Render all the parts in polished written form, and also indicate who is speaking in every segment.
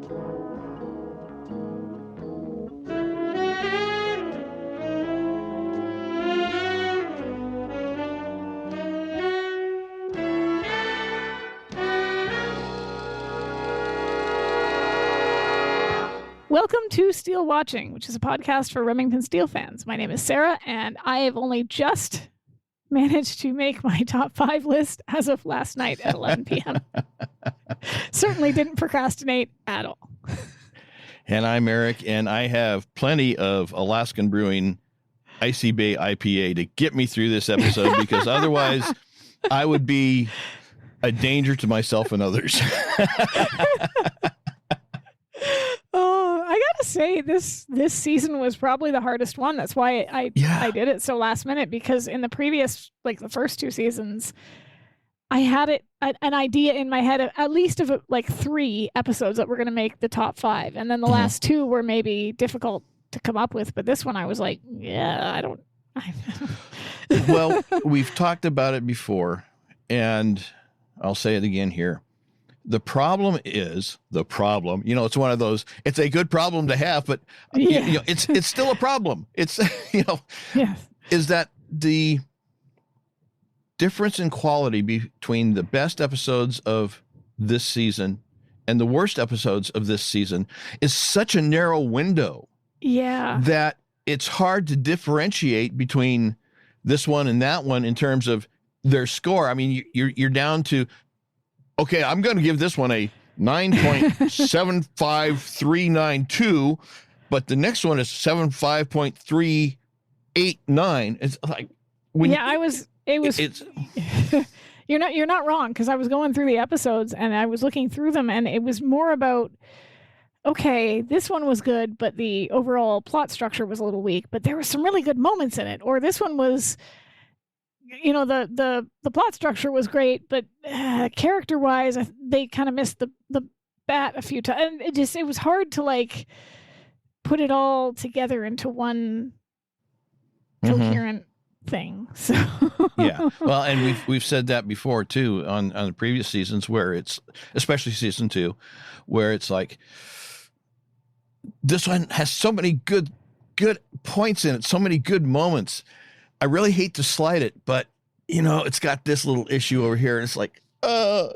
Speaker 1: Welcome to SteeleWatching, which is a podcast for Remington Steele fans. My name is Sara, and I have only just managed to make my top 5 list as of last night at 11 p.m. Certainly didn't procrastinate at all.
Speaker 2: And I'm Eric, and I have plenty of Alaskan Brewing Icy Bay IPA to get me through this episode, because otherwise I would be a danger to myself and others.
Speaker 1: Oh, I gotta say, this season was probably the hardest one. That's why I did it so last minute, because in the previous, like the first 2 seasons, I had an idea in my head of at least of like 3 episodes that were going to make the top 5, and then the last 2 were maybe difficult to come up with. But this one, I was like,
Speaker 2: Well, we've talked about it before, and I'll say it again here. The problem is it's one of those, it's a good problem to have, but it's still a problem. It's, is that the difference in quality between the best episodes of this season and the worst episodes of this season is such a narrow window.
Speaker 1: Yeah.
Speaker 2: That it's hard to differentiate between this one and that one in terms of their score. I mean, you're down to, okay, I'm going to give this one a 9.75392, but the next one is 75.389. It's like, you're not wrong, because I was going through the episodes and I was looking through them, and it was more about, okay, this one was good, but the overall plot structure was a little weak, but there were some really good moments in it. Or this one was, the plot structure was great, but character-wise, they kind of missed the bat a few times. And it was hard to like put it all together into one coherent thing. So yeah, well, and we've said that before too on the previous seasons, where it's, especially season 2, where it's like, this one has so many good points in it, so many good moments. I really hate to slight it, but it's got this little issue over here, and it's like, I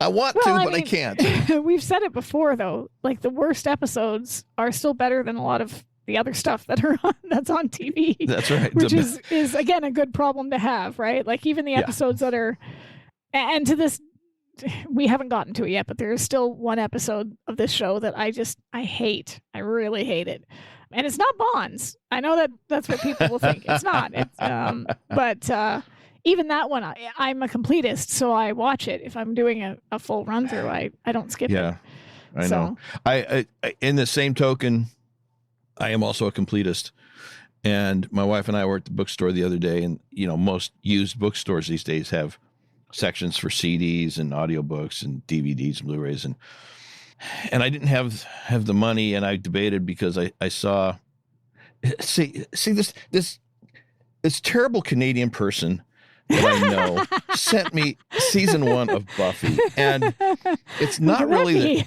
Speaker 2: want to, but I can't.
Speaker 1: We've said it before, though. Like, the worst episodes are still better than a lot of the other stuff that's on TV.
Speaker 2: That's right.
Speaker 1: Which is again a good problem to have, right? Like, even the episodes that are, and to this, we haven't gotten to it yet, but there is still one episode of this show that I hate. I really hate it. And it's not Bonds. I know that's what people will think. It's not. But even that one, I'm a completist, so I watch it. If I'm doing a full run through, I don't skip it.
Speaker 2: Yeah, I know. I in the same token, I am also a completist. And my wife and I were at the bookstore the other day, and most used bookstores these days have sections for CDs and audiobooks and DVDs and Blu-rays, and I didn't have the money, and I debated, because I saw, see this terrible Canadian person that I know sent me season 1 of Buffy, and it's not really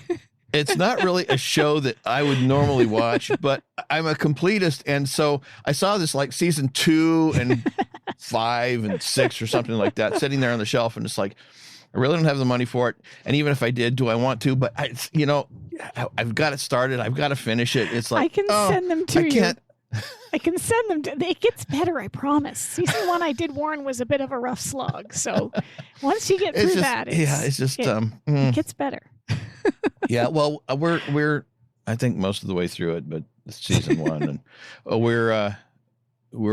Speaker 2: a show that I would normally watch, but I'm a completist, and so I saw this like season 2 and 5 and 6 or something like that sitting there on the shelf, and it's like, I really don't have the money for it. And even if I did, do I want to? But I've got it started. I've got to finish it. It's like,
Speaker 1: I can send them to you.
Speaker 2: I
Speaker 1: can send them to, it gets better, I promise. Season 1 I did warn was a bit of a rough slog. So once you get through it gets better.
Speaker 2: Yeah. Well, we're, I think, most of the way through it, but it's season 1, and we're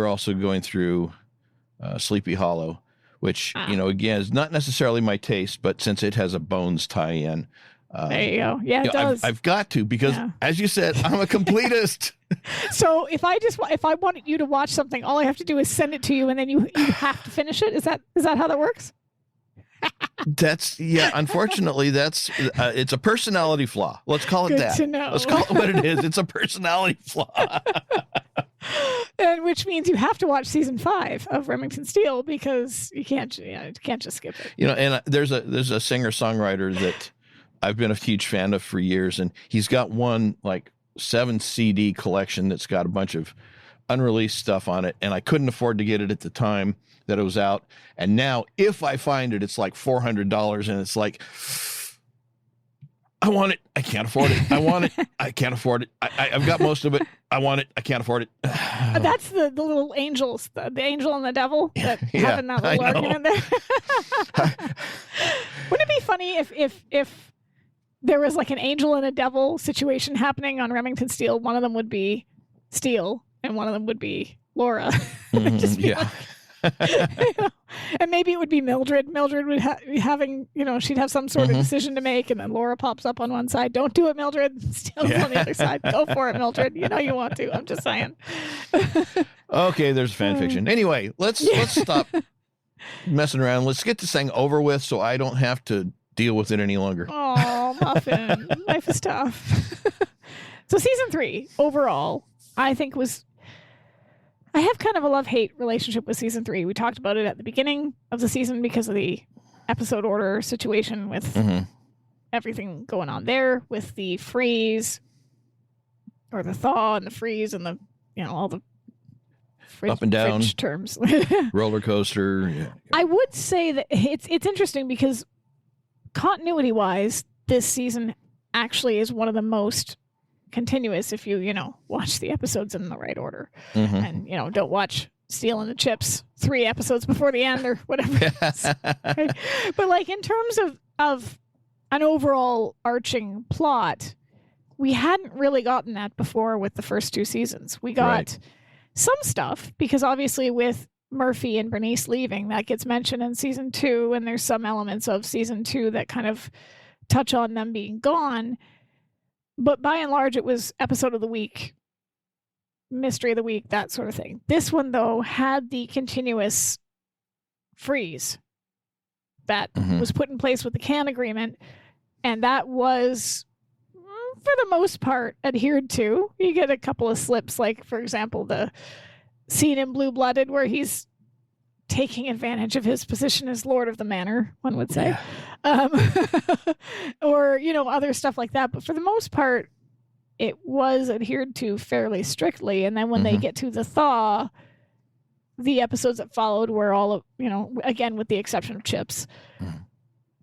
Speaker 2: also going through Sleepy Hollow, which, again, is not necessarily my taste, but since it has a Bones tie-in,
Speaker 1: there you go. Yeah, it does.
Speaker 2: I've got to, because as you said, I'm a completist.
Speaker 1: So if I wanted you to watch something, all I have to do is send it to you, and then you have to finish it. Is that how that works?
Speaker 2: Unfortunately, it's a personality flaw. Let's call it
Speaker 1: Good
Speaker 2: that.
Speaker 1: to know.
Speaker 2: Let's call it what it is. It's a personality flaw.
Speaker 1: And which means you have to watch season 5 of Remington Steele, because you can't just skip it.
Speaker 2: And there's a singer-songwriter that I've been a huge fan of for years, and he's got one like 7 CD collection that's got a bunch of unreleased stuff on it, and I couldn't afford to get it at the time that it was out. And now if I find it, it's like $400, and it's like, I want it. I can't afford it. I want it. I can't afford it. I've got most of it. I want it. I can't afford it.
Speaker 1: That's the little angels, the angel and the devil that having that little argument there. Wouldn't it be funny if there was like an angel and a devil situation happening on Remington Steele? One of them would be Steele and one of them would be Laura. Just be like, and maybe it would be Mildred. Mildred would be having, she'd have some sort of decision to make, and then Laura pops up on one side. Don't do it, Mildred. Steele's on the other side. Go for it, Mildred. You know you want to. I'm just saying.
Speaker 2: Okay, there's fan fiction. Anyway, let's stop messing around. Let's get this thing over with so I don't have to deal with it any longer.
Speaker 1: Oh, Muffin. Life is tough. So season 3 overall, I think I have kind of a love-hate relationship with season 3. We talked about it at the beginning of the season because of the episode order situation with everything going on there, with the freeze or the thaw and the freeze and the, all the
Speaker 2: up and down
Speaker 1: terms.
Speaker 2: Roller coaster. Yeah.
Speaker 1: I would say that it's interesting because continuity-wise, this season actually is one of the most continuous if you watch the episodes in the right order and don't watch Steele and the Chips 3 episodes before the end or whatever. Yes. Right? But like in terms of an overall arching plot, we hadn't really gotten that before with the first 2 seasons. We got some stuff because obviously with Murphy and Bernice leaving, that gets mentioned in season 2, and there's some elements of season 2 that kind of touch on them being gone. But by and large, it was episode of the week, mystery of the week, that sort of thing. This one, though, had the continuous freeze that was put in place with the can agreement. And that was, for the most part, adhered to. You get a couple of slips, like, for example, the scene in Blue Blooded where he's taking advantage of his position as Lord of the Manor, one would say. Or, other stuff like that. But for the most part, it was adhered to fairly strictly. And then when they get to the thaw, the episodes that followed were all of, again, with the exception of Chips,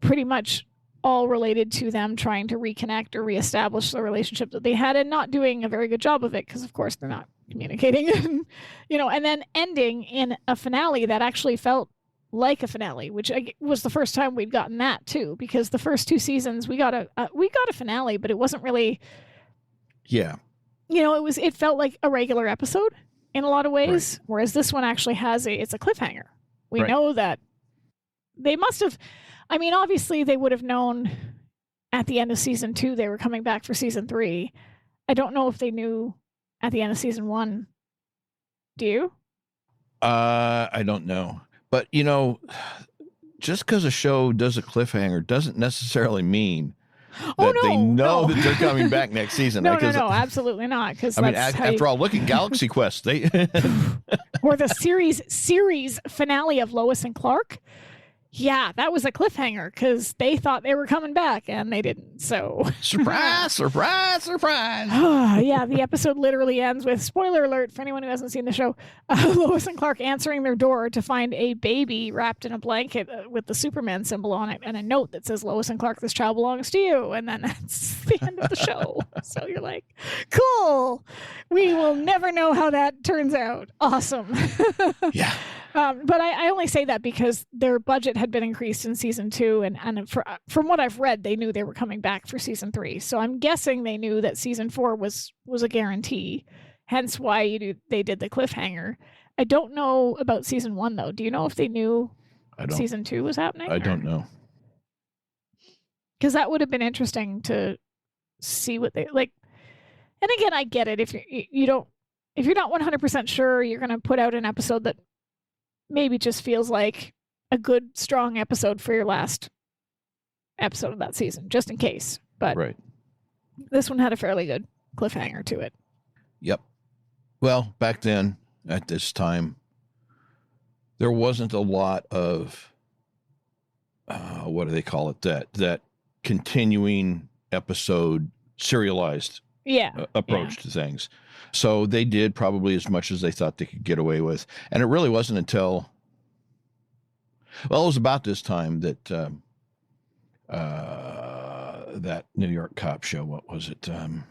Speaker 1: pretty much all related to them trying to reconnect or reestablish the relationship that they had and not doing a very good job of it because, of course, they're not communicating. And then ending in a finale that actually felt like a finale, which was the first time we'd gotten that too, because the first 2 seasons we got a finale, but it wasn't really.
Speaker 2: Yeah.
Speaker 1: It felt like a regular episode in a lot of ways, whereas this one actually it's a cliffhanger. We know that they must have. I mean, obviously they would have known at the end of season 2 they were coming back for season 3. I don't know if they knew at the end of season 1. Do you?
Speaker 2: I don't know. But, just because a show does a cliffhanger doesn't necessarily mean that they know that they're coming back next season.
Speaker 1: No, absolutely not. Because
Speaker 2: after all, look at Galaxy Quest.
Speaker 1: Or the series finale of Lois and Clark. Yeah, that was a cliffhanger because they thought they were coming back and they didn't. So
Speaker 2: surprise, surprise, surprise.
Speaker 1: Yeah, the episode literally ends with, spoiler alert for anyone who hasn't seen the show, Lois and Clark answering their door to find a baby wrapped in a blanket with the Superman symbol on it and a note that says, Lois and Clark, this child belongs to you. And then that's the end of the show. So you're like, cool. We will never know how that turns out. Awesome.
Speaker 2: Yeah.
Speaker 1: But I only say that because their budget had been increased in season 2, and from what I've read, they knew they were coming back for season 3. So I'm guessing they knew that season 4 was a guarantee, hence why they did the cliffhanger. I don't know about season 1 though. Do you know if they knew season 2 was happening?
Speaker 2: I don't know.
Speaker 1: Because that would have been interesting to see what they like. And again, I get it. If you're not 100% sure, you're going to put out an episode that maybe just feels like a good, strong episode for your last episode of that season, just in case. But this one had a fairly good cliffhanger to it.
Speaker 2: Yep. Well, back then, at this time, there wasn't a lot of, what do they call it? That continuing episode serialized approach to things. So they did probably as much as they thought they could get away with. And it really wasn't until, well, it was about this time that that New York cop show, what was it? It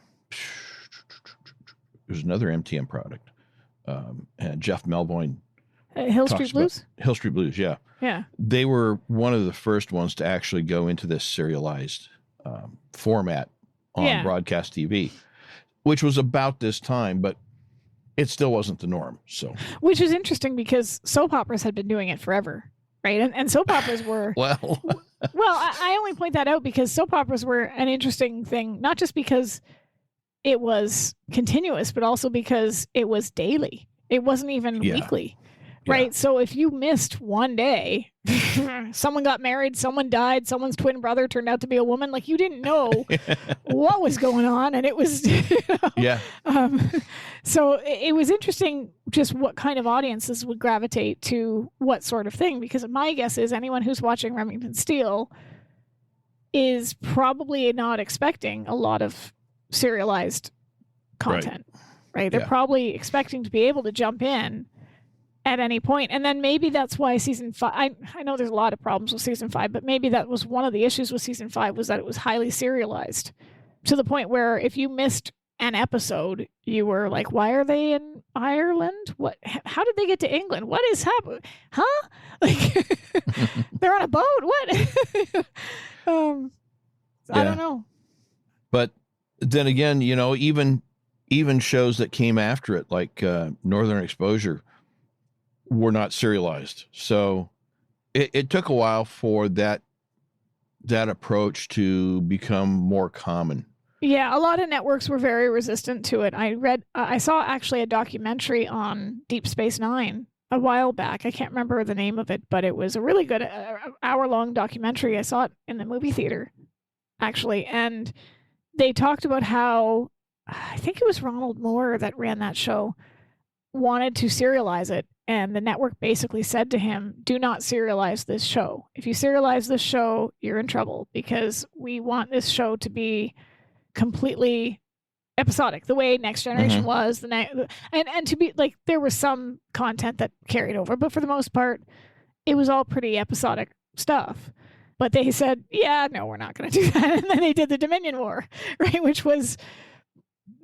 Speaker 2: was another MTM product. And Jeff Melvoin.
Speaker 1: Hill Street Blues?
Speaker 2: Hill Street Blues, yeah.
Speaker 1: Yeah.
Speaker 2: They were one of the first ones to actually go into this serialized format on broadcast TV, which was about this time, but it still wasn't the norm. So,
Speaker 1: which is interesting because soap operas had been doing it forever, right? And soap operas were well. I only point that out because soap operas were an interesting thing, not just because it was continuous, but also because it was daily. It wasn't even weekly. Right. So if you missed one day, someone got married, someone died, someone's twin brother turned out to be a woman, like you didn't know what was going on. And it was, so it was interesting just what kind of audiences would gravitate to what sort of thing, because my guess is anyone who's watching Remington Steele is probably not expecting a lot of serialized content, right? They're probably expecting to be able to jump in at any point. And then maybe that's why season 5, I know there's a lot of problems with season 5, but maybe that was one of the issues with season 5 was that it was highly serialized to the point where if you missed an episode, you were like, why are they in Ireland? How did they get to England? What is happening? Huh? Like they're on a boat. What? I don't know.
Speaker 2: But then again, even shows that came after it, like Northern Exposure, were not serialized. So it took a while for that approach to become more common.
Speaker 1: Yeah, a lot of networks were very resistant to it. I saw actually a documentary on Deep Space Nine a while back. I can't remember the name of it, but it was a really good hour-long documentary. I saw it in the movie theater, actually. And they talked about how, I think it was Ronald Moore that ran that show, wanted to serialize it. And the network basically said to him, do not serialize this show. If you serialize this show, you're in trouble because we want this show to be completely episodic, the way Next Generation was. And to be like, there was some content that carried over, but for the most part, it was all pretty episodic stuff. But they said, yeah, no, we're not going to do that. And then they did the Dominion War, right? Which was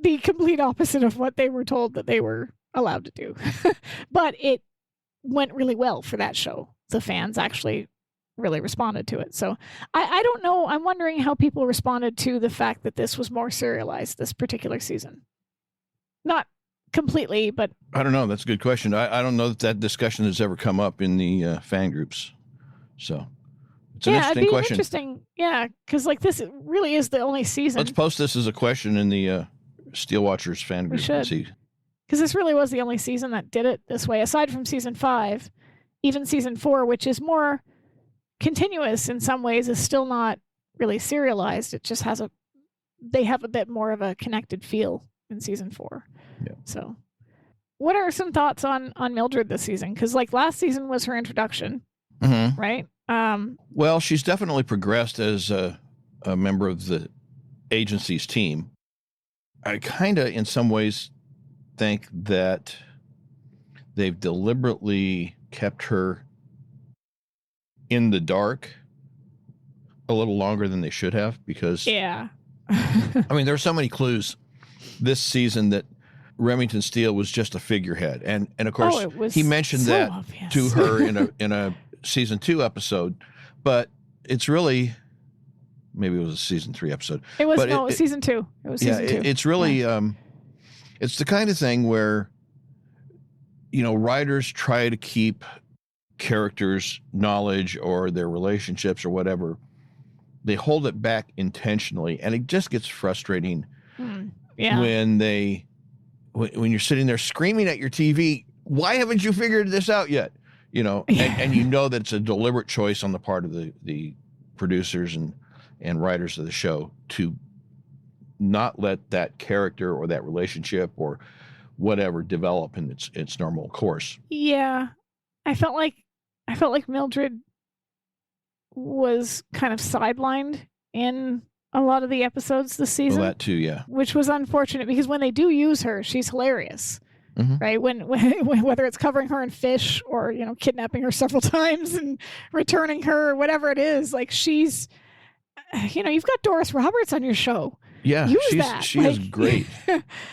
Speaker 1: the complete opposite of what they were told that they were allowed to do. But it went really well for that show. The fans actually really responded to it. So I don't know. I'm wondering how people responded to the fact that this was more serialized this particular season. Not completely, but
Speaker 2: I don't know. That's a good question. I don't know that discussion has ever come up in the fan groups. So it's an interesting question.
Speaker 1: Interesting. Yeah, because like this really is the only season.
Speaker 2: Let's post this as a question in the Steel Watchers fan group.
Speaker 1: We should. Because this really was the only season that did it this way, aside from season 5. Even season 4, which is more continuous in some ways, is still not really serialized. It just they have a bit more of a connected feel in season 4.
Speaker 2: Yeah.
Speaker 1: So what are some thoughts on Mildred this season? Because like last season was her introduction, right?
Speaker 2: Well, she's definitely progressed as a member of the agency's team. I kind of, in some ways, think that they've deliberately kept her in the dark a little longer than they should have because I mean, there are so many clues this season that Remington Steele was just a figurehead, and of course he mentioned so that obvious. To her in a season 2 episode, but it's really maybe it was a season 3 episode.
Speaker 1: It was season 2. It was season 2.
Speaker 2: It's really it's the kind of thing where, writers try to keep characters' knowledge or their relationships or whatever. They hold it back intentionally, and it just gets frustrating when you're sitting there screaming at your TV, why haven't you figured this out yet? And you know that it's a deliberate choice on the part of the producers and writers of the show to not let that character or that relationship or whatever develop in its normal course.
Speaker 1: Yeah. I felt like Mildred was kind of sidelined in a lot of the episodes this season.
Speaker 2: Well, that too, yeah.
Speaker 1: Which was unfortunate because when they do use her, she's hilarious.
Speaker 2: Mm-hmm.
Speaker 1: Right? When whether it's covering her in fish or, kidnapping her several times and returning her or whatever it is, like she's, you've got Doris Roberts on your show.
Speaker 2: Yeah, she is great.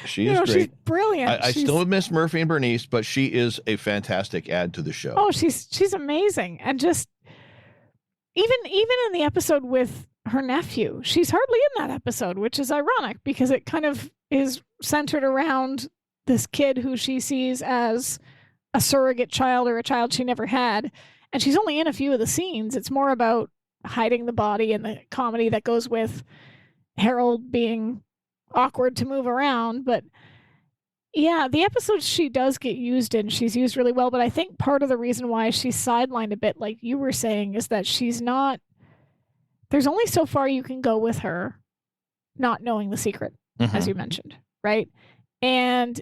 Speaker 2: She is great.
Speaker 1: She's brilliant.
Speaker 2: I still miss Murphy and Bernice, but she is a fantastic add to the show.
Speaker 1: Oh, she's amazing. And just even in the episode with her nephew, she's hardly in that episode, which is ironic because it kind of is centered around this kid who she sees as a surrogate child or a child she never had. And she's only in a few of the scenes. It's more about hiding the body and the comedy that goes with Harold being awkward to move around. But yeah, the episodes she does get used in, she's used really well. But I think part of the reason why she's sidelined a bit, like you were saying, is that there's only so far you can go with her not knowing the secret, as you mentioned, right? And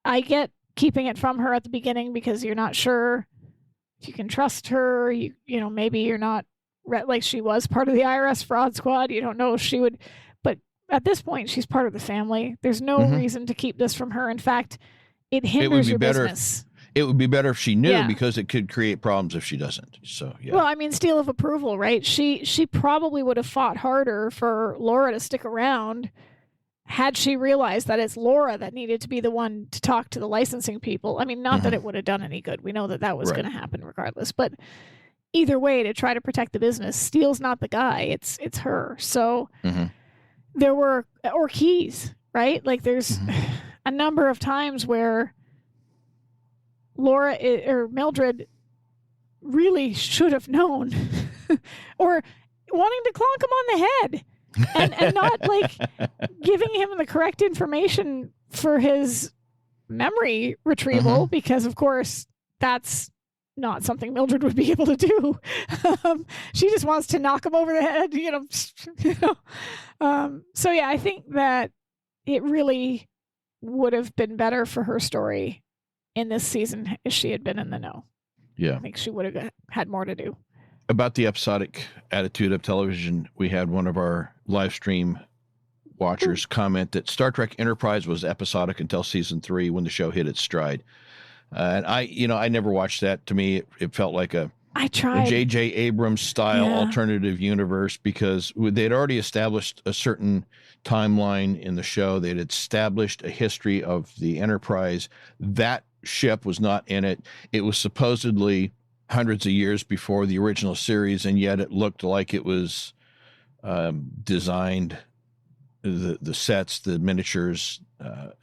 Speaker 1: I get keeping it from her at the beginning because you're not sure if you can trust her. You know, maybe you're not like she was part of the IRS fraud squad. You don't know if she would, but at this point, she's part of the family. There's no reason to keep this from her. In fact, it hinders your business.
Speaker 2: It would be better if she knew because it could create problems if she doesn't. So, yeah.
Speaker 1: Well, I mean, seal of approval, right? She probably would have fought harder for Laura to stick around had she realized that it's Laura that needed to be the one to talk to the licensing people. I mean, not that it would have done any good. We know that was going to happen regardless. But either way, to try to protect the business, Steele's not the guy. It's her. So there were, or Keys, right? Like there's a number of times where Laura or Mildred really should have known or wanting to clonk him on the head. and not like giving him the correct information for his memory retrieval, because of course that's not something Mildred would be able to do. She just wants to knock him over the head, So yeah, I think that it really would have been better for her story in this season if she had been in the know.
Speaker 2: Yeah.
Speaker 1: I think she would have had more to do.
Speaker 2: About the episodic attitude of television, we had one of our live stream watchers comment that Star Trek Enterprise was episodic until season 3 when the show hit its stride. And I never watched that. To me, it felt like a J.J. Abrams style alternative universe because they'd already established a certain timeline in the show. They'd established a history of the Enterprise. That ship was not in it. It was supposedly hundreds of years before the original series, and yet it looked like it was designed, the sets, the miniatures,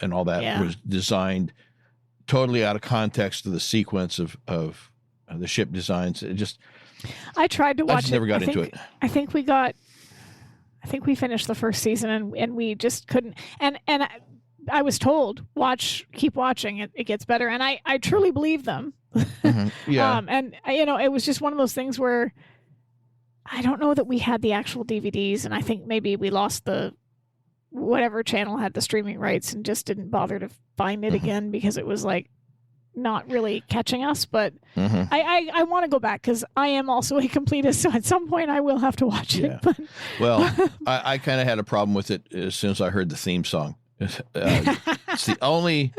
Speaker 2: and all that was designed totally out of context of the sequence of the ship designs. It just,
Speaker 1: I tried to watch
Speaker 2: I just never got into it.
Speaker 1: I think we finished the first season and we just couldn't, and I was told, keep watching, it gets better. And I truly believe them.
Speaker 2: Yeah.
Speaker 1: And it was just one of those things where I don't know that we had the actual DVDs, and I think maybe we lost whatever channel had the streaming rights and just didn't bother to find it again because it was like not really catching us. But I want to go back because I am also a completist, so at some point I will have to watch it. But...
Speaker 2: Well, I kind of had a problem with it as soon as I heard the theme song. It's the only...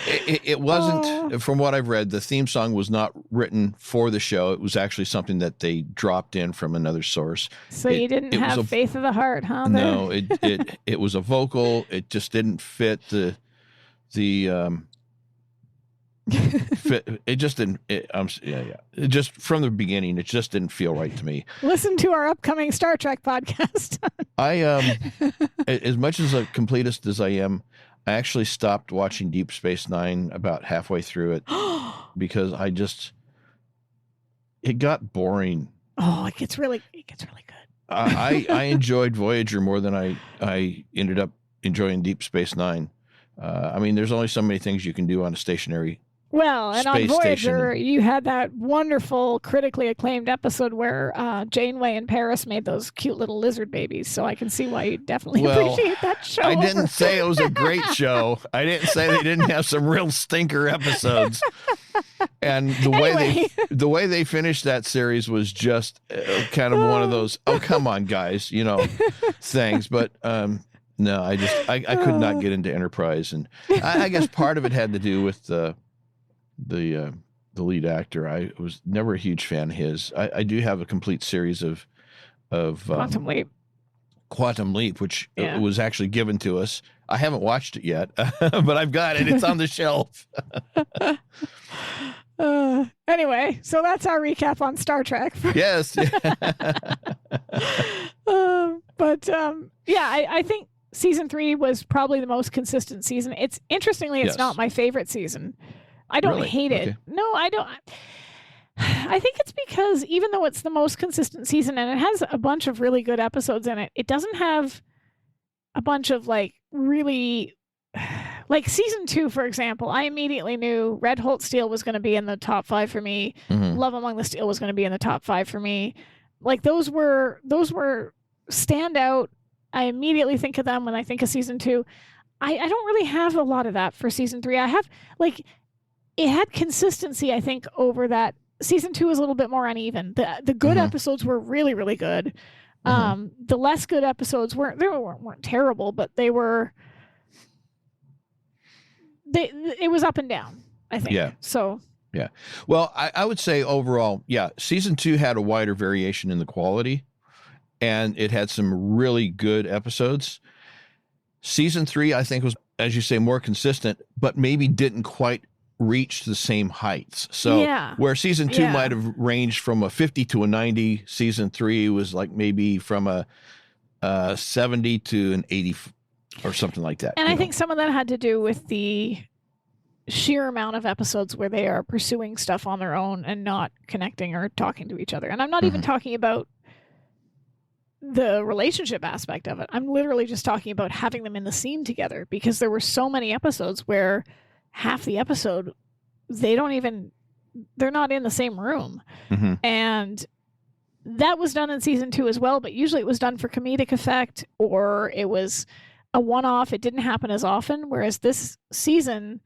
Speaker 2: It wasn't, from what I've read, the theme song was not written for the show. It was actually something that they dropped in from another source.
Speaker 1: So you didn't have faith of the heart, huh?
Speaker 2: No, it was a vocal. It just didn't fit the fit. It just didn't. It just from the beginning, it just didn't feel right to me.
Speaker 1: Listen to our upcoming Star Trek podcast.
Speaker 2: As much as a completist as I am, I actually stopped watching Deep Space Nine about halfway through it because it got boring.
Speaker 1: Oh, it gets really good.
Speaker 2: I enjoyed Voyager more than I ended up enjoying Deep Space Nine. I mean, there's only so many things you can do on a stationary.
Speaker 1: Well, and on Voyager, you had that wonderful, critically acclaimed episode where Janeway and Paris made those cute little lizard babies. So I can see why you definitely appreciate that show.
Speaker 2: I didn't say it was a great show. I didn't say they didn't have some real stinker episodes. And the way they finished that series was just kind of one of those, oh, come on, guys, things. But no, I could not get into Enterprise, and I guess part of it had to do with the lead actor. I was never a huge fan of his. I do have a complete series of Quantum Leap, which was actually given to us. I haven't watched it yet, but I've got it. It's on the shelf.
Speaker 1: Anyway, so that's our recap on Star Trek.
Speaker 2: Yes.
Speaker 1: I think season 3 was probably the most consistent season. It's interestingly, not my favorite season. I don't hate it. Okay. No, I don't. I think it's because even though it's the most consistent season and it has a bunch of really good episodes in it, it doesn't have a bunch of really, like season 2, for example. I immediately knew Red Holt Steele was going to be in the top 5 for me. Mm-hmm. Love Among the Steel was going to be in the top 5 for me. Like those were standout. I immediately think of them when I think of season 2. I don't really have a lot of that for season 3. I have it had consistency, I think, over that. Season 2 was a little bit more uneven. The good episodes were really, really good. The less good episodes weren't terrible, but they were. It was up and down, I think.
Speaker 2: Yeah.
Speaker 1: So.
Speaker 2: Yeah. Well, I would say overall, season 2 had a wider variation in the quality, and it had some really good episodes. Season 3, I think, was, as you say, more consistent, but maybe didn't quite reach the same heights. So where season 2 might have ranged from a 50 to a 90, season 3 was like maybe from a 70 to an 80 or something like that.
Speaker 1: And I think some of that had to do with the sheer amount of episodes where they are pursuing stuff on their own and not connecting or talking to each other. And I'm not even talking about the relationship aspect of it. I'm literally just talking about having them in the scene together, because there were so many episodes where half the episode, they're not in the same room. And that was done in season 2 as well, but usually it was done for comedic effect, or it was a one-off. It didn't happen as often, whereas this season,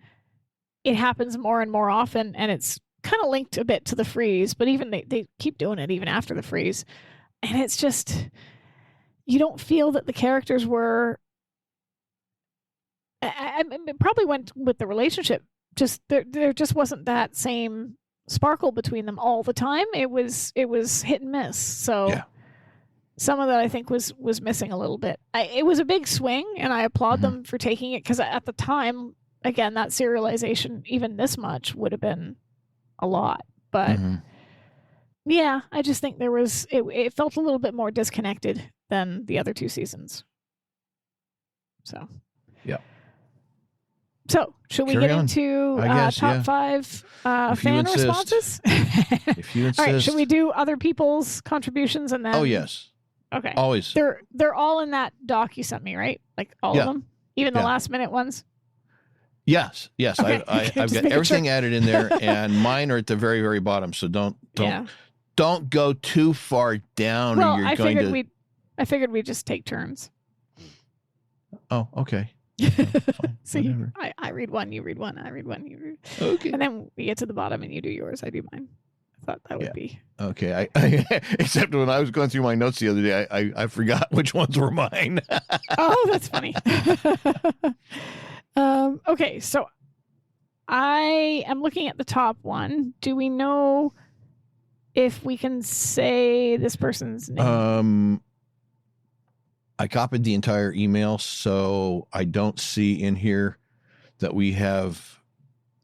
Speaker 1: it happens more and more often, and it's kind of linked a bit to the freeze, but even they keep doing it even after the freeze. And it's just, you don't feel that the characters were, it probably went with the relationship. Just there just wasn't that same sparkle between them all the time. It was hit and miss. So some of that I think was missing a little bit. It was a big swing, and I applaud them for taking it, because at the time, again, that serialization, even this much, would have been a lot. But I just think there was it felt a little bit more disconnected than the other 2 seasons. So So, should we get into top 5 fan responses?
Speaker 2: If you insist.
Speaker 1: All right, should we do other people's contributions and then?
Speaker 2: Oh, yes.
Speaker 1: Okay.
Speaker 2: Always.
Speaker 1: They're all in that doc you sent me, right? Like all of them? Even the last minute ones?
Speaker 2: Yes.
Speaker 1: Okay.
Speaker 2: I've got everything added in there, and mine are at the very, very bottom. So don't go too far down.
Speaker 1: Well,
Speaker 2: or you're
Speaker 1: I figured we'd just take turns.
Speaker 2: Oh, okay.
Speaker 1: See, I read one, you read one, I read one, you read. Okay. And then we get to the bottom and you do yours, I do mine. I thought that would be. Okay.
Speaker 2: I except when I was going through my notes the other day, I forgot which ones were mine.
Speaker 1: Oh, that's funny. Okay, so I am looking at the top one. Do we know if we can say this person's name?
Speaker 2: I copied the entire email, so I don't see in here that we have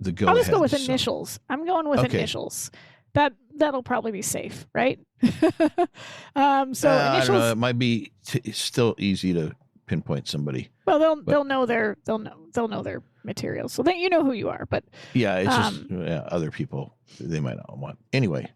Speaker 2: the go ahead.
Speaker 1: I'll just go with initials. I'm going with initials. That'll probably be safe, right? So initials.
Speaker 2: I don't know, it might be still easy to pinpoint somebody.
Speaker 1: Well, they'll know their material, so that you know who you are. But
Speaker 2: it's just other people they might not want. Anyway,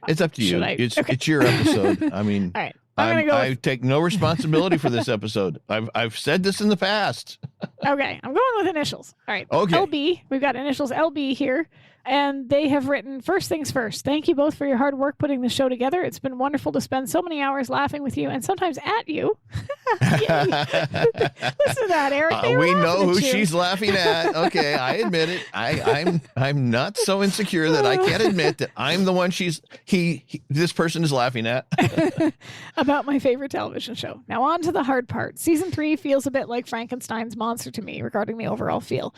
Speaker 2: it's up to you. It's your episode. I mean,
Speaker 1: all right.
Speaker 2: I take no responsibility for this episode. I've said this in the past.
Speaker 1: Okay, I'm going with initials. All right.
Speaker 2: Okay.
Speaker 1: LB. We've got initials LB here. And they have written, first things first, thank you both for your hard work putting the show together. It's been wonderful to spend so many hours laughing with you and sometimes at you. Listen to that, Eric.
Speaker 2: We know who she's laughing at. Okay, I admit it. I'm not so insecure that I can't admit that I'm the one this person is laughing at.
Speaker 1: About my favorite television show. Now on to the hard part. Season 3 feels a bit like Frankenstein's monster to me regarding the overall feel.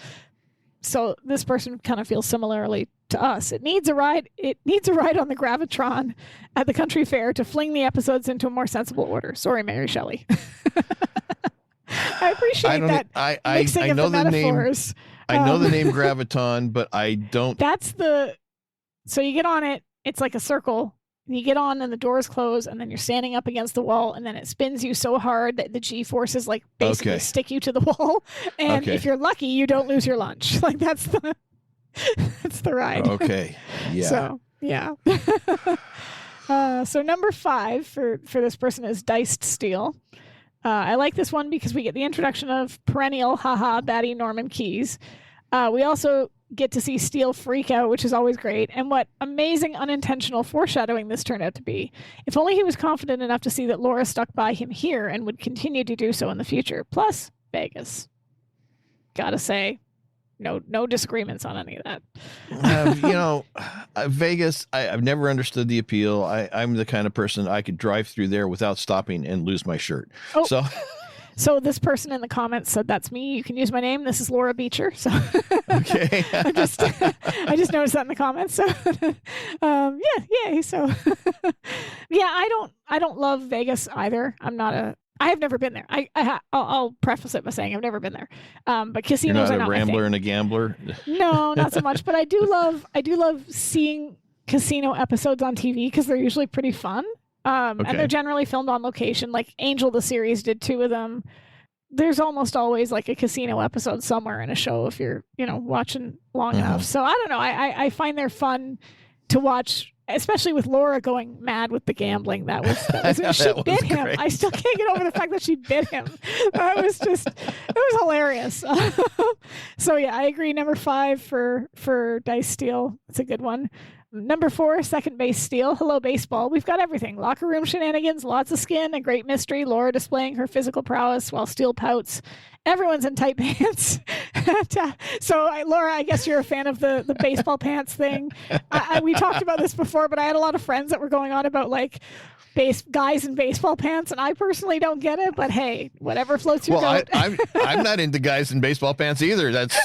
Speaker 1: So this person kind of feels similarly to us. It needs a ride on the Gravitron at the country fair to fling the episodes into a more sensible order. Sorry, Mary Shelley. I appreciate that mixing of the metaphors.
Speaker 2: I know the name Graviton, but I don't.
Speaker 1: So you get on it. It's like a circle. You get on and the doors close and then you're standing up against the wall and then it spins you so hard that the G-forces like basically stick you to the wall. And if you're lucky, you don't lose your lunch. Like that's the ride.
Speaker 2: Okay. Yeah.
Speaker 1: So, yeah. So number 5 for this person is Diced Steele. I like this one because we get the introduction of perennial baddie Norman Keyes. We also get to see Steele freak out, which is always great. And what amazing unintentional foreshadowing this turned out to be. If only he was confident enough to see that Laura stuck by him here and would continue to do so in the future. Plus, Vegas. Gotta say, no disagreements on any of that.
Speaker 2: Vegas, I've never understood the appeal. I'm the kind of person I could drive through there without stopping and lose my shirt. Oh.
Speaker 1: So this person in the comments said, that's me. You can use my name. This is Laura Beecher. So
Speaker 2: okay.
Speaker 1: I just noticed that in the comments. So yay. So yeah, I don't love Vegas either. I have never been there. I'll preface it by saying I've never been there. But casinos are not my thing.
Speaker 2: You're not a rambler and a gambler?
Speaker 1: No, not so much. But I do love seeing casino episodes on TV because they're usually pretty fun. And they're generally filmed on location. Like Angel, the series, did 2 of them. There's almost always like a casino episode somewhere in a show if you're, watching long enough. So I don't know. I find they're fun to watch, especially with Laura going mad with the gambling. That was she bit him. I still can't get over the fact that she bit him. It was hilarious. So yeah, I agree. Number 5 for Dice Steele. It's a good one. Number 4, second base Steele. Hello, baseball. We've got everything. Locker room shenanigans, lots of skin, a great mystery. Laura displaying her physical prowess while Steele pouts. Everyone's in tight pants. So, Laura, I guess you're a fan of the baseball pants thing. We talked about this before, but I had a lot of friends that were going on about like guys in baseball pants, and I personally don't get it. But hey, whatever floats your boat.
Speaker 2: I'm not into guys in baseball pants either. That's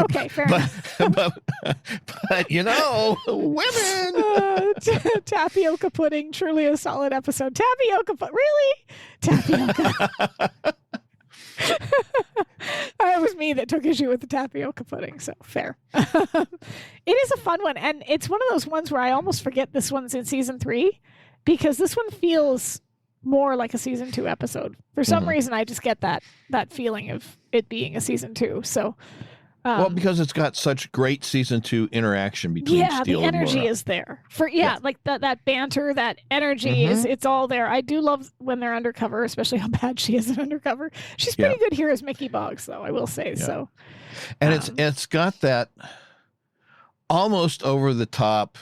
Speaker 1: okay. Fair enough.
Speaker 2: But women.
Speaker 1: Tapioca pudding, truly a solid episode. Really? Tapioca. It was me that took issue with the tapioca pudding, so fair. It is a fun one, and it's one of those ones where I almost forget this one's in season 3 because this one feels more like a season 2 episode. For some reason, I just get that feeling of it being a season 2. So,
Speaker 2: because it's got such great season 2 interaction between Steele and Laura.
Speaker 1: The energy is there. Like that banter, that energy it's all there. I do love when they're undercover, especially how bad she is at undercover. She's pretty good here as Mickey Boggs, though, I will say. Yeah. So,
Speaker 2: and it's got that almost over the top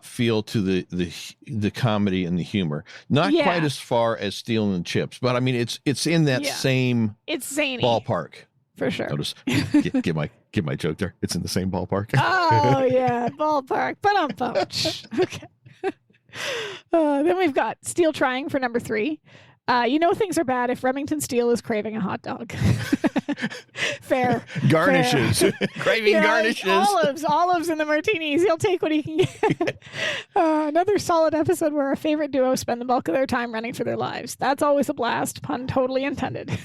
Speaker 2: feel to the comedy and the humor. Not quite as far as Steele and Chips, but I mean it's in that same
Speaker 1: zany
Speaker 2: ballpark
Speaker 1: for sure.
Speaker 2: Notice, get my joke there. It's in the same ballpark.
Speaker 1: Oh yeah, ballpark. But okay. Then we've got Steele trying for number 3. Things are bad if Remington Steele is craving a hot dog. Fair.
Speaker 2: Garnishes.
Speaker 1: Fair.
Speaker 2: Craving garnishes.
Speaker 1: Olives in the martinis. He'll take what he can get. Another solid episode where our favorite duo spend the bulk of their time running for their lives. That's always a blast. Pun totally intended.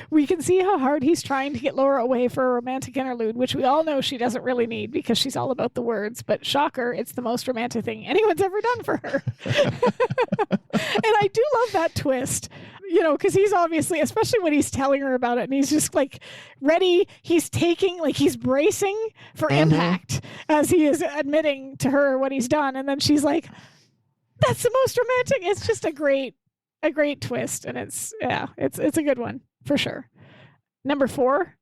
Speaker 1: We can see how hard he's trying to get Laura away for a romantic interlude, which we all know she doesn't really need because she's all about the words. But shocker, it's the most romantic thing anyone's ever done for her. And I do love that twist. because he's obviously, especially when he's telling her about it, and he's just like ready. He's taking, like, he's bracing for impact as he is admitting to her what he's done. And then she's like, that's the most romantic. It's just a great twist. And it's a good one for sure. Number 4,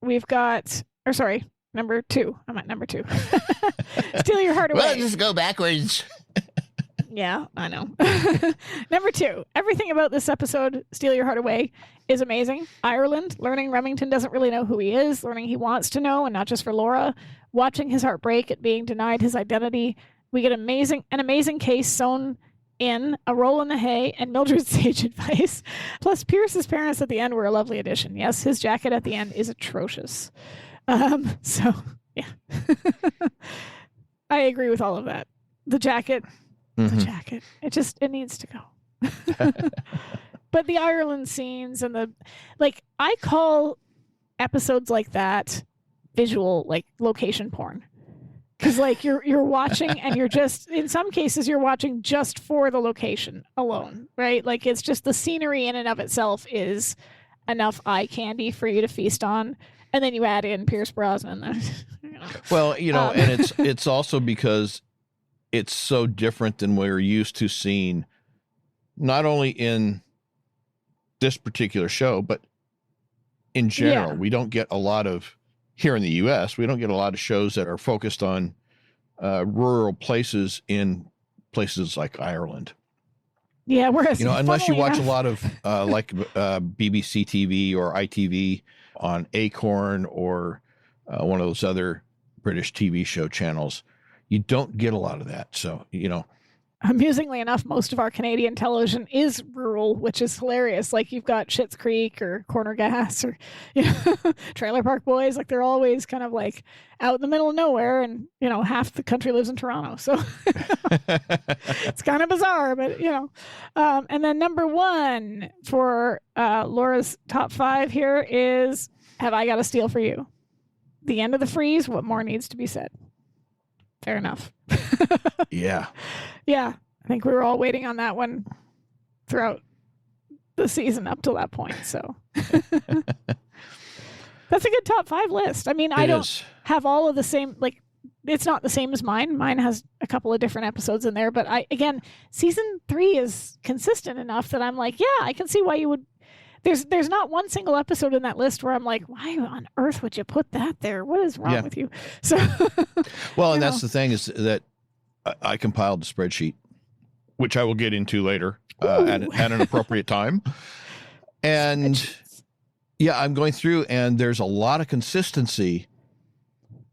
Speaker 1: we've got, or sorry, number 2. I'm at number 2. Steal Your Heart Away.
Speaker 2: Well, just go backwards.
Speaker 1: Yeah, I know. Number 2, everything about this episode, Steal Your Heart Away, is amazing. Ireland, learning Remington doesn't really know who he is, learning he wants to know, and not just for Laura, watching his heart break at being denied his identity. We get an amazing case sewn in, a roll in the hay, and Mildred's sage advice. Plus, Pierce's parents at the end were a lovely addition. Yes, his jacket at the end is atrocious. So, yeah. I agree with all of that. The jacket, it needs to go. But the Ireland scenes and I call episodes like that visual, like, location porn. Because, like, you're watching and you're just, in some cases, you're watching just for the location alone, right? Like, it's just the scenery in and of itself is enough eye candy for you to feast on. And then you add in Pierce Brosnan.
Speaker 2: Well, and it's also because it's so different than we're used to seeing, not only in this particular show, but in general. We don't get a lot of, here in the U.S., we don't get a lot of shows that are focused on rural places in places like Ireland.
Speaker 1: Yeah, whereas,
Speaker 2: unless you watch a lot of BBC TV or ITV on Acorn or one of those other British TV show channels, you don't get a lot of that. So,
Speaker 1: amusingly enough, most of our Canadian television is rural, which is hilarious. Like, you've got Schitt's Creek or Corner Gas or Trailer Park Boys. Like, they're always kind of like out in the middle of nowhere, and half the country lives in Toronto. So it's kind of bizarre, but and then number 1 for Laura's top 5 here is Have I Got a Steal for You? The end of the freeze. What more needs to be said? Fair enough.
Speaker 2: Yeah.
Speaker 1: Yeah. I think we were all waiting on that one throughout the season up till that point. So that's a good top 5 list. I mean, I don't have all of the same, like, it's not the same as mine. Mine has a couple of different episodes in there, but season 3 is consistent enough that I'm like, yeah, I can see why you would. There's not one single episode in that list where I'm like, why on earth would you put that there? What is wrong with you? So,
Speaker 2: well, and that's the thing, is that I compiled a spreadsheet, which I will get into later at an appropriate time. And I'm going through, and there's a lot of consistency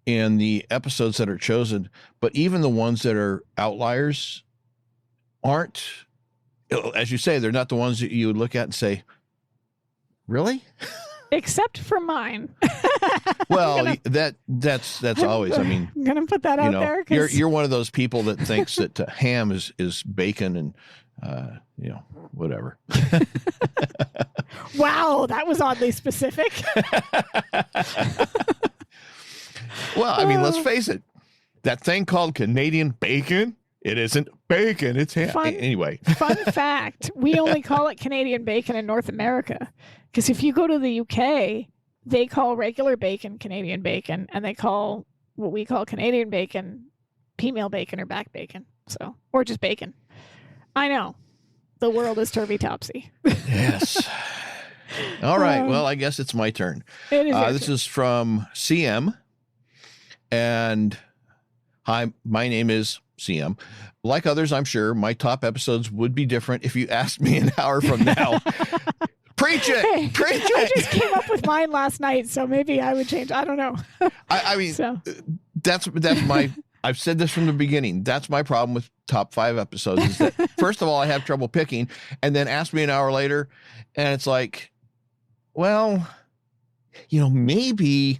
Speaker 2: in the episodes that are chosen, but even the ones that are outliers aren't, as you say, they're not the ones that you would look at and say, really?
Speaker 1: Except for mine.
Speaker 2: Well, that's always. I mean,
Speaker 1: I'm gonna put that out there.
Speaker 2: You're one of those people that thinks that ham is bacon and whatever.
Speaker 1: Wow, that was oddly specific.
Speaker 2: Well, I mean, let's face it. That thing called Canadian bacon, it isn't bacon, it's ham. Anyway.
Speaker 1: Fun fact, we only call it Canadian bacon in North America. Because if you go to the UK, they call regular bacon Canadian bacon, and they call what we call Canadian bacon female bacon or back bacon. So, or just bacon. I know. The world is turvy-topsy.
Speaker 2: Yes. All right. Well, I guess it's my turn.
Speaker 1: It is
Speaker 2: this is from CM. And hi, my name is CM. Like others, I'm sure my top episodes would be different if you asked me an hour from now. Preach it!
Speaker 1: Hey,
Speaker 2: preach it!
Speaker 1: I just came up with mine last night, so maybe I would change. I don't know.
Speaker 2: I mean, that's my. I've said this from the beginning. That's my problem with top 5 episodes. Is that first of all, I have trouble picking, and then ask me an hour later, and it's like, well, maybe.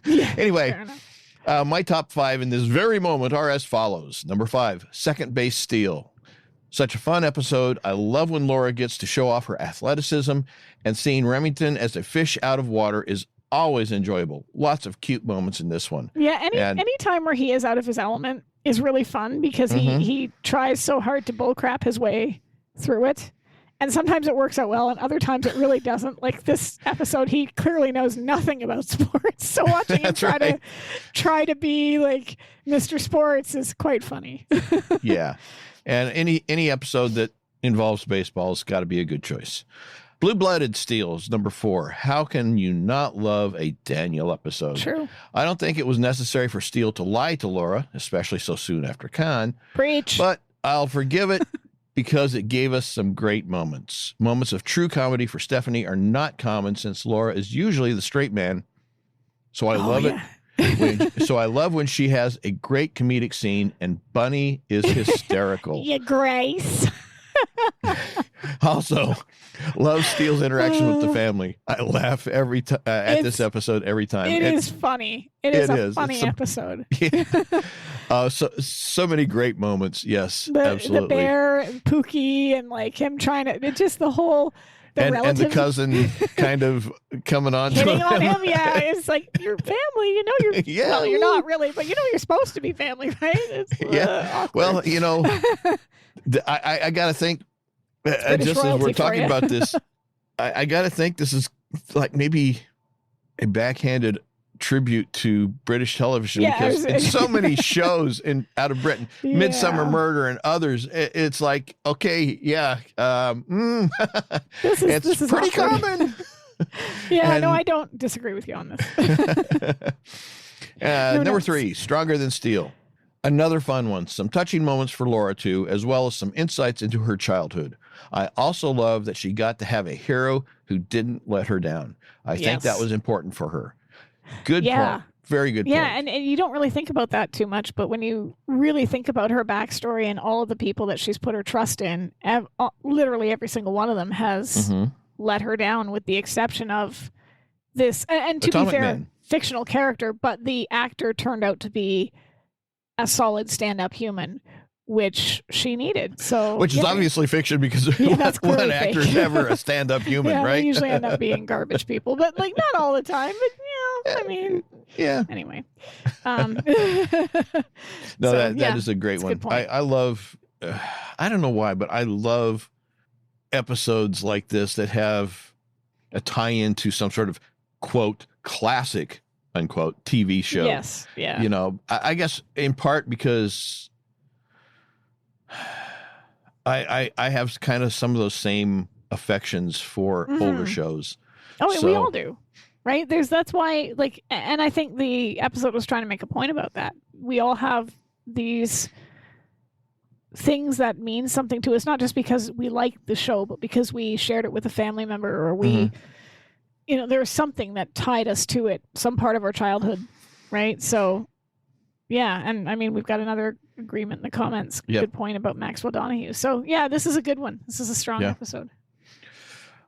Speaker 1: Yeah,
Speaker 2: anyway. My top 5 in this very moment are as follows. Number 5, Second Base Steele. Such a fun episode. I love when Laura gets to show off her athleticism, and seeing Remington as a fish out of water is always enjoyable. Lots of cute moments in this one.
Speaker 1: Yeah, any time where he is out of his element is really fun because he tries so hard to bullcrap his way through it. And sometimes it works out well, and other times it really doesn't. Like this episode, he clearly knows nothing about sports. So watching him try to be like Mr. Sports is quite funny.
Speaker 2: Yeah. And any episode that involves baseball has got to be a good choice. Blue-Blooded Steele's number 4. How can you not love a Daniel episode?
Speaker 1: True.
Speaker 2: I don't think it was necessary for Steele to lie to Laura, especially so soon after Khan.
Speaker 1: Preach.
Speaker 2: But I'll forgive it because it gave us some great moments. Moments of true comedy for Stephanie are not common since Laura is usually the straight man. So I love it. So I love when she has a great comedic scene and Bunny is hysterical.
Speaker 1: Yeah, Grace.
Speaker 2: Also, love Steele's interaction with the family. I laugh every time at this episode every time.
Speaker 1: It is funny. It is a funny episode.
Speaker 2: Yeah. So many great moments. Yes, absolutely.
Speaker 1: The bear and Pookie and like him trying to. It's just the whole.
Speaker 2: And the cousin kind of coming on
Speaker 1: hitting
Speaker 2: to him.
Speaker 1: on him. Yeah, it's like your family. You know, you're well, you're not really, but you know, you're supposed to be family, right? It's,
Speaker 2: yeah. Well, you know, I got to think. Just as we're talking about this, I got to think this is like maybe a backhanded tribute to British television because in so many shows out of Britain, Midsummer Murder and others, it's like, okay, yeah, this is pretty common.
Speaker 1: No, I don't disagree with you on this.
Speaker 2: Number 3, Stronger Than Steele. Another fun one. Some touching moments for Laura, too, as well as some insights into her childhood. I also love that she got to have a hero who didn't let her down. I think that was important for her. Good point. Very good point.
Speaker 1: Yeah, and you don't really think about that too much, but when you really think about her backstory and all of the people that she's put her trust in, literally every single one of them has let her down with the exception of this, and to be fair, fictional character, but the actor turned out to be a solid stand-up human, which she needed. Which is
Speaker 2: obviously fiction because one actor's never a stand-up human, right?
Speaker 1: They usually end up being garbage people, but like not all the time. But I mean, Anyway,
Speaker 2: that is a great one. I love. I don't know why, but I love episodes like this that have a tie-in to some sort of quote classic unquote TV show.
Speaker 1: Yes, yeah.
Speaker 2: You know, I guess in part because I have kind of some of those same affections for older shows.
Speaker 1: Oh, and we all do, right? That's why, like, and I think the episode was trying to make a point about that. We all have these things that mean something to us, not just because we like the show, but because we shared it with a family member or we. You know, there was something that tied us to it, some part of our childhood, right? So, yeah, and I mean, we've got another agreement in the comments. Yep. Good point about Maxwell Donahue. So, yeah, this is a good one. This is a strong episode.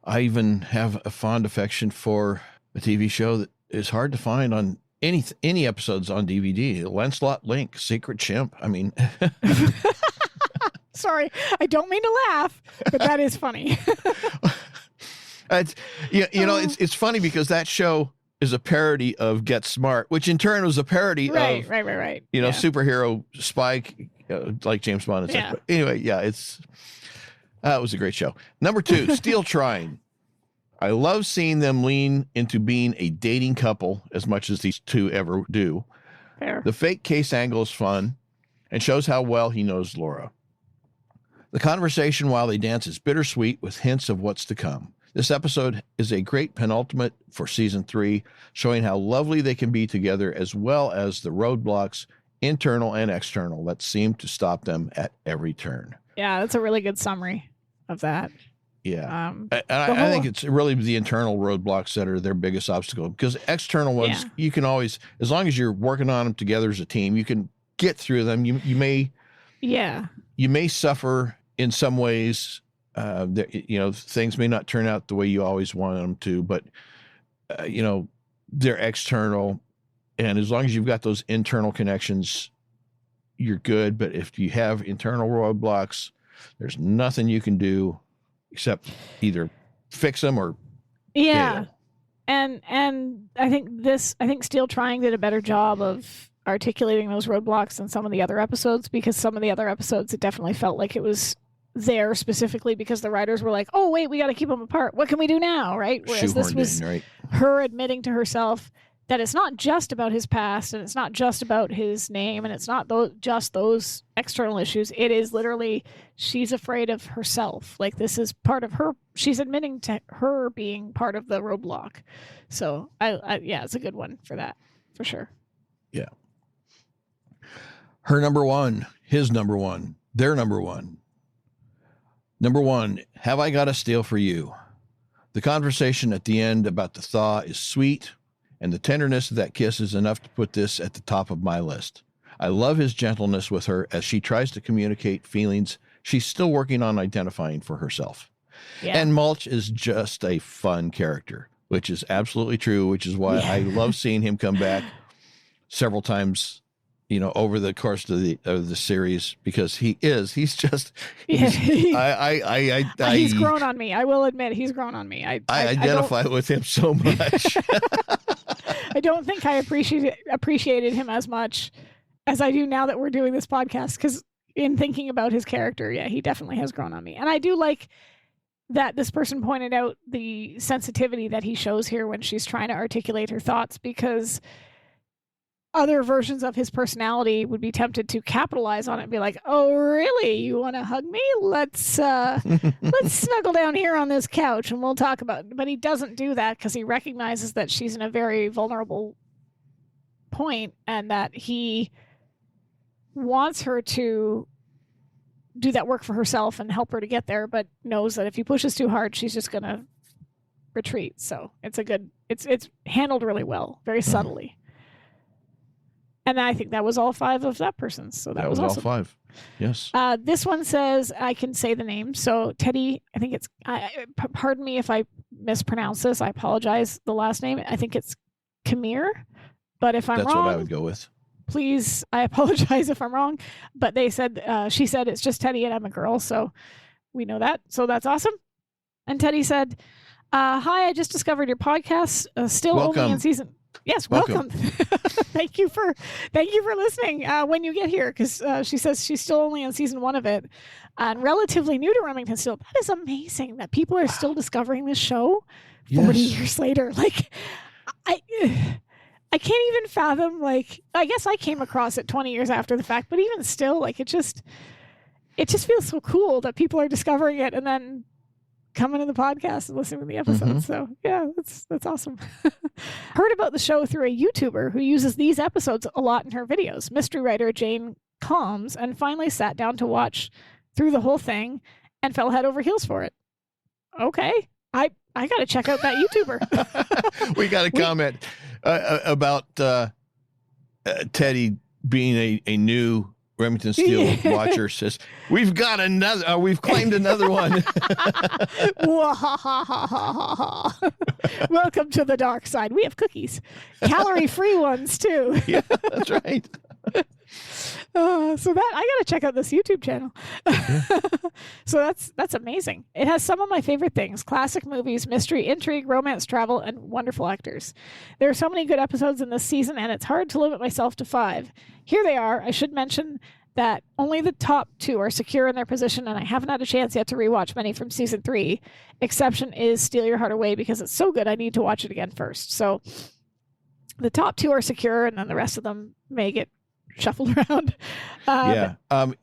Speaker 2: I even have a fond affection for a TV show that is hard to find on any episodes on DVD. Lancelot Link, Secret Chimp. I mean...
Speaker 1: Sorry, I don't mean to laugh, but that is funny.
Speaker 2: It's funny because that show is a parody of Get Smart, which in turn was a parody of
Speaker 1: right.
Speaker 2: Superhero Spike, like James Bond and stuff. But anyway, it was a great show. Number 2, Steele Trying. I love seeing them lean into being a dating couple as much as these two ever do.
Speaker 1: Fair.
Speaker 2: The fake case angle is fun and shows how well he knows Laura. The conversation while they dance is bittersweet with hints of what's to come. This episode is a great penultimate for season 3, showing how lovely they can be together as well as the roadblocks, internal and external, that seem to stop them at every turn.
Speaker 1: Yeah, that's a really good summary of that.
Speaker 2: Yeah. I think it's really the internal roadblocks that are their biggest obstacle because external ones, you can always, as long as you're working on them together as a team, you can get through them. You may suffer in some ways. Things may not turn out the way you always want them to, but they're external, and as long as you've got those internal connections, you're good. But if you have internal roadblocks, there's nothing you can do except either fix them or
Speaker 1: fail. And I think Steele Trying did a better job of articulating those roadblocks than some of the other episodes, because some of the other episodes it definitely felt like it was there specifically because the writers were like, oh, wait, we got to keep them apart. What can we do now, right? Whereas this was her admitting to herself that it's not just about his past and it's not just about his name and it's not just those external issues. It is literally she's afraid of herself. Like this is part of her. She's admitting to her being part of the roadblock. So yeah, it's a good one for that, for sure.
Speaker 2: Yeah. Her number one, his number one, their number one. Number one, have I got a Steele for you? The conversation at the end about the thaw is sweet, and the tenderness of that kiss is enough to put this at the top of my list. I love his gentleness with her as she tries to communicate feelings she's still working on identifying for herself. Yeah. And Mulch is just a fun character, which is absolutely true, which is why I love seeing him come back several times, over the course of the series, because he's
Speaker 1: grown on me. I will admit he's grown on me. I
Speaker 2: identify with him so much.
Speaker 1: I don't think I appreciated him as much as I do now that we're doing this podcast, because in thinking about his character, he definitely has grown on me. And I do like that this person pointed out the sensitivity that he shows here when she's trying to articulate her thoughts, because other versions of his personality would be tempted to capitalize on it and be like, oh, really? You want to hug me? Let's snuggle down here on this couch and we'll talk about it. But he doesn't do that because he recognizes that she's in a very vulnerable point and that he wants her to do that work for herself and help her to get there, but knows that if he pushes too hard, she's just going to retreat. So it's handled really well, very subtly. And I think that was all 5 of that person's. So that was awesome.
Speaker 2: All 5. Yes.
Speaker 1: This one says, I can say the name. So Teddy, I think it's, pardon me if I mispronounce this. I apologize. The last name, I think it's Kamir. But if I'm wrong.
Speaker 2: That's what I would go with.
Speaker 1: Please, I apologize if I'm wrong. But she said it's just Teddy and I'm a girl. So we know that. So that's awesome. And Teddy said, hi, I just discovered your podcast. Still
Speaker 2: welcome.
Speaker 1: Only in season. Yes, welcome. Thank you for listening when you get here, because she says she's still only on season 1 of it and relatively new to Remington still. That is amazing that people are still discovering this show 40 years later. Like, I can't even fathom, like, I guess I came across it 20 years after the fact, but even still, like, it just feels so cool that people are discovering it and then coming to the podcast and listening to the episodes. Mm-hmm. So yeah, that's awesome. Heard about the show through a YouTuber who uses these episodes a lot in her videos, mystery writer Jane Combs, and finally sat down to watch through the whole thing and fell head over heels for it. Okay. I got to check out that YouTuber.
Speaker 2: We got a comment about Teddy being a new Remington Steele watcher. Says, we've got another, we've claimed another one.
Speaker 1: Welcome to the dark side. We have cookies, calorie-free ones too.
Speaker 2: Yeah, that's right.
Speaker 1: So that I got to check out this YouTube channel. So that's amazing. It has some of my favorite things: classic movies, mystery, intrigue, romance, travel, and wonderful actors. There are so many good episodes in this season, and it's hard to limit myself to 5. Here they are. I should mention that only the top 2 are secure in their position, and I haven't had a chance yet to rewatch many from season 3. Exception is Steal Your Heart Away, because it's so good I need to watch it again first. So the top 2 are secure, and then the rest of them may get shuffled around.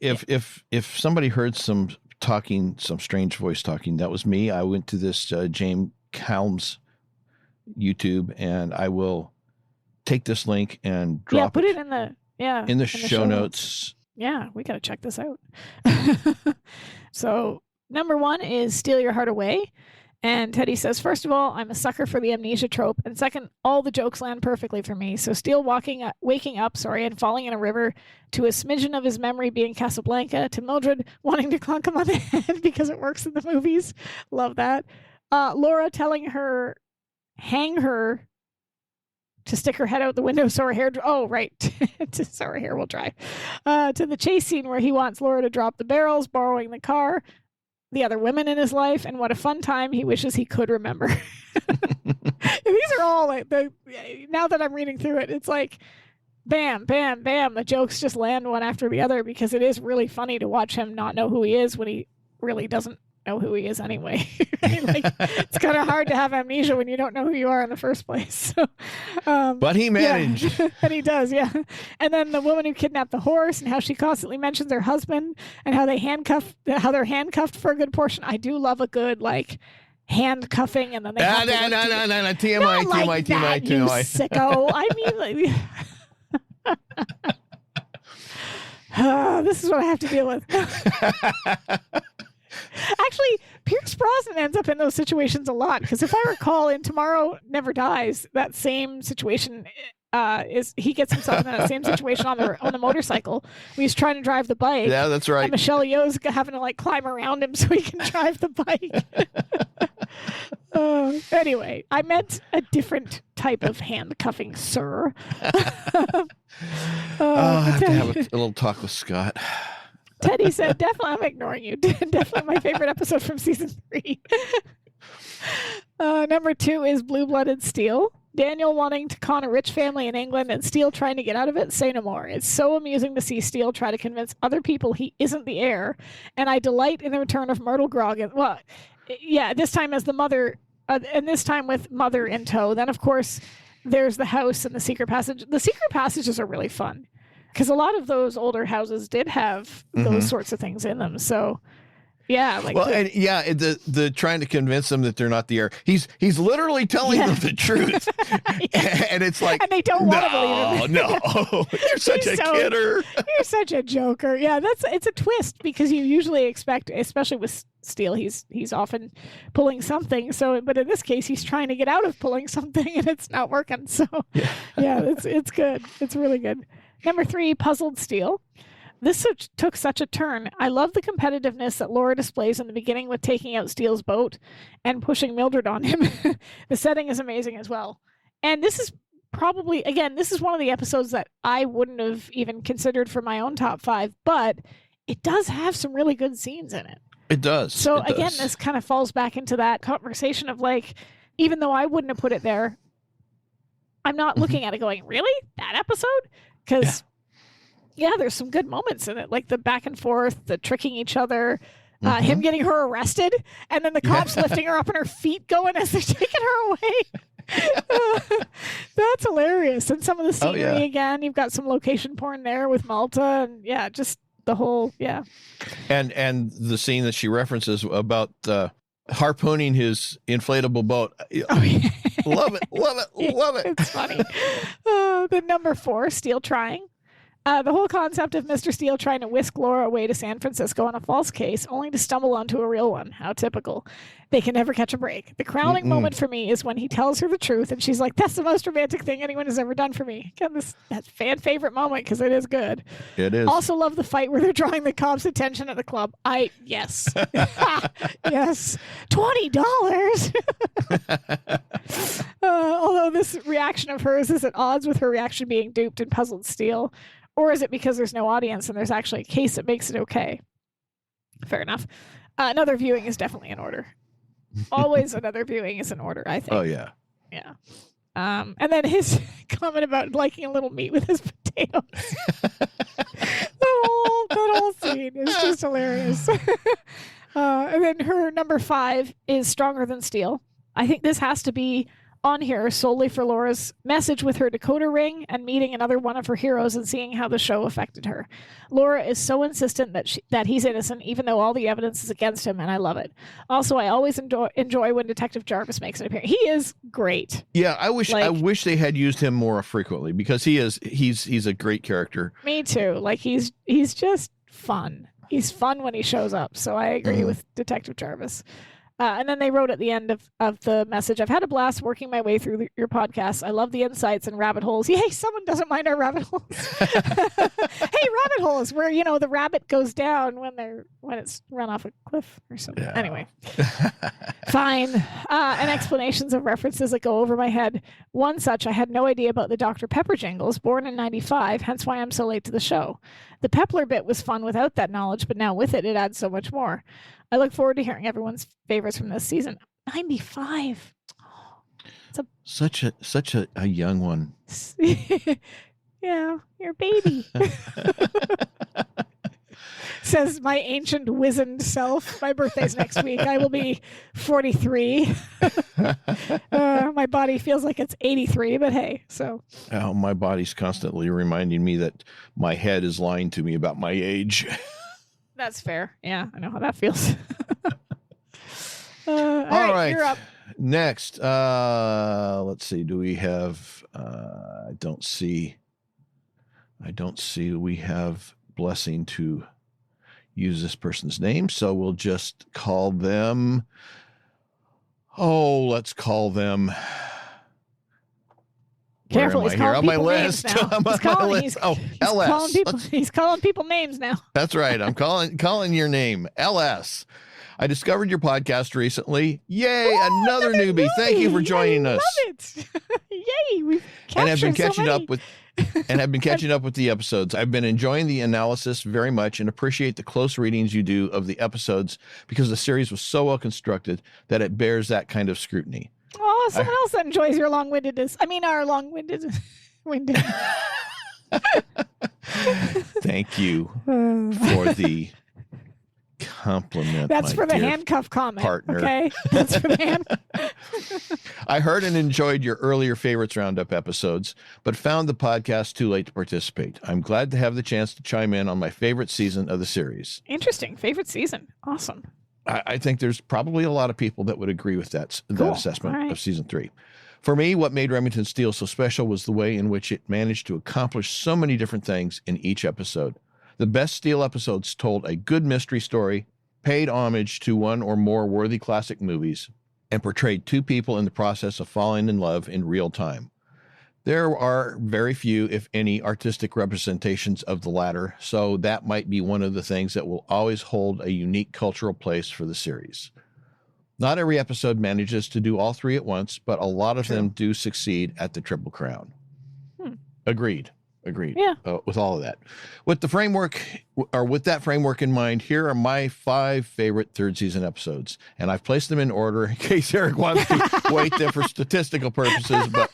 Speaker 2: If somebody heard some strange voice talking, that was me. I went to this James Calms YouTube, and I will take this link and drop
Speaker 1: put it in the
Speaker 2: show notes.
Speaker 1: Yeah, we got to check this out. So number 1 is Steal Your Heart Away. And Teddy says, first of all, I'm a sucker for the amnesia trope. And second, all the jokes land perfectly for me. So Steele waking up, and falling in a river, to a smidgen of his memory being Casablanca, to Mildred wanting to clunk him on the head because it works in the movies. Love that. Laura telling her, hang her to stick her head out the window so her hair... so her hair will dry. To the chase scene where he wants Laura to drop the barrels, borrowing the car, the other women in his life, and what a fun time he wishes he could remember. These are all like now that I'm reading through it, it's like bam, bam, bam. The jokes just land one after the other, because it is really funny to watch him not know who he is when he really doesn't know who he is anyway. Like, it's kind of hard to have amnesia when you don't know who you are in the first place. So,
Speaker 2: but he managed.
Speaker 1: Yeah. And he does, yeah. And then the woman who kidnapped the horse and how she constantly mentions her husband and how they're handcuffed for a good portion. I do love a good, like, handcuffing, and then they have TMI, you sicko. I mean, like, this is what I have to deal with. Actually, Pierce Brosnan ends up in those situations a lot, because if I recall, in Tomorrow Never Dies, that same situation he gets himself in that same situation on the motorcycle. When he's trying to drive the bike.
Speaker 2: Yeah, that's right.
Speaker 1: And Michelle Yeoh's having to like climb around him so he can drive the bike. Anyway, I meant a different type of handcuffing, sir.
Speaker 2: I have to have a little talk with Scott.
Speaker 1: Teddy said, definitely, I'm ignoring you. Definitely my favorite episode from season 3. Number 2 is Blue-Blooded Steele. Daniel wanting to con a rich family in England and Steele trying to get out of it. Say no more. It's so amusing to see Steele try to convince other people he isn't the heir. And I delight in the return of Myrtle Grogan. Well, yeah, this time as the mother, and this time with Mother in tow. Then, of course, there's the house and the secret passage. The secret passages are really fun, because a lot of those older houses did have those sorts of things in them. So, yeah, like
Speaker 2: the trying to convince them that they're not the heir. He's literally telling them the truth, and it's like,
Speaker 1: and they don't want to believe him.
Speaker 2: No, you're such a kidder.
Speaker 1: You're such a joker. Yeah, it's a twist, because you usually expect, especially with Steele, he's often pulling something. So, but in this case, he's trying to get out of pulling something, and it's not working. So, yeah, it's good. It's really good. Number 3, Puzzled Steele. This took such a turn. I love the competitiveness that Laura displays in the beginning with taking out Steele's boat and pushing Mildred on him. The setting is amazing as well. And this is probably, again, this is one of the episodes that I wouldn't have even considered for my own top 5, but it does have some really good scenes in it.
Speaker 2: It does.
Speaker 1: So again, this kind of falls back into that conversation of like, even though I wouldn't have put it there, I'm not looking at it going, really? That episode? Because... Yeah, there's some good moments in it, like the back and forth, the tricking each other, him getting her arrested, and then the cops lifting her up and her feet going as they're taking her away. That's hilarious. And some of the scenery again, you've got some location porn there with Malta, and just the whole,
Speaker 2: And the scene that she references about harpooning his inflatable boat. Love it.
Speaker 1: It's funny. The number 4, Steele trying. The whole concept of Mr. Steele trying to whisk Laura away to San Francisco on a false case, only to stumble onto a real one. How typical. They can never catch a break. The crowning moment for me is when he tells her the truth, and she's like, that's the most romantic thing anyone has ever done for me. Again, that fan favorite moment, because it is good.
Speaker 2: It is.
Speaker 1: Also love the fight where they're drawing the cops' attention at the club. Yes. Yes. $20. Although this reaction of hers is at odds with her reaction being duped and puzzled Steele. Or is it because there's no audience and there's actually a case that makes it okay? Fair enough. Another viewing is definitely in order. Always another viewing is in order, I think.
Speaker 2: Oh, yeah.
Speaker 1: Yeah. And then his comment about liking a little meat with his potatoes. that whole scene is just hilarious. And then her number 5 is Stronger Than Steele. I think this has to be on here solely for Laura's message with her decoder ring and meeting another one of her heroes and seeing how the show affected her. Laura is so insistent that he's innocent, even though all the evidence is against him, and I love it. Also, I always enjoy when Detective Jarvis makes an appearance. He is great.
Speaker 2: Yeah, I wish they had used him more frequently, because he's a great character.
Speaker 1: Me too. Like he's just fun. He's fun when he shows up. So I agree with Detective Jarvis. And then they wrote at the end of the message, I've had a blast working my way through your podcast. I love the insights and rabbit holes. Yay, someone doesn't mind our rabbit holes. Hey, rabbit holes, where, the rabbit goes down when it's run off a cliff or something. Yeah. Anyway, fine. And explanations of references that go over my head. One such, I had no idea about the Dr. Pepper jingles, born in 95, hence why I'm so late to the show. The Pepler bit was fun without that knowledge, but now with it adds so much more. I look forward to hearing everyone's favorites from this season. 95. Oh,
Speaker 2: such a young one.
Speaker 1: Yeah, you're a baby. Says my ancient wizened self. My birthday's next week. I will be 43. My body feels like it's 83, but hey, so.
Speaker 2: Oh, my body's constantly reminding me that my head is lying to me about my age.
Speaker 1: That's fair. Yeah, I know how that feels.
Speaker 2: All right,
Speaker 1: you're up.
Speaker 2: Next, let's see. Do we have? I don't see. We have blessing to use this person's name, so we'll just call them. Oh, let's call them.
Speaker 1: Careful, he's calling
Speaker 2: on my
Speaker 1: people
Speaker 2: list.
Speaker 1: names now.
Speaker 2: I'm on my list. Oh, LS.
Speaker 1: He's calling people names now.
Speaker 2: That's right. I'm calling your name, LS. I discovered your podcast recently. Yay, another newbie. Thank you for joining us.
Speaker 1: Love it. Yay, we've captured
Speaker 2: and have been catching
Speaker 1: so
Speaker 2: up with the episodes. I've been enjoying the analysis very much and appreciate the close readings you do of the episodes because the series was so well constructed that it bears that kind of scrutiny.
Speaker 1: Oh, someone else that enjoys your long-windedness. I mean, our long-winded.
Speaker 2: Thank you for the compliment.
Speaker 1: That's for the handcuff comment.
Speaker 2: Partner.
Speaker 1: Okay. That's for the handcuff.
Speaker 2: I heard and enjoyed your earlier favorites roundup episodes, but found the podcast too late to participate. I'm glad to have the chance to chime in on my favorite season of the series.
Speaker 1: Interesting. Favorite season. Awesome.
Speaker 2: I think there's probably a lot of people that would agree with that assessment of season 3. For me, what made Remington Steele so special was the way in which it managed to accomplish so many different things in each episode. The best Steele episodes told a good mystery story, paid homage to one or more worthy classic movies, and portrayed two people in the process of falling in love in real time. There are very few, if any, artistic representations of the latter, so that might be one of the things that will always hold a unique cultural place for the series. Not every episode manages to do all three at once, but a lot of them do succeed at the Triple Crown. Agreed.
Speaker 1: Yeah.
Speaker 2: With all of that. With that framework in mind, here are my 5 favorite third season episodes. And I've placed them in order in case Eric wants to weight them for statistical purposes. But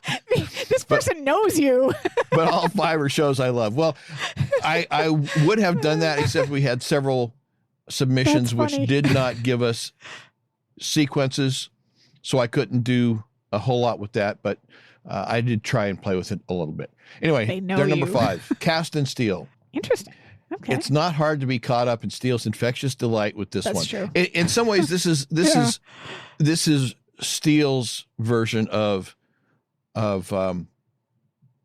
Speaker 1: this person knows you.
Speaker 2: But all 5 are shows I love. Well, I would have done that except we had several submissions which did not give us sequences. So I couldn't do a whole lot with that. But I did try and play with it a little bit. Anyway, they're number 5, Cast and Steele.
Speaker 1: Interesting. Okay.
Speaker 2: It's not hard to be caught up in Steele's infectious delight with this one.
Speaker 1: That's true.
Speaker 2: In some ways, this is Steele's version of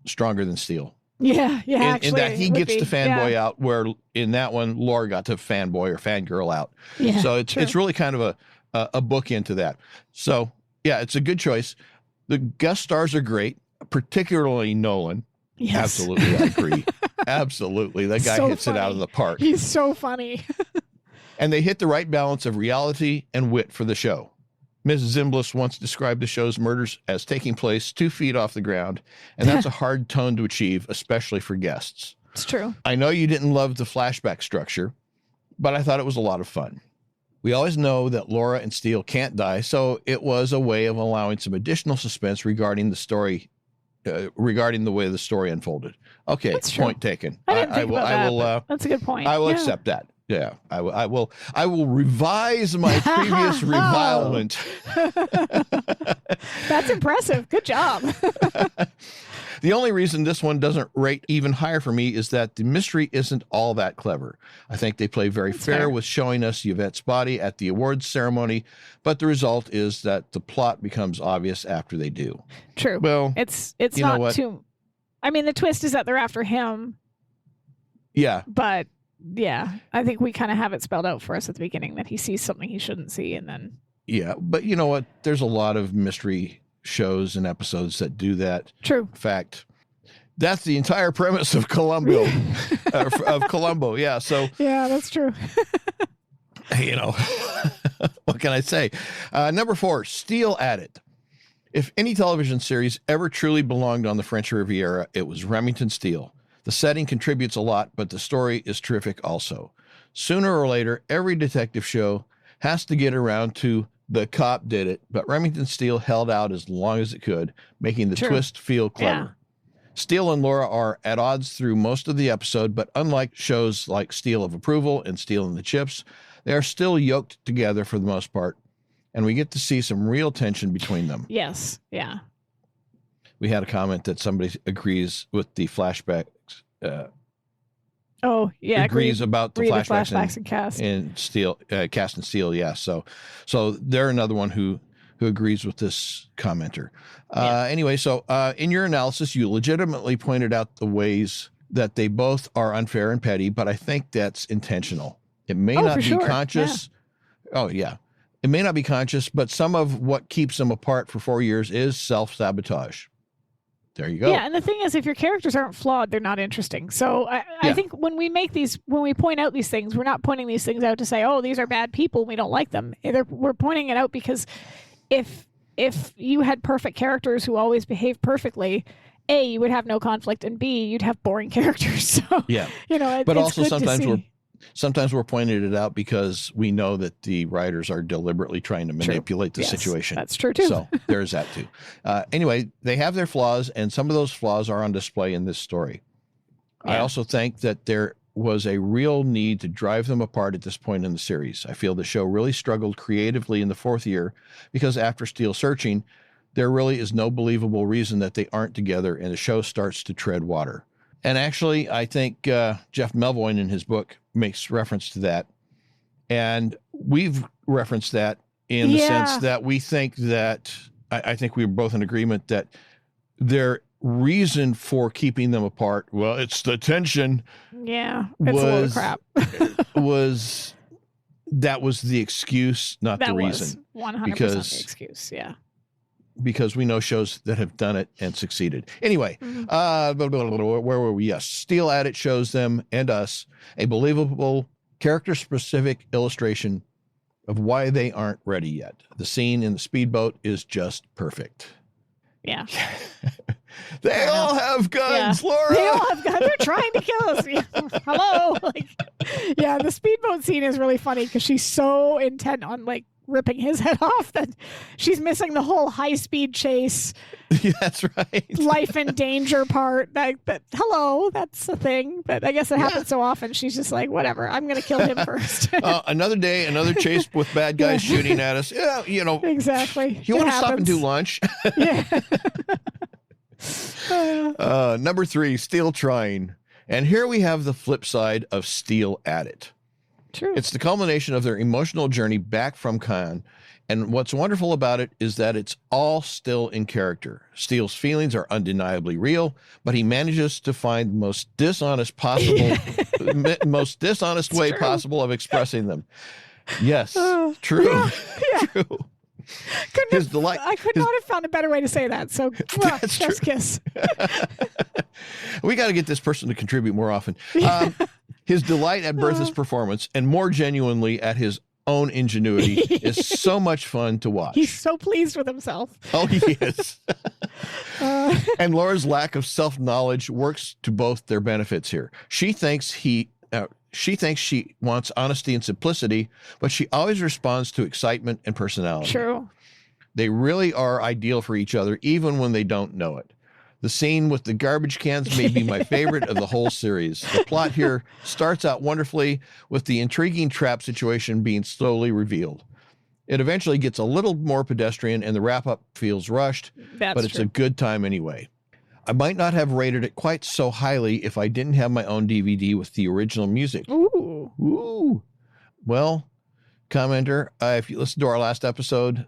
Speaker 2: Stronger Than Steele.
Speaker 1: Yeah.
Speaker 2: In that he gets to fanboy out, where in that one, Laura got to fanboy or fangirl out.
Speaker 1: Yeah,
Speaker 2: so it's really kind of a book into that. So yeah, it's a good choice. The guest stars are great, particularly Nolan.
Speaker 1: Yes.
Speaker 2: Absolutely, I agree. Absolutely. That guy hits it out of the park.
Speaker 1: He's so funny.
Speaker 2: And they hit the right balance of reality and wit for the show. Ms. Zimbalist once described the show's murders as taking place 2 feet off the ground, and that's a hard tone to achieve, especially for guests.
Speaker 1: It's true.
Speaker 2: I know you didn't love the flashback structure, but I thought it was a lot of fun. We always know that Laura and Steele can't die, so it was a way of allowing some additional suspense regarding the story, regarding the way the story unfolded. Okay,
Speaker 1: that's true.
Speaker 2: Point taken.
Speaker 1: I didn't think about that. That's a good point.
Speaker 2: I will accept that. Yeah, I will revise my previous revilement.
Speaker 1: That's impressive. Good job.
Speaker 2: The only reason this one doesn't rate even higher for me is that the mystery isn't all that clever. I think they play very fair with showing us Yvette's body at the awards ceremony, but the result is that the plot becomes obvious after they do.
Speaker 1: True.
Speaker 2: Well,
Speaker 1: it's not too. I mean, the twist is that they're after him.
Speaker 2: Yeah.
Speaker 1: But yeah, I think we kind of have it spelled out for us at the beginning that he sees something he shouldn't see, and then. Yeah,
Speaker 2: but you know what? There's a lot of mystery shows and episodes that do that.
Speaker 1: True.
Speaker 2: In fact, that's the entire premise of Columbo. Yeah. So.
Speaker 1: Yeah, that's true.
Speaker 2: What can I say? Number 4, Steele added. If any television series ever truly belonged on the French Riviera, it was Remington Steele. The setting contributes a lot, but the story is terrific also. Sooner or later, every detective show has to get around to the cop did it, but Remington Steele held out as long as it could, making the twist feel clever. Steele and Laura are at odds through most of the episode, but unlike shows like Steele of Approval and Steele and the Chips, they are still yoked together for the most part, and we get to see some real tension between them.
Speaker 1: Yes, yeah.
Speaker 2: We had a comment that somebody agrees with the flashbacks. Agrees about the flashbacks
Speaker 1: and cast.
Speaker 2: And Steele, cast and Steele, yeah. So they're another one who agrees with this commenter. Anyway, so in your analysis, you legitimately pointed out the ways that they both are unfair and petty, but I think that's intentional. It may not be conscious. Yeah. Oh, yeah. It may not be conscious, but some of what keeps them apart for 4 years is self-sabotage. There you go.
Speaker 1: Yeah, and the thing is, if your characters aren't flawed, they're not interesting. So I think when we point out these things, we're not pointing these things out to say, oh, these are bad people, we don't like them. We're pointing it out because if you had perfect characters who always behaved perfectly, A, you would have no conflict, and B, you'd have boring characters. So,
Speaker 2: yeah. But also sometimes we're pointing it out because we know that the writers are deliberately trying to manipulate the situation.
Speaker 1: That's true too.
Speaker 2: So there's that too. Anyway, they have their flaws, and some of those flaws are on display in this story. Yeah. I also think that there was a real need to drive them apart at this point in the series. I feel the show really struggled creatively in the 4th year because after Steele searching, there really is no believable reason that they aren't together, and the show starts to tread water. And actually, I think Jeff Melvoin in his book makes reference to that. And we've referenced that in the sense that we think that, I think we were both in agreement that their reason for keeping them apart, well, it's the tension.
Speaker 1: Yeah, it's a load of crap.
Speaker 2: That was the excuse, not the reason.
Speaker 1: 100% the excuse, yeah.
Speaker 2: Because we know shows that have done it and succeeded. Anyway, where were we? Yes, Steele at it shows them and us a believable, character-specific illustration of why they aren't ready yet. The scene in the speedboat is just perfect.
Speaker 1: Yeah.
Speaker 2: They all have guns, Laura.
Speaker 1: They all have guns. They're trying to kill us. Hello. The speedboat scene is really funny because she's so intent on ripping his head off that she's missing the whole high-speed chase.
Speaker 2: Yeah, that's right.
Speaker 1: Life in danger part. But hello, that's a thing. But I guess it happens so often. She's just like, whatever, I'm going to kill him first.
Speaker 2: Another day, another chase with bad guys shooting at us. Yeah,
Speaker 1: Exactly.
Speaker 2: You want to stop and do lunch?
Speaker 1: Yeah.
Speaker 2: Number 3, Steele trying. And here we have the flip side of Steele at it.
Speaker 1: True.
Speaker 2: It's the culmination of their emotional journey back from Khan. And what's wonderful about it is that it's all still in character. Steele's feelings are undeniably real, but he manages to find the most dishonest way possible of expressing them. Yes, true.
Speaker 1: Yeah.
Speaker 2: True.
Speaker 1: I could not have found a better way to say that. So, chef's kiss.
Speaker 2: We got to get this person to contribute more often. His delight at Bertha's performance, and more genuinely at his own ingenuity, is so much fun to watch.
Speaker 1: He's so pleased with himself.
Speaker 2: Oh, he is. And Laura's lack of self-knowledge works to both their benefits here. She thinks she wants honesty and simplicity, but she always responds to excitement and personality.
Speaker 1: True.
Speaker 2: They really are ideal for each other, even when they don't know it. The scene with the garbage cans may be my favorite of the whole series. The plot here starts out wonderfully with the intriguing trap situation being slowly revealed. It eventually gets a little more pedestrian and the wrap-up feels rushed, but it's a good time anyway. I might not have rated it quite so highly if I didn't have my own DVD with the original music.
Speaker 1: Ooh.
Speaker 2: Well, commenter, if you listened to our last episode,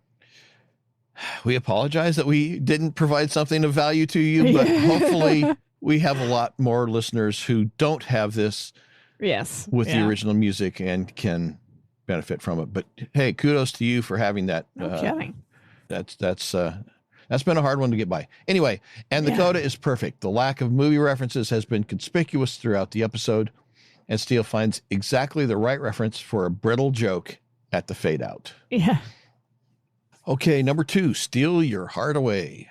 Speaker 2: we apologize that we didn't provide something of value to you, but hopefully we have a lot more listeners who don't have this with the original music and can benefit from it. But hey, kudos to you for having that.
Speaker 1: No kidding.
Speaker 2: That's been a hard one to get by. Anyway, and the coda is perfect. The lack of movie references has been conspicuous throughout the episode, and Steele finds exactly the right reference for a brittle joke at the fade out.
Speaker 1: Yeah.
Speaker 2: Okay, number 2, Steal Your Heart Away.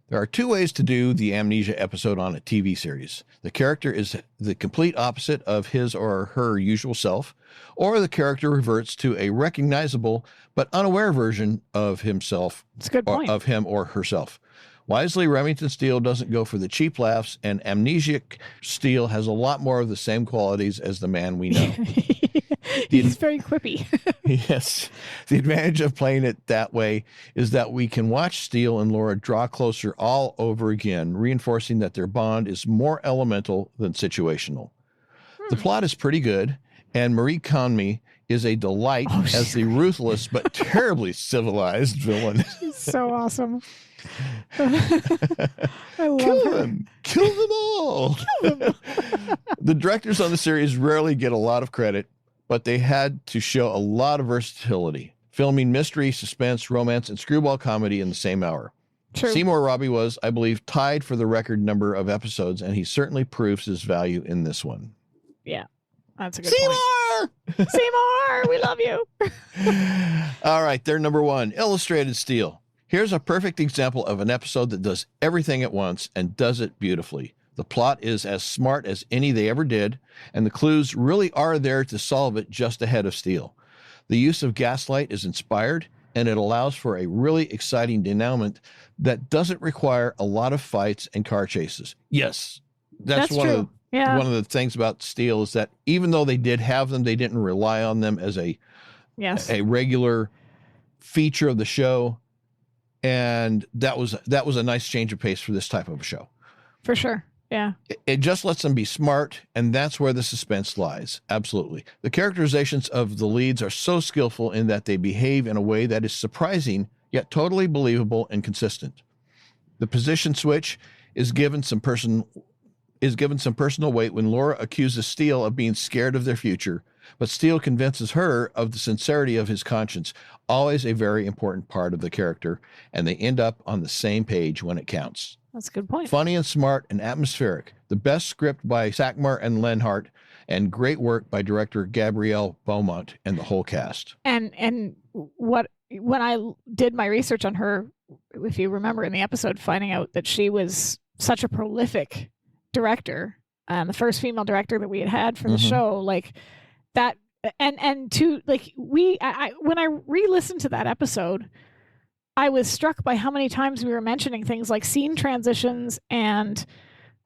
Speaker 2: There are 2 ways to do the amnesia episode on a TV series. The character is the complete opposite of his or her usual self, or the character reverts to a recognizable but unaware version of himself.
Speaker 1: That's a good point.
Speaker 2: Of him or herself. Wisely, Remington Steele doesn't go for the cheap laughs, and amnesiac Steele has a lot more of the same qualities as the man we know.
Speaker 1: He's very quippy.
Speaker 2: Yes. The advantage of playing it that way is that we can watch Steele and Laura draw closer all over again, reinforcing that their bond is more elemental than situational. The plot is pretty good, and Marie Conmee is a delight as the ruthless but terribly civilized villain.
Speaker 1: She's so awesome. I love
Speaker 2: Kill
Speaker 1: her.
Speaker 2: them! Kill them all!
Speaker 1: Kill them.
Speaker 2: The directors on the series rarely get a lot of credit, but they had to show a lot of versatility, filming mystery, suspense, romance, and screwball comedy in the same hour.
Speaker 1: True.
Speaker 2: Seymour Robbie was, I believe, tied for the record number of episodes, and he certainly proves his value in this one.
Speaker 1: Yeah, that's a good
Speaker 2: Seymour!
Speaker 1: point. Seymour, we love you.
Speaker 2: All right, they're number one, Illustrated Steele. Here's a perfect example of an episode that does everything at once and does it beautifully. The plot is as smart as any they ever did, and the clues really are there to solve it just ahead of Steele. The use of gaslight is inspired, and it allows for a really exciting denouement that doesn't require a lot of fights and car chases. Yes, that's one
Speaker 1: true.
Speaker 2: of one of the things about Steele is that even though they did have them, they didn't rely on them as a regular feature of the show. And that was a nice change of pace for this type of a show.
Speaker 1: For sure. Yeah.
Speaker 2: It just lets them be smart, and that's where the suspense lies. Absolutely. The characterizations of the leads are so skillful in that they behave in a way that is surprising, yet totally believable and consistent. The position switch is given some personal weight when Laura accuses Steele of being scared of their future, but Steele convinces her of the sincerity of his conscience, always a very important part of the character, and they end up on the same page when it counts.
Speaker 1: That's a good point.
Speaker 2: Funny and smart and atmospheric. The best script by Sackmar and Lenhart, and great work by director Gabrielle Beaumont and the whole cast.
Speaker 1: And when I did my research on her, if you remember in the episode, finding out that she was such a prolific director, the first female director that we had for the show, like that, and to like when I re-listened to that episode, I was struck by how many times we were mentioning things like scene transitions and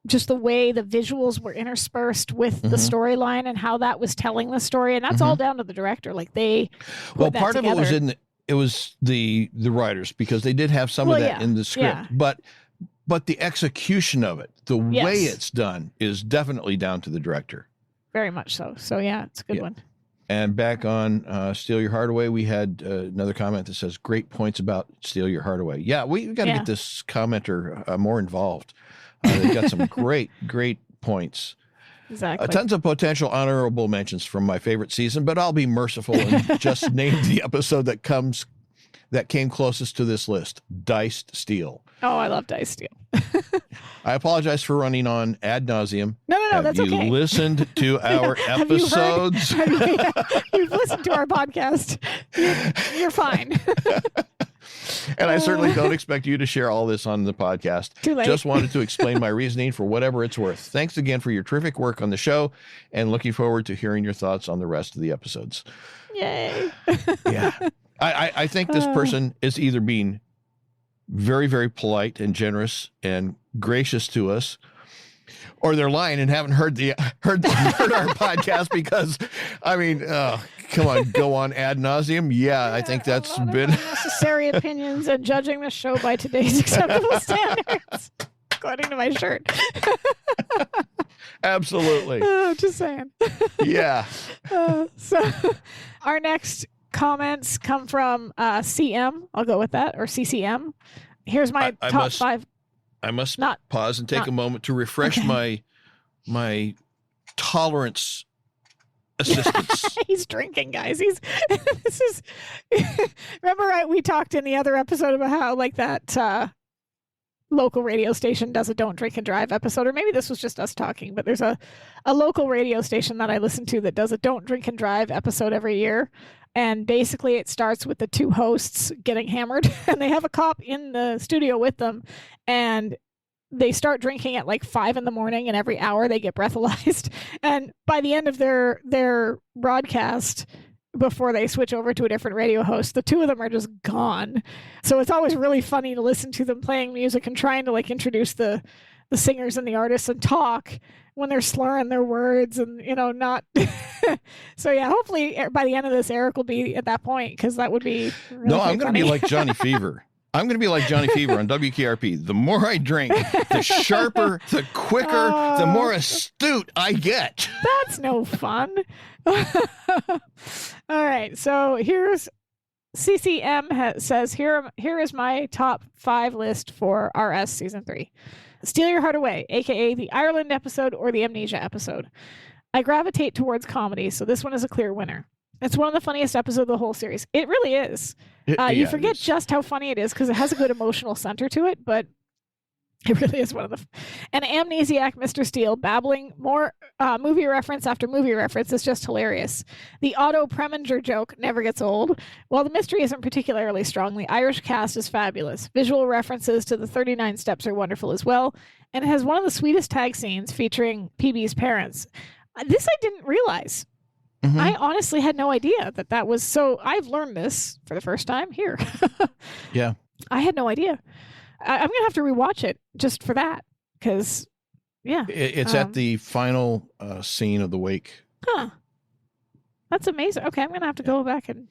Speaker 1: just the way the visuals were interspersed with the storyline and how that was telling the story. And that's all down to the director. Like they put that
Speaker 2: part
Speaker 1: together.
Speaker 2: of it was the writers, because they did have some of that in the script, but the execution of it, the way it's done, is definitely down to the director.
Speaker 1: Very much so. So yeah, it's a good one.
Speaker 2: And back on Steal Your Heart Away, we had another comment that says, great points about Steal Your Heart Away. Yeah, we got to get this commenter more involved. They've got some great points.
Speaker 1: Exactly.
Speaker 2: Tons of potential honorable mentions from my favorite season, but I'll be merciful and just name the episode that came closest to this list, Diced Steele.
Speaker 1: Oh, I love Diced Steele.
Speaker 2: I apologize for running on ad nauseum.
Speaker 1: No, that's okay.
Speaker 2: Have you listened to our episodes?
Speaker 1: You've listened to our podcast. You're fine.
Speaker 2: And I certainly don't expect you to share all this on the podcast.
Speaker 1: Too late.
Speaker 2: Just wanted to explain my reasoning for whatever it's worth. Thanks again for your terrific work on the show, and looking forward to hearing your thoughts on the rest of the episodes.
Speaker 1: Yay.
Speaker 2: Yeah. I think this person is either being very, very polite and generous and gracious to us, or they're lying and haven't heard our podcast, because, I mean, come on, go on ad nauseum. Yeah, I think that's been
Speaker 1: unnecessary opinions and judging the show by today's acceptable standards, according to my shirt.
Speaker 2: Absolutely.
Speaker 1: Just saying.
Speaker 2: Yeah.
Speaker 1: So our next comments come from CM. I'll go with that, or CCM. Here's my top 5.
Speaker 2: I must pause and take a moment to refresh my tolerance assistance.
Speaker 1: He's drinking, guys. Remember we talked in the other episode about how like that local radio station does a Don't Drink and Drive episode, or maybe this was just us talking, but there's a local radio station that I listen to that does a Don't Drink and Drive episode every year. And basically it starts with the two hosts getting hammered, and they have a cop in the studio with them, and they start drinking at like 5 a.m, and every hour they get breathalyzed. And by the end of their broadcast, before they switch over to a different radio host. The two of them are just gone. So it's always really funny to listen to them playing music and trying to like introduce the singers and the artists and talk when they're slurring their words and, not. So yeah, hopefully by the end of this, Eric will be at that point, because that would be really
Speaker 2: No, I'm going to be like Johnny Fever. I'm going to be like Johnny Fever on WKRP. The more I drink, the sharper, the quicker, the more astute I get.
Speaker 1: That's no fun. All right. So here's CCM says, here is my top 5 list for RS season 3. Steal Your Heart Away, aka the Ireland episode or the Amnesia episode. I gravitate towards comedy, so this one is a clear winner. It's one of the funniest episodes of the whole series. It really is. You forget just how funny it is because it has a good emotional center to it, but it really is one of the... And Amnesiac Mr. Steele babbling more movie reference after movie reference is just hilarious. The Otto Preminger joke never gets old. While the mystery isn't particularly strong, the Irish cast is fabulous. Visual references to the 39 Steps are wonderful as well, and it has one of the sweetest tag scenes featuring PB's parents. This I didn't realize. Mm-hmm. I honestly had no idea that was so. I've learned this for the first time here.
Speaker 2: Yeah.
Speaker 1: I had no idea. I'm going to have to rewatch it just for that because, yeah.
Speaker 2: It's at the final scene of the wake.
Speaker 1: Huh. That's amazing. Okay, I'm going to have to go back and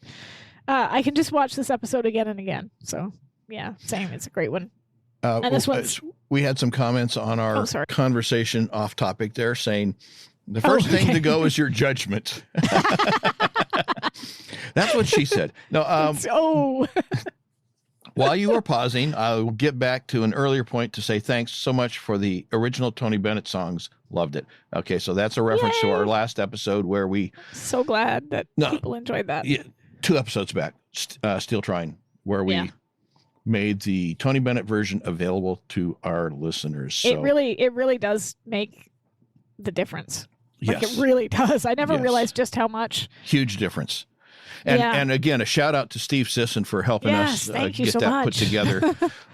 Speaker 1: I can just watch this episode again and again. So, yeah, same. It's a great one. And this one's...
Speaker 2: We had some comments on our conversation off topic there saying, the first thing to go is your judgment. That's what she said. No. While you were pausing, I'll get back to an earlier point to say thanks so much for the original Tony Bennett songs. Loved it. Okay, so that's a reference to our last episode where we...
Speaker 1: So glad that people enjoyed that.
Speaker 2: Yeah, 2 episodes back, Still Trying, where we made the Tony Bennett version available to our listeners. So,
Speaker 1: it really does make the difference. Like
Speaker 2: yes.
Speaker 1: It really does. I never realized just how much.
Speaker 2: Huge difference. And again, a shout out to Steve Sisson for helping us get that put together.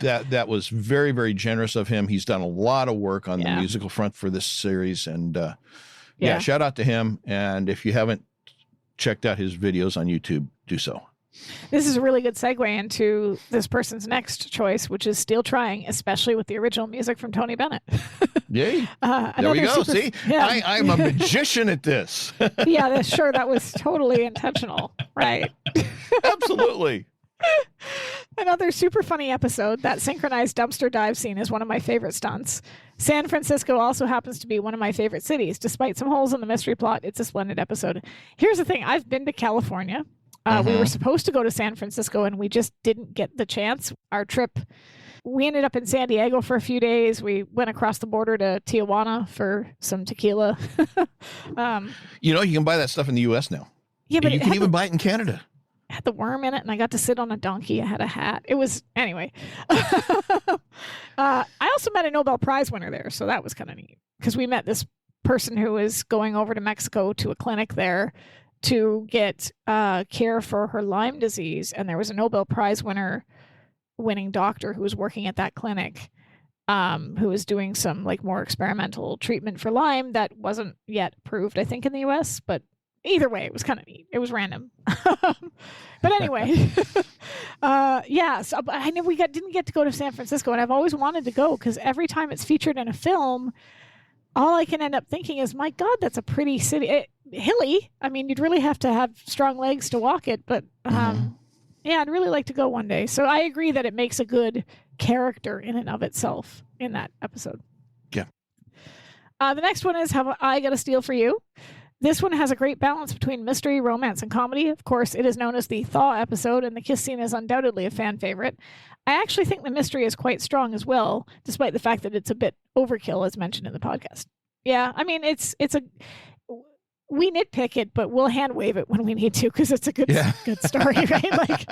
Speaker 2: That was very, very generous of him. He's done a lot of work on the musical front for this series. And shout out to him. And if you haven't checked out his videos on YouTube, do so.
Speaker 1: This is a really good segue into this person's next choice, which is Still Trying, especially with the original music from Tony Bennett.
Speaker 2: Yay. There we go. See, I'm a magician at this.
Speaker 1: Sure. That was totally intentional. Right.
Speaker 2: Absolutely.
Speaker 1: Another super funny episode. That synchronized dumpster dive scene is one of my favorite stunts. San Francisco also happens to be one of my favorite cities. Despite some holes in the mystery plot, it's a splendid episode. Here's the thing. I've been to California. We were supposed to go to San Francisco, and we just didn't get the chance. Our trip, we ended up in San Diego for a few days. We went across the border to Tijuana for some tequila.
Speaker 2: You can buy that stuff in the U.S. now. Yeah, but you can even buy it in Canada.
Speaker 1: It had the worm in it, and I got to sit on a donkey. I had a hat. It was, anyway. I also met a Nobel Prize winner there, so that was kind of neat. Because we met this person who was going over to Mexico to a clinic there to get care for her Lyme disease, and there was a Nobel Prize winning doctor who was working at that clinic, who was doing some more experimental treatment for Lyme that wasn't yet approved, I think, in the U.S. But either way, it was kind of neat. It was random, but anyway, So I know didn't get to go to San Francisco, and I've always wanted to go because every time it's featured in a film, all I can end up thinking is, my God, that's a pretty city. Hilly. I mean, you'd really have to have strong legs to walk it, but I'd really like to go one day. So I agree that it makes a good character in and of itself in that episode.
Speaker 2: Yeah.
Speaker 1: The next one is Have I Got a Steal for You? This one has a great balance between mystery, romance, and comedy. Of course, it is known as the Thaw episode, and the kiss scene is undoubtedly a fan favorite. I actually think the mystery is quite strong as well, despite the fact that it's a bit overkill, as mentioned in the podcast. Yeah, I mean, we nitpick it, but we'll hand wave it when we need to because it's a good story, right?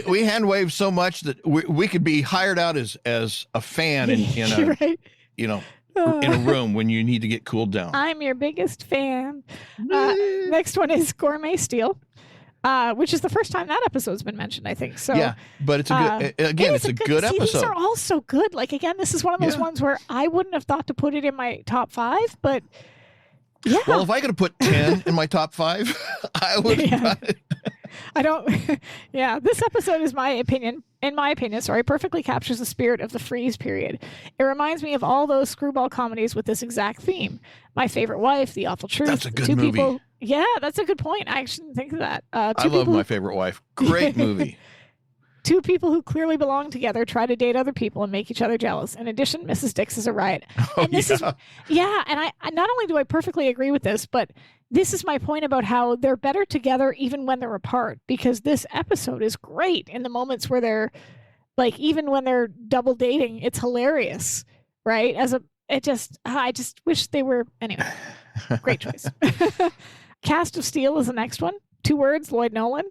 Speaker 2: We hand wave so much that we could be hired out as a fan in a room when you need to get cooled down.
Speaker 1: I'm your biggest fan. Next one is Gourmet Steele, which is the first time that episode's been mentioned, I think. So
Speaker 2: yeah, but it's a good it's a good episode.
Speaker 1: These are all so good. Again, this is one of those ones where I wouldn't have thought to put it in my top 5, but Yeah.
Speaker 2: Well, if I could have put 10 in my top 5, I would have.
Speaker 1: I don't. Yeah, this episode is in my opinion, perfectly captures the spirit of the freeze period. It reminds me of all those screwball comedies with this exact theme. My Favorite Wife, The Awful Truth.
Speaker 2: That's a good movie.
Speaker 1: People, yeah, that's a good point. I actually didn't think of that.
Speaker 2: I love My Favorite Wife. Great movie.
Speaker 1: Two people who clearly belong together try to date other people and make each other jealous. In addition, Mrs. Dix is a riot.
Speaker 2: Oh,
Speaker 1: and this is, and I not only do I perfectly agree with this, but this is my point about how they're better together even when they're apart, because this episode is great in the moments where they're like, even when they're double dating, it's hilarious, right? I just wish they were, anyway, great choice. Cast of Steele is the next one. 2 words, Lloyd Nolan.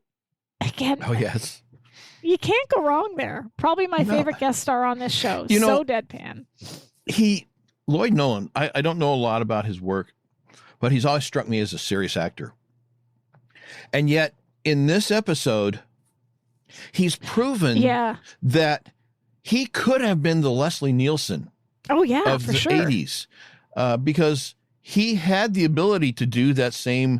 Speaker 1: Again.
Speaker 2: Oh, yes.
Speaker 1: You can't go wrong there. Probably my favorite guest star on this show. So deadpan.
Speaker 2: Lloyd Nolan, I don't know a lot about his work, but he's always struck me as a serious actor. And yet, in this episode, he's proven that he could have been the Leslie Nielsen of the 80s, because he had the ability to do that same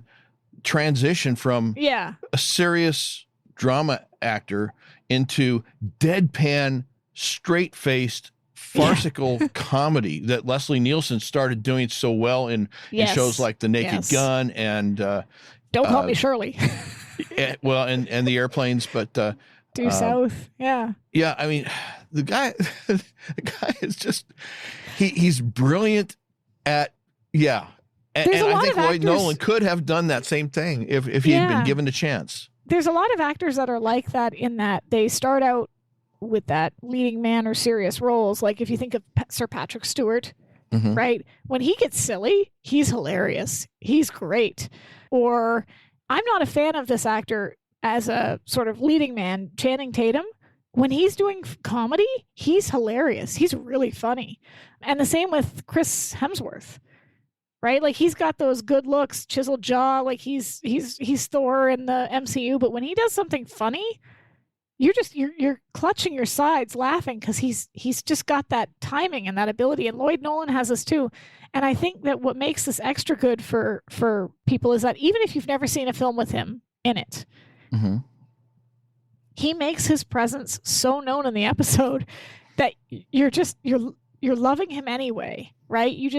Speaker 2: transition from a serious drama actor into deadpan, straight-faced, farcical comedy that Leslie Nielsen started doing so well in shows like The Naked Gun and
Speaker 1: Don't Call Me Shirley.
Speaker 2: and the Airplanes, but
Speaker 1: Due South. Yeah.
Speaker 2: I mean, the guy is just he's brilliant at and I think Lloyd Nolan could have done that same thing if he had been given a chance.
Speaker 1: There's a lot of actors that are like that, in that they start out with that leading man or serious roles. Like if you think of Sir Patrick Stewart, right? When he gets silly, he's hilarious. He's great. Or I'm not a fan of this actor as a sort of leading man, Channing Tatum. When he's doing comedy, he's hilarious. He's really funny. And the same with Chris Hemsworth. Right? Like he's got those good looks, chiseled jaw, like he's Thor in the MCU, but when he does something funny, you're clutching your sides laughing, because he's just got that timing and that ability. And Lloyd Nolan has this too. And I think that what makes this extra good for people is that even if you've never seen a film with him in it, he makes his presence so known in the episode that you're loving him anyway, right? You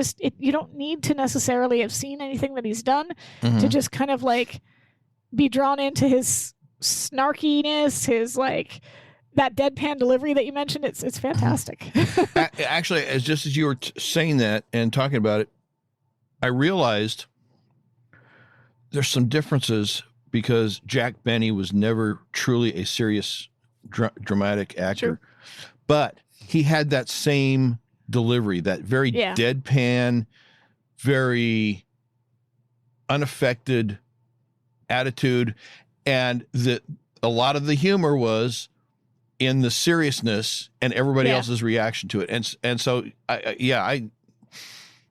Speaker 1: don't need to necessarily have seen anything that he's done to just kind of like be drawn into his snarkiness, his like that deadpan delivery that you mentioned. It's fantastic.
Speaker 2: Actually, just as you were saying that and talking about it, I realized there's some differences, because Jack Benny was never truly a serious dramatic actor, but he had that same delivery, that very deadpan, very unaffected attitude, and a lot of the humor was in the seriousness and everybody else's reaction to it. And so I'm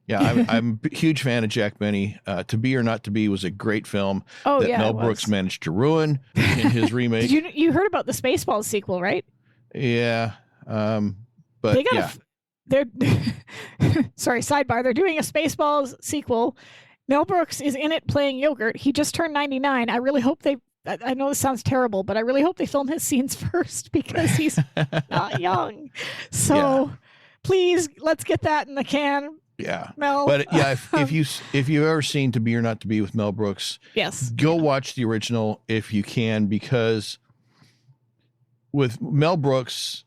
Speaker 2: a huge fan of Jack Benny. To Be or Not to Be was a great film that Mel Brooks managed to ruin in his remake.
Speaker 1: You heard about the Spaceballs sequel, right?
Speaker 2: Yeah. But
Speaker 1: they got they're sorry, sidebar. They're doing a Spaceballs sequel. Mel Brooks is in it playing yogurt. He just turned 99. I really hope I know this sounds terrible, but I really hope they film his scenes first, because he's not young. So please, let's get that in the can.
Speaker 2: Yeah.
Speaker 1: Mel.
Speaker 2: But if you've ever seen To Be or Not to Be with Mel Brooks, go watch the original if you can, because with Mel Brooks,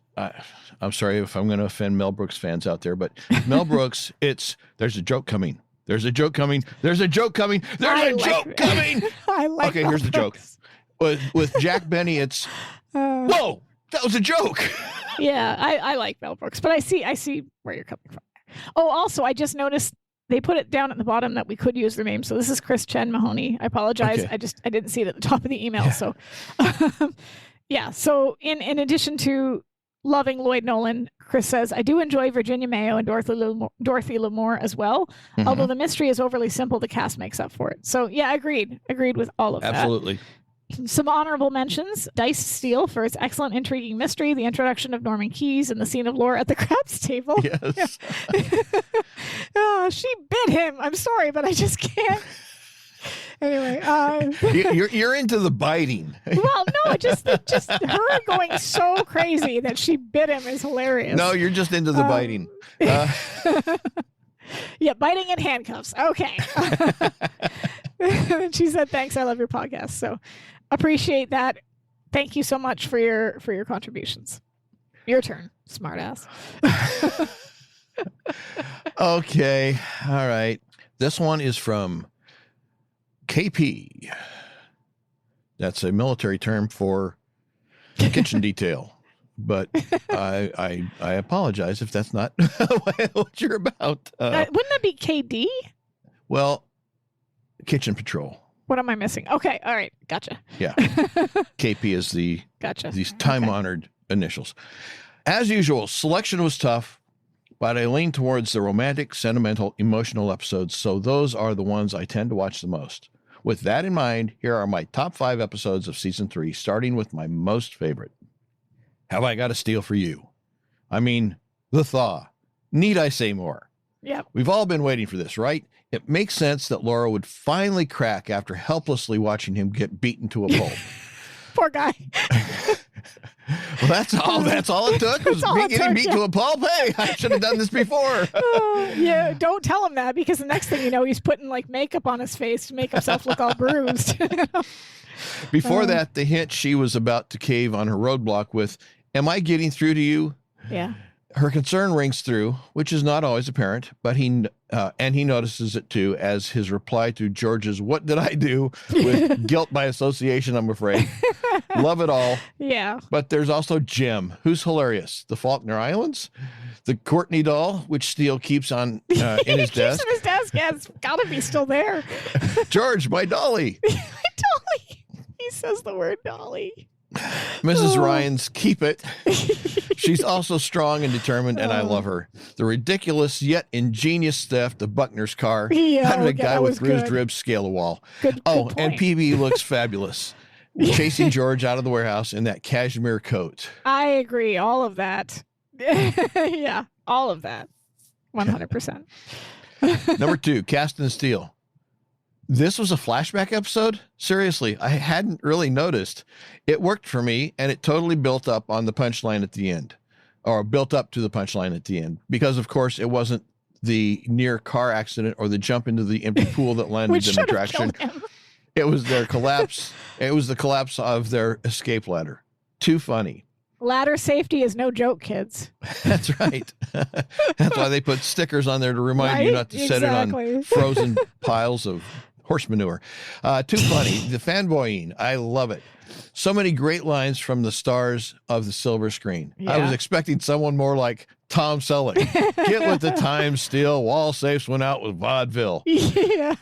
Speaker 2: I'm sorry if I'm going to offend Mel Brooks fans out there, but Mel Brooks, there's a joke coming. There's a joke coming. There's a joke coming. There's a joke coming.
Speaker 1: I like
Speaker 2: Okay,
Speaker 1: Mel
Speaker 2: here's the joke. With Jack Benny, it's, whoa, that was a joke.
Speaker 1: Yeah, I like Mel Brooks, but I see where you're coming from. Oh, also, I just noticed they put it down at the bottom that we could use their name. So this is Chris Chen Mahoney. I apologize.
Speaker 2: Okay.
Speaker 1: I didn't see it at the top of the email. So, So in addition to loving Lloyd Nolan, Chris says, I do enjoy Virginia Mayo and Dorothy Lamour as well. Although the mystery is overly simple, the cast makes up for it. So agreed with all of that.
Speaker 2: Absolutely.
Speaker 1: Some honorable mentions. Dice Steele for its excellent, intriguing mystery, the introduction of Norman Keyes, and the scene of Laura at the craps table.
Speaker 2: Yes.
Speaker 1: Oh, she bit him. I'm sorry, but I just can't. Anyway,
Speaker 2: you're into the biting.
Speaker 1: Well, no, just her going so crazy that she bit him is hilarious.
Speaker 2: No, you're just into the biting.
Speaker 1: Yeah, biting in handcuffs. Okay. She said, "Thanks, I love your podcast." So appreciate that. Thank you so much for your contributions. Your turn, smartass.
Speaker 2: Okay, all right. This one is from KP. That's a military term for kitchen detail. But I apologize if that's not what you're about.
Speaker 1: Wouldn't that be KD?
Speaker 2: Well, kitchen patrol.
Speaker 1: What am I missing? Okay, all right, gotcha.
Speaker 2: Yeah, KP is these time-honored initials. As usual, selection was tough, but I lean towards the romantic, sentimental, emotional episodes, so those are the ones I tend to watch the most. With that in mind, here are my top 5 episodes of season 3, starting with my most favorite. Have I Got a Steal for You? I mean, the thaw. Need I say more?
Speaker 1: Yeah.
Speaker 2: We've all been waiting for this, right? It makes sense that Laura would finally crack after helplessly watching him get beaten to a pulp.
Speaker 1: Poor guy.
Speaker 2: Well, that's all it took was getting beat to a pulp. Hey, I should have done this before.
Speaker 1: Yeah, don't tell him that, because the next thing you know, he's putting like makeup on his face to make himself look all bruised.
Speaker 2: Before that, the hint she was about to cave on her roadblock with, "Am I getting through to you?"
Speaker 1: Yeah.
Speaker 2: Her concern rings through, which is not always apparent, but he notices it too, as his reply to George's "What did I do?" with guilt by association, I'm afraid. Love it all.
Speaker 1: Yeah.
Speaker 2: But there's also Jim, who's hilarious. The Faulkner Islands, the Courtney doll, which Steele keeps on in his desk.
Speaker 1: In his desk. Yeah, it's got to be still there.
Speaker 2: George, my dolly.
Speaker 1: My dolly. He says the word dolly.
Speaker 2: Mrs. Ryan's Keep It. She's also strong and determined, and I love her. The ridiculous yet ingenious theft of Buckner's car.
Speaker 1: Yeah,
Speaker 2: How did a guy with bruised
Speaker 1: good.
Speaker 2: ribs scale a wall?
Speaker 1: Good
Speaker 2: And
Speaker 1: point.
Speaker 2: PB looks fabulous. Chasing George out of the warehouse in that cashmere coat.
Speaker 1: I agree. All of that. Yeah, all of that. 100%.
Speaker 2: Number 2, Cast and Steele. This was a flashback episode? Seriously, I hadn't really noticed. It worked for me, and it totally built up on the punchline at the end. Or built up to the punchline at the end. Because, of course, it wasn't the near car accident or the jump into the empty pool that landed in the attraction. It was their collapse. It was the collapse of their escape ladder. Too funny.
Speaker 1: Ladder safety is no joke, kids.
Speaker 2: That's right. That's why they put stickers on there to remind you not to set it on frozen piles of horse manure. Too funny. The fanboying. I love it. So many great lines from the stars of the silver screen. Yeah. I was expecting someone more like Tom Selleck. Get with the times, Steele. Wall safes went out with vaudeville.
Speaker 1: Yeah.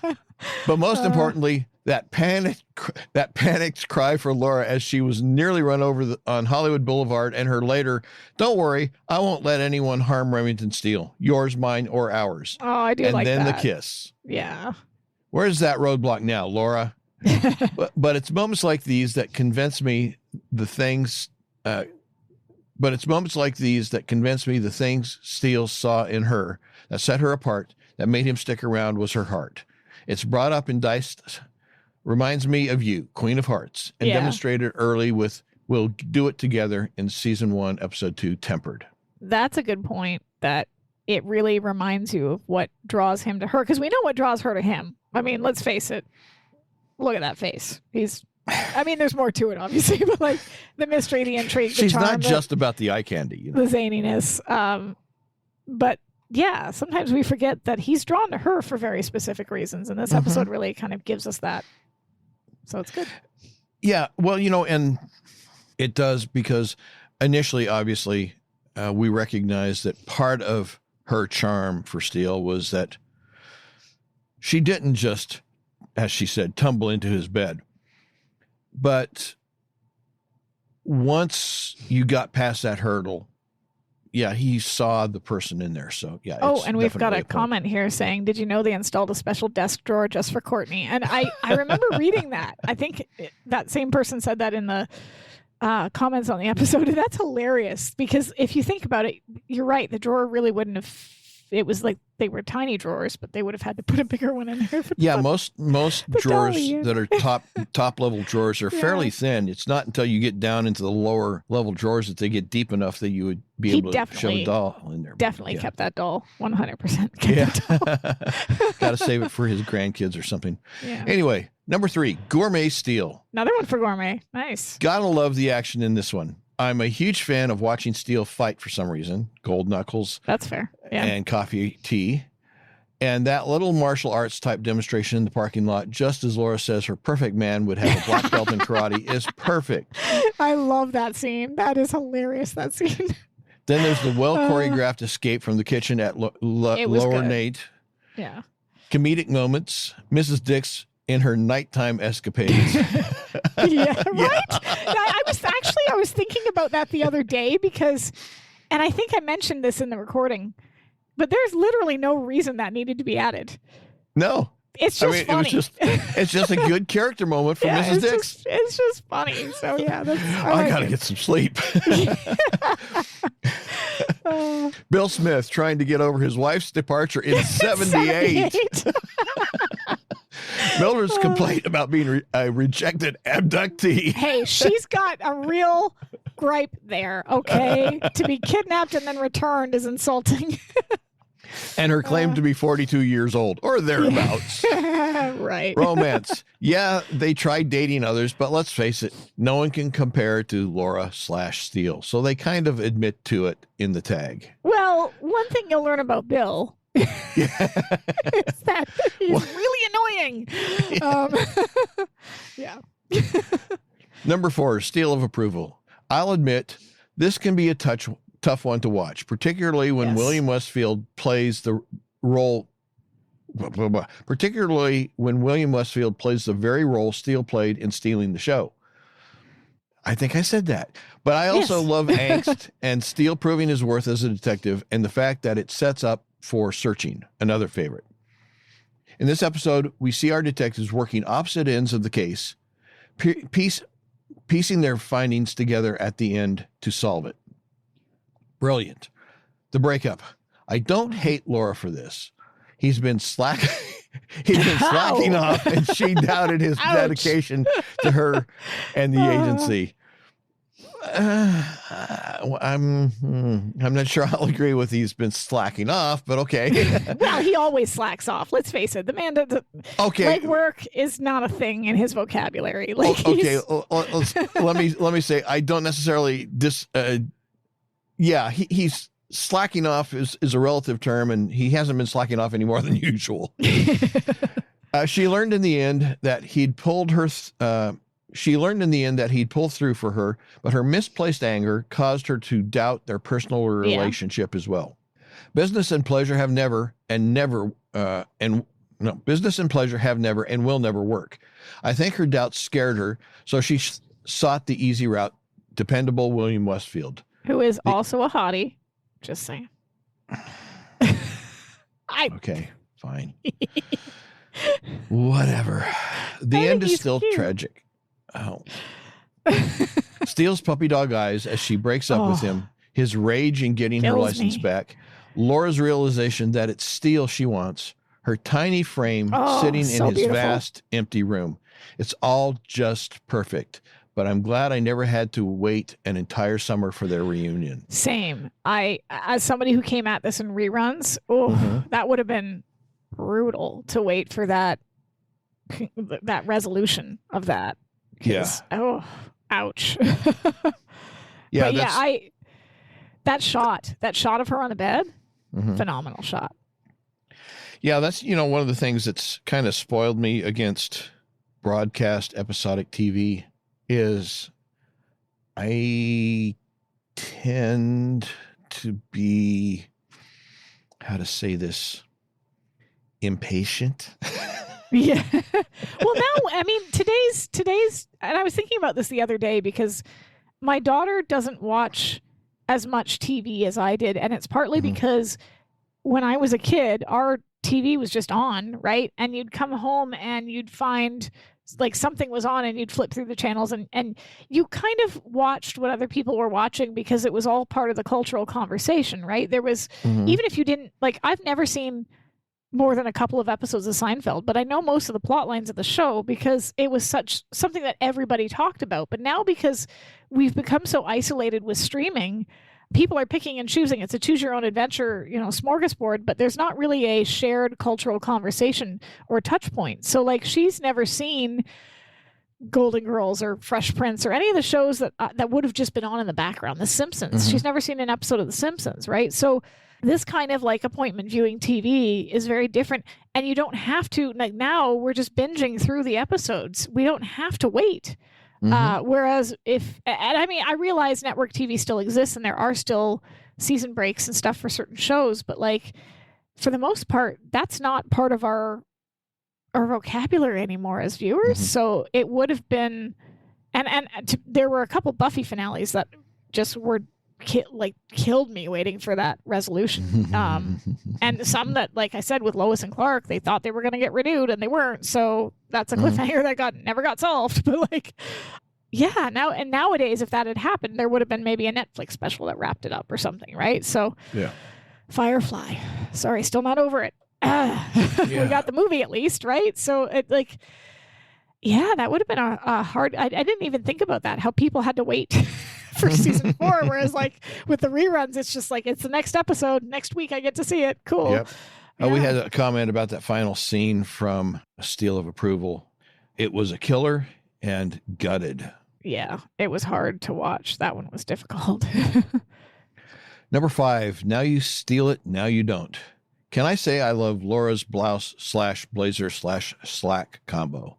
Speaker 2: But most importantly, that panicked cry for Laura as she was nearly run over on Hollywood Boulevard, and her later, "Don't worry, I won't let anyone harm Remington Steele. Yours, mine, or ours."
Speaker 1: Oh, I do like that.
Speaker 2: And then the kiss.
Speaker 1: Yeah.
Speaker 2: Where's that roadblock now, Laura? But it's moments like these that convince me the things. But it's moments like these that convince me the things Steele saw in her that set her apart, that made him stick around, was her heart. It's brought up in Dice. Reminds me of you, Queen of Hearts, and demonstrated early with "We'll Do It Together" in season 1, episode 2, Tempered.
Speaker 1: That's a good point, that it really reminds you of what draws him to her, because we know what draws her to him. I mean, let's face it. Look at that face. There's more to it, obviously, but like the mystery, the intrigue, the
Speaker 2: She's
Speaker 1: charm,
Speaker 2: not just about the eye candy, you know?
Speaker 1: The zaniness. But yeah, sometimes we forget that he's drawn to her for very specific reasons, and this episode really kind of gives us that. So it's good.
Speaker 2: Yeah, well, and it does, because initially, obviously, we recognized that part of her charm for Steele was that she didn't just, as she said, tumble into his bed. But once you got past that hurdle, he saw the person in there. So yeah.
Speaker 1: Oh, and we've got a comment here saying, "Did you know they installed a special desk drawer just for Courtney?" And I remember reading that. I think that same person said that in the comments on the episode, and that's hilarious because if you think about it, you're right. The drawer really wouldn't have. It was like they were tiny drawers, but they would have had to put a bigger one in there.
Speaker 2: Yeah, most drawers that are top level drawers are fairly thin. It's not until you get down into the lower level drawers that they get deep enough that you would be able to shove a doll in there.
Speaker 1: Definitely kept that doll 100%.
Speaker 2: Got to save it for his grandkids or something. Yeah. Anyway, number 3, Gourmet Steele.
Speaker 1: Another one for Gourmet. Nice.
Speaker 2: Gotta love the action in this one. I'm a huge fan of watching Steele fight for some reason. Gold knuckles.
Speaker 1: That's fair. Yeah.
Speaker 2: And coffee tea. And that little martial arts type demonstration in the parking lot, just as Laura says her perfect man would have a black belt in karate, is perfect.
Speaker 1: I love that scene. That is hilarious, that scene.
Speaker 2: Then there's the well-choreographed escape from the kitchen at Lower Nate.
Speaker 1: Yeah.
Speaker 2: Comedic moments. Mrs. Dix in her nighttime escapades.
Speaker 1: Yeah, right? I was thinking about that the other day because, and I think I mentioned this in the recording, but there's literally no reason that needed to be added.
Speaker 2: No.
Speaker 1: It's just funny.
Speaker 2: It's just a good character moment for Mrs. Dix.
Speaker 1: It's just funny. So yeah,
Speaker 2: I gotta get some sleep. Bill Smith trying to get over his wife's departure in 78. Mildred's complaint about being a rejected abductee.
Speaker 1: Hey, she's got a real gripe there, okay? To be kidnapped and then returned is insulting.
Speaker 2: And her claim to be 42 years old, or thereabouts.
Speaker 1: Right.
Speaker 2: Romance. Yeah, they tried dating others, but let's face it, no one can compare to Laura/Steele. So they kind of admit to it in the tag.
Speaker 1: Well, one thing you'll learn about Bill is that he's really annoying. Yeah.
Speaker 2: Number 4, Steele of approval. I'll admit, this can be a tough one to watch, particularly when William Westfield plays the role. Particularly when William Westfield plays the very role Steele played in stealing the show. I think I said that. But I also love angst and Steele proving his worth as a detective and the fact that it sets up for searching, another favorite. In this episode, we see our detectives working opposite ends of the case, piecing their findings together at the end to solve it. Brilliant. The breakup. I don't hate Laura for this. He's been slacking off, and she doubted his dedication to her and the agency. I'm not sure I'll agree with he's been slacking off, but okay.
Speaker 1: Well, he always slacks off. Let's face it. The man does leg work is not a thing in his vocabulary. Like
Speaker 2: let me say I don't necessarily he's slacking off is a relative term, and he hasn't been slacking off any more than usual. She learned in the end that he'd pulled through for her, but her misplaced anger caused her to doubt their personal relationship as well. Business and pleasure have never and will never work. I think her doubts scared her, so she sought the easy route, dependable William Westfield.
Speaker 1: Who is also a hottie. Just saying.
Speaker 2: Okay, fine. Whatever. The end is still tragic. Oh. Steele's puppy dog eyes as she breaks up with him, his rage in getting her license back, Laura's realization that it's Steele she wants, her tiny frame sitting in his vast, empty room. It's all just perfect. But I'm glad I never had to wait an entire summer for their reunion.
Speaker 1: Same. As somebody who came at this in reruns, that would have been brutal to wait for that resolution of that.
Speaker 2: Yeah.
Speaker 1: Oh, ouch.
Speaker 2: Yeah.
Speaker 1: But that shot of her on the bed, phenomenal shot.
Speaker 2: Yeah, that's one of the things that's kind of spoiled me against broadcast episodic TV. Is I tend to be, how to say this, impatient.
Speaker 1: Yeah. Well, now, I mean, today's, and I was thinking about this the other day because my daughter doesn't watch as much TV as I did. And it's partly because when I was a kid, our TV was just on, right? And you'd come home and you'd find like something was on and you'd flip through the channels and you kind of watched what other people were watching because it was all part of the cultural conversation, right? There was, even if you didn't, like, I've never seen more than a couple of episodes of Seinfeld, but I know most of the plot lines of the show because it was something that everybody talked about. But now because we've become so isolated with streaming, people are picking and choosing. It's a choose your own adventure, smorgasbord, but there's not really a shared cultural conversation or touch point. So like she's never seen Golden Girls or Fresh Prince or any of the shows that would have just been on in the background. The Simpsons. She's never seen an episode of The Simpsons, right? So this kind of like appointment viewing TV is very different. And you don't have to, like now we're just binging through the episodes. We don't have to wait. Whereas I realize network TV still exists and there are still season breaks and stuff for certain shows, but like for the most part, that's not part of our vocabulary anymore as viewers. So it would have been, there were a couple Buffy finales that just were killed me waiting for that resolution. And some that, like I said, with Lois and Clark, they thought they were going to get renewed and they weren't. So that's a cliffhanger that never got solved. But like, yeah, nowadays, if that had happened, there would have been maybe a Netflix special that wrapped it up or something, right? So yeah, Firefly. Sorry, still not over it. We got the movie at least, right? So it like, yeah, that would have been a hard. I didn't even think about that. How people had to wait for season 4, whereas like with the reruns, it's just like it's the next episode next week. I get to see it. Cool.
Speaker 2: Yep. Yeah. We had a comment about that final scene from a Steele of approval. It was a killer and gutted.
Speaker 1: Yeah, it was hard to watch. That one was difficult.
Speaker 2: Number 5. Now you steal it. Now you don't. Can I say I love Laura's blouse / blazer / slack combo?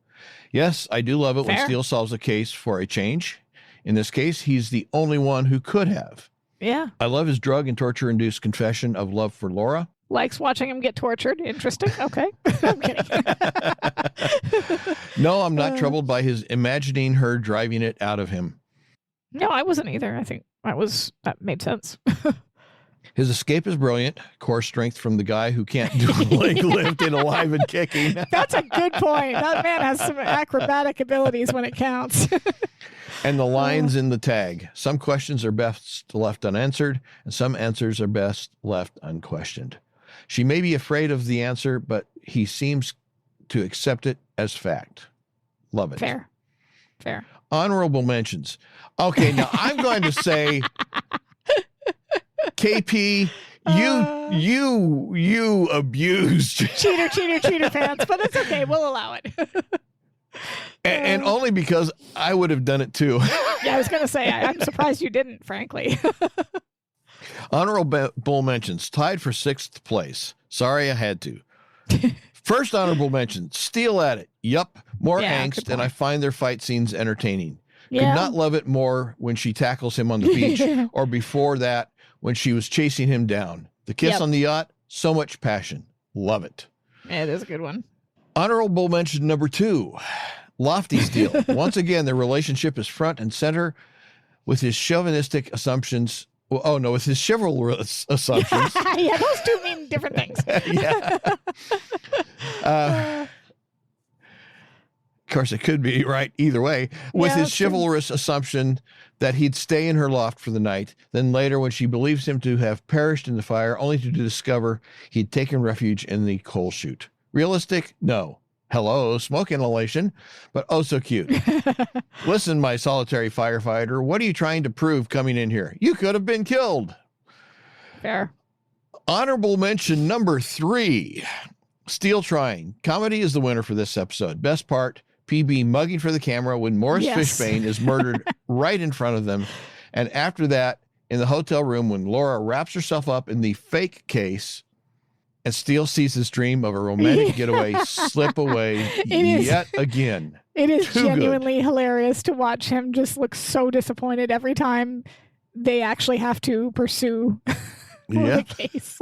Speaker 2: Yes, I do love it when Steele solves a case for a change. In this case, he's the only one who could have.
Speaker 1: Yeah.
Speaker 2: I love his drug and torture-induced confession of love for Laura.
Speaker 1: Likes watching him get tortured. Interesting. Okay. I'm kidding.
Speaker 2: No, I'm not troubled by his imagining her driving it out of him.
Speaker 1: No, I wasn't either. I think that made sense.
Speaker 2: His escape is brilliant. Core strength from the guy who can't do a leg lift and alive and kicking.
Speaker 1: That's a good point. That man has some acrobatic abilities when it counts.
Speaker 2: And the lines in the tag. Some questions are best left unanswered, and some answers are best left unquestioned. She may be afraid of the answer, but he seems to accept it as fact. Love it.
Speaker 1: Fair.
Speaker 2: Honorable mentions. Okay, now I'm going to say, KP, you abused.
Speaker 1: Cheater pants, but it's okay. We'll allow it.
Speaker 2: And only because I would have done it too.
Speaker 1: Yeah, I was going to say, I'm surprised you didn't, frankly.
Speaker 2: Honorable mentions, tied for 6th place. Sorry, I had to. First honorable mention, Steele at it. Yup, more angst, and I find their fight scenes entertaining.
Speaker 1: Yeah.
Speaker 2: Could not love it more when she tackles him on the beach, or before that, when she was chasing him down. The kiss on the yacht, so much passion. Love it.
Speaker 1: Yeah, it is a good one.
Speaker 2: Honorable mention number 2, Lofty Steele. Once again, their relationship is front and center with his chauvinistic assumptions. With his chivalrous assumptions.
Speaker 1: Yeah, those two mean different things.
Speaker 2: Yeah. Of course, it could be right either way. With his chivalrous assumption that he'd stay in her loft for the night. Then later, when she believes him to have perished in the fire, only to discover he'd taken refuge in the coal chute. Realistic? No. Hello, smoke inhalation, but oh so cute. Listen, my solitary firefighter, what are you trying to prove coming in here? You could have been killed.
Speaker 1: Fair.
Speaker 2: Honorable mention number 3, Steele trying. Comedy is the winner for this episode. Best part, PB mugging for the camera when Morris Fishbane is murdered right in front of them. And after that, in the hotel room, when Laura wraps herself up in the fake case, and Steele sees his dream of a romantic getaway slip away yet again.
Speaker 1: It is genuinely hilarious to watch him just look so disappointed every time they actually have to pursue the case.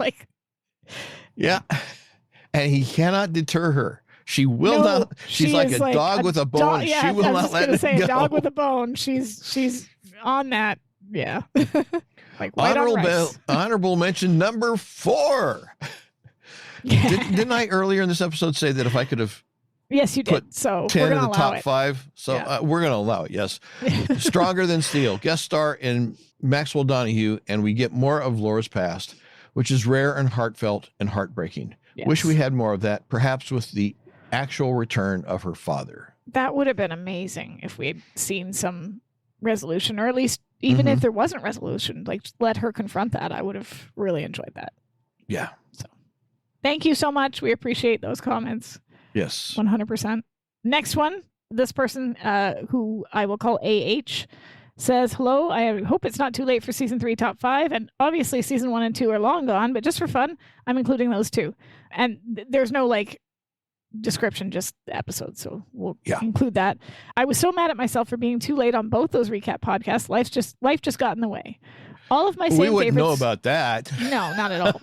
Speaker 2: Yeah. And he cannot deter her. She will not. She's like a dog with a bone. She will not let it go.
Speaker 1: A dog with a bone. She's on that. Yeah. Like white on rice.
Speaker 2: Honorable mention number 4. Didn't I earlier in this episode say that if I could have
Speaker 1: Yes, you did. So
Speaker 2: 10
Speaker 1: we're
Speaker 2: in the top
Speaker 1: it.
Speaker 2: 5. So we're going to allow it. Yes. Stronger Than Steele, guest star in Maxwell Donahue. And we get more of Laura's past, which is rare and heartfelt and heartbreaking. Yes. Wish we had more of that, perhaps with the actual return of her father.
Speaker 1: That would have been amazing if we had seen some resolution, or at least even if there wasn't resolution, like let her confront that. I would have really enjoyed that.
Speaker 2: Yeah.
Speaker 1: So thank you so much. We appreciate those comments.
Speaker 2: Yes.
Speaker 1: 100%. Next one, this person who I will call AH says, hello, I hope it's not too late for season 3 top 5. And obviously season 1 and 2 are long gone, but just for fun, I'm including those too. And there's no like description, just the episode. So we'll include that. I was so mad at myself for being too late on both those recap podcasts. Life just got in the way. All of my same favorites.
Speaker 2: We wouldn't know about that.
Speaker 1: No, not at all.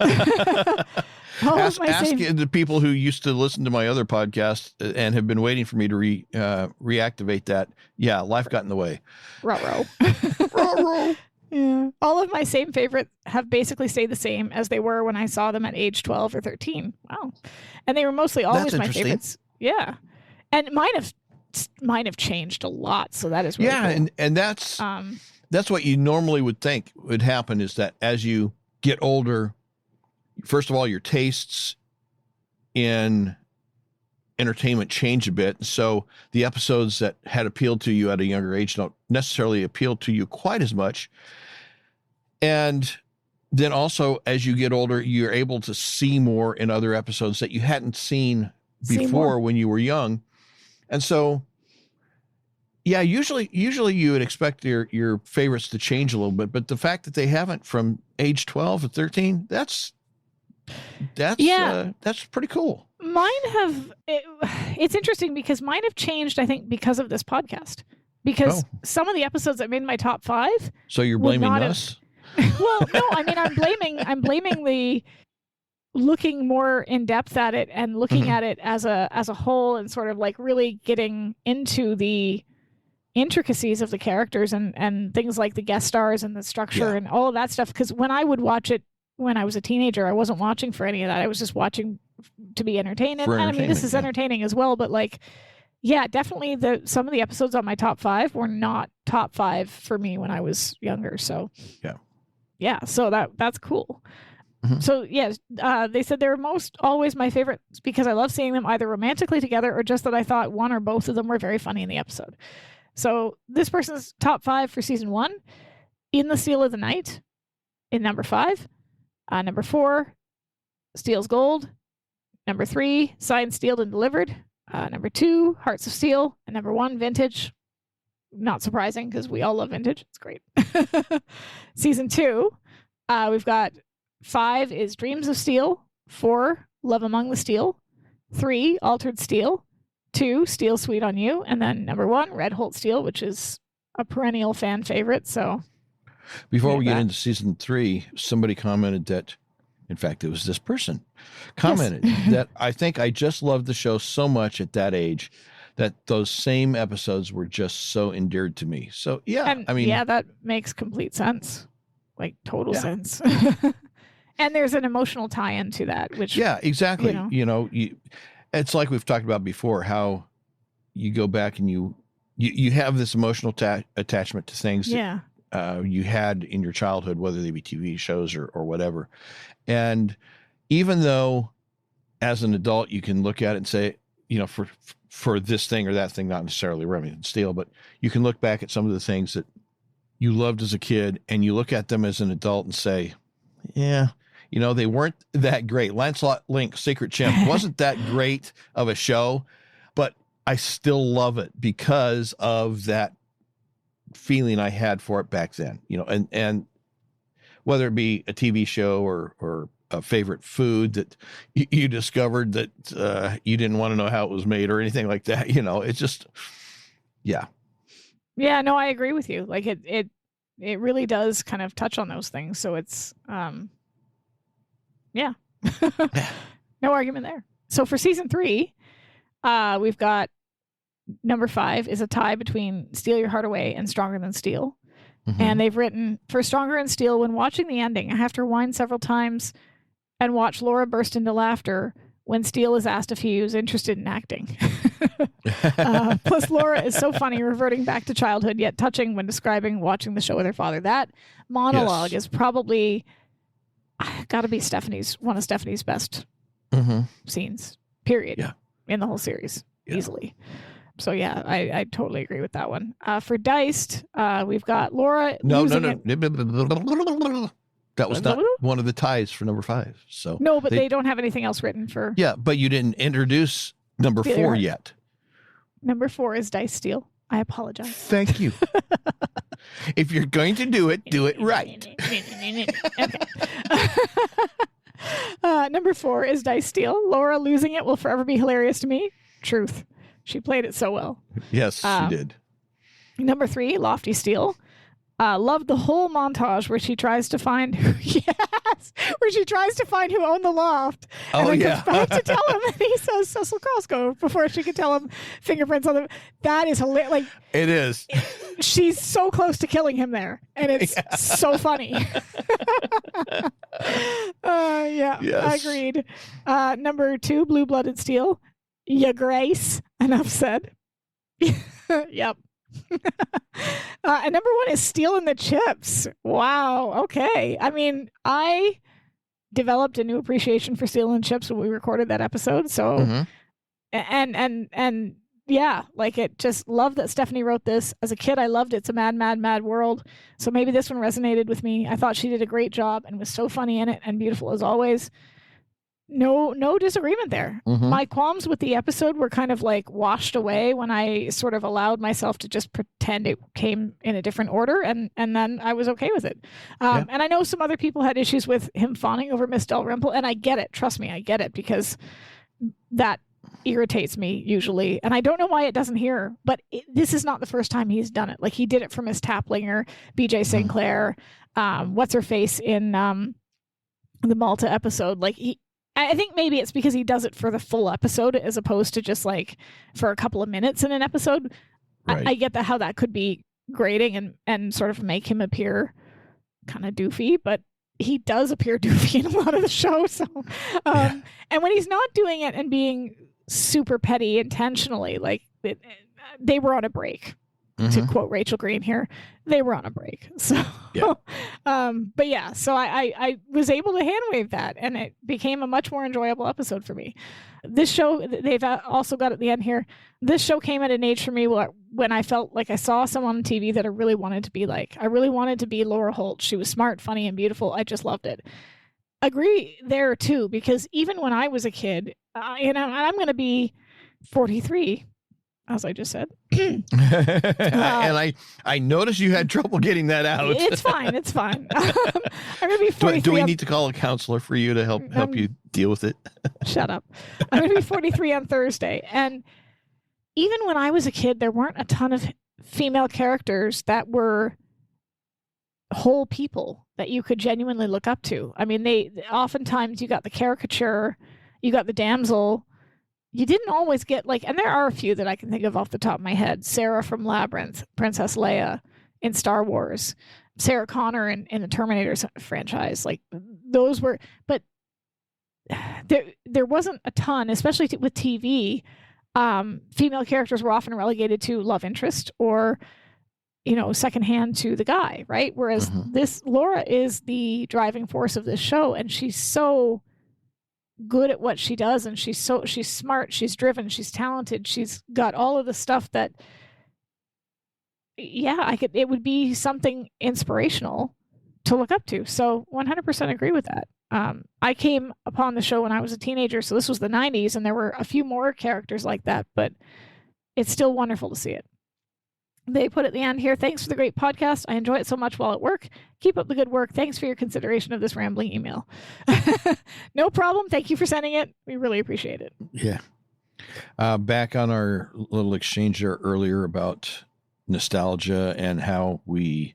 Speaker 2: Ask the people who used to listen to my other podcast and have been waiting for me to reactivate that. Yeah, life got in the way.
Speaker 1: Ruh-roh.
Speaker 2: Ruh-roh.
Speaker 1: Yeah. All of my same favorites have basically stayed the same as they were when I saw them at age 12 or 13. Wow. And they were mostly always my favorites. Yeah. And mine have changed a lot. So that is really cool.
Speaker 2: And that's what you normally would think would happen, is that as you get older, first of all, your tastes in entertainment change a bit. So the episodes that had appealed to you at a younger age don't necessarily appeal to you quite as much. And then also, as you get older, you're able to see more in other episodes that you hadn't seen before when you were young. And so, yeah, usually you would expect your favorites to change a little bit, but the fact that they haven't from age 12 to 13, that's pretty cool.
Speaker 1: Mine have, it's interesting because mine have changed, I think, because of this podcast. Because some of the episodes that made my top 5.
Speaker 2: So you're blaming us?
Speaker 1: Well, no, I mean, I'm blaming the looking more in depth at it and looking at it as a whole, and sort of like really getting into the intricacies of the characters and things like the guest stars and the structure and all of that stuff. Because when I would watch it when I was a teenager, I wasn't watching for any of that. I was just watching to be entertained. And I mean, this is entertaining as well, but like, yeah, definitely some of the episodes on my top 5 were not top 5 for me when I was younger. So yeah, so that's cool. So yes, they said they're most always my favorites because I love seeing them either romantically together or just that I thought one or both of them were very funny in the episode. So this person's top 5 for season 1: In the Seal of the Night, in number 5. Number 4, Steele's Gold. Number 3, Signed, Sealed, and Delivered. Number 2, Hearts of Steel. And number 1, Vintage. Not surprising because we all love Vintage. It's great. Season 2, we've got 5 is Dreams of Steele. 4, Love Among the Steel. 3, Altered Steel. 2, Steele Sweet on You. And then number 1, Red Holt Steel, which is a perennial fan favorite. So
Speaker 2: before we get into season 3, somebody commented that, in fact, it was this person commented that I think I just loved the show so much at that age that those same episodes were just so endeared to me. So
Speaker 1: that makes complete sense. Like total sense. And there's an emotional tie-in to that, which
Speaker 2: exactly. It's like we've talked about before, how you go back and you have this emotional attachment to things that you had in your childhood, whether they be TV shows or whatever. And even though as an adult you can look at it and say, for this thing or that thing, not necessarily Remington Steele, but you can look back at some of the things that you loved as a kid and you look at them as an adult and say, they weren't that great. Lancelot Link, Secret Chimp wasn't that great of a show, but I still love it because of that feeling I had for it back then, and whether it be a TV show or a favorite food that you discovered that you didn't want to know how it was made or anything like that, it's just,
Speaker 1: Yeah, no, I agree with you. Like it really does kind of touch on those things. So it's, no argument there. So for season 3, we've got number 5 is a tie between Steal Your Heart Away and Stronger Than Steele. And they've written, for Stronger and Steele, when watching the ending, I have to rewind several times and watch Laura burst into laughter when Steele is asked if he was interested in acting. Plus, Laura is so funny, reverting back to childhood, yet touching when describing watching the show with her father. That monologue is probably got to be one of Stephanie's best scenes, period, in the whole series, easily. So, yeah, I totally agree with that one. For Diced, we've got Laura.
Speaker 2: No. That was not one of the ties for number 5. So
Speaker 1: no, but they don't have anything else written for.
Speaker 2: Yeah, but you didn't introduce number 4 yet.
Speaker 1: Number 4 is Diced Steele. I apologize.
Speaker 2: Thank you. If you're going to do it right.
Speaker 1: Number 4 is Diced Steele. Laura losing it will forever be hilarious to me. Truth. She played it so well.
Speaker 2: Yes, she did.
Speaker 1: Number 3, Lofty Steele. Loved the whole montage where she tries to find who owned the loft. And then comes back to tell him, and he says Cecil Costco before she could tell him fingerprints on them. That is hilarious. Like,
Speaker 2: it is.
Speaker 1: She's so close to killing him there, and it's so funny. Yes. Agreed. Number 2, Blue-Blooded Steele. Ya Grace. Enough said. Yep. And number 1 is Steele and the Chips. Wow. Okay. I mean, I developed a new appreciation for Steele and Chips when we recorded that episode. So, and yeah, like it just loved that Stephanie wrote this. As a kid, I loved It's a Mad, Mad, Mad World. So maybe this one resonated with me. I thought she did a great job and was so funny in it and beautiful as always. No disagreement there. My qualms with the episode were kind of like washed away when I sort of allowed myself to just pretend it came in a different order, and then I was okay with it. And I know some other people had issues with him fawning over Miss Dalrymple, and I get it. Trust me, I get it, because that irritates me usually, and I don't know why it doesn't here, but this is not the first time he's done it. Like, he did it for Miss Taplinger, BJ Sinclair, what's her face in the Malta episode. Like, I think maybe it's because he does it for the full episode as opposed to just like for a couple of minutes in an episode. Right. I get how that could be grating and sort of make him appear kind of doofy, but he does appear doofy in a lot of the show. So, and when he's not doing it and being super petty intentionally, like they were on a break. To quote Rachel Green here, they were on a break. So, but yeah, so I was able to hand wave that, and it became a much more enjoyable episode for me. This show, they've also got at the end here, this show came at an age for me when I felt like I saw someone on TV that I really wanted to be like. I really wanted to be Laura Holt. She was smart, funny, and beautiful. I just loved it. Agree there too, because even when I was a kid, and I'm going to be 43, as I just said.
Speaker 2: And I noticed you had trouble getting that out.
Speaker 1: It's fine. I'm going to be 43.
Speaker 2: Do we need to call a counselor for you to help you deal with it?
Speaker 1: Shut up. I'm going to be 43 on Thursday. And even when I was a kid, there weren't a ton of female characters that were whole people that you could genuinely look up to. I mean, oftentimes you got the caricature, you got the damsel. You didn't always get and there are a few that I can think of off the top of my head. Sara from Labyrinth, Princess Leia in Star Wars, Sarah Connor in the Terminator franchise. Like, those were, but there wasn't a ton, especially with TV. Female characters were often relegated to love interest or, secondhand to the guy, right? Whereas this Laura is the driving force of this show, and she's so good at what she does, and she's smart, she's driven, she's talented, she's got all of the stuff that it would be something inspirational to look up to. So 100% agree with that. I came upon the show when I was a teenager, so this was the 90s, and there were a few more characters like that, but it's still wonderful to see it. They put at the end here, thanks for the great podcast. I enjoy it so much while at work. Keep up the good work. Thanks for your consideration of this rambling email. No problem. Thank you for sending it. We really appreciate it.
Speaker 2: Yeah. Back on our little exchange there earlier about nostalgia and how we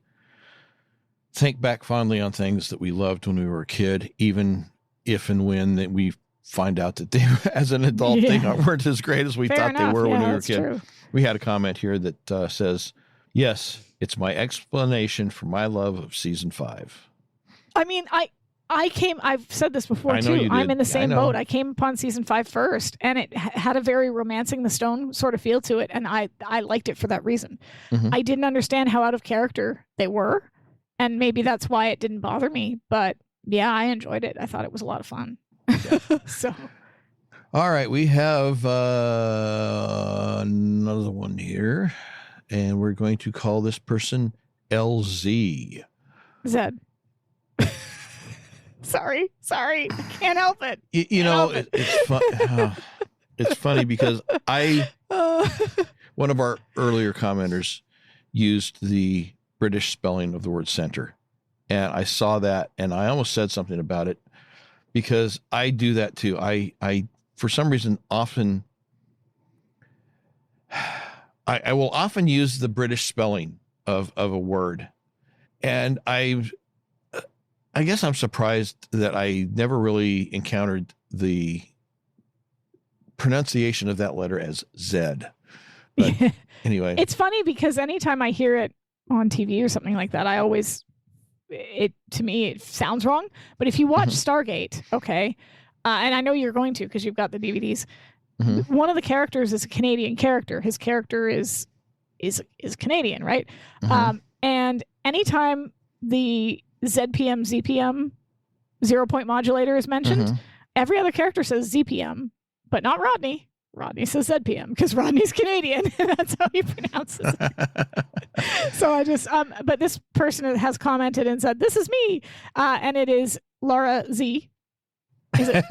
Speaker 2: think back fondly on things that we loved when we were a kid, even if and when that we find out that they, as an adult, they weren't as great as we thought they were when we were a kid. True. We had a comment here that says, yes, It's my explanation for my love of season 5.
Speaker 1: I mean, I've said this before
Speaker 2: I know
Speaker 1: too.
Speaker 2: you
Speaker 1: I'm
Speaker 2: did.
Speaker 1: in the same boat. I came upon season 5 first, and it had a very Romancing the Stone sort of feel to it, and I liked it for that reason.
Speaker 2: Mm-hmm.
Speaker 1: I didn't understand how out of character they were, and maybe that's why it didn't bother me. But yeah, I enjoyed it. I thought it was a lot of fun. Yeah. So,
Speaker 2: all right, we have another one here, and we're going to call this person LZ.
Speaker 1: Zed. Sorry, I can't help it.
Speaker 2: It's fun. It's funny because one of our earlier commenters used the British spelling of the word center, and I saw that, and I almost said something about it because I do that too. I for some reason often I will often use the British spelling of a word, and I guess I'm surprised that I never really encountered the pronunciation of that letter as Z. But anyway.
Speaker 1: It's funny because anytime I hear it on TV or something like that, to me, it sounds wrong. But if you watch Stargate, okay, and I know you're going to because you've got the DVDs, one of the characters is a Canadian character. His character is Canadian, right? And anytime the ZPM, ZPM 0-point modulator is mentioned, every other character says ZPM, but not Rodney. Rodney says ZPM because Rodney's Canadian, and that's how he pronounces it. So I just, but this person has commented and said, "This is me," and it is Laura Z. Is it?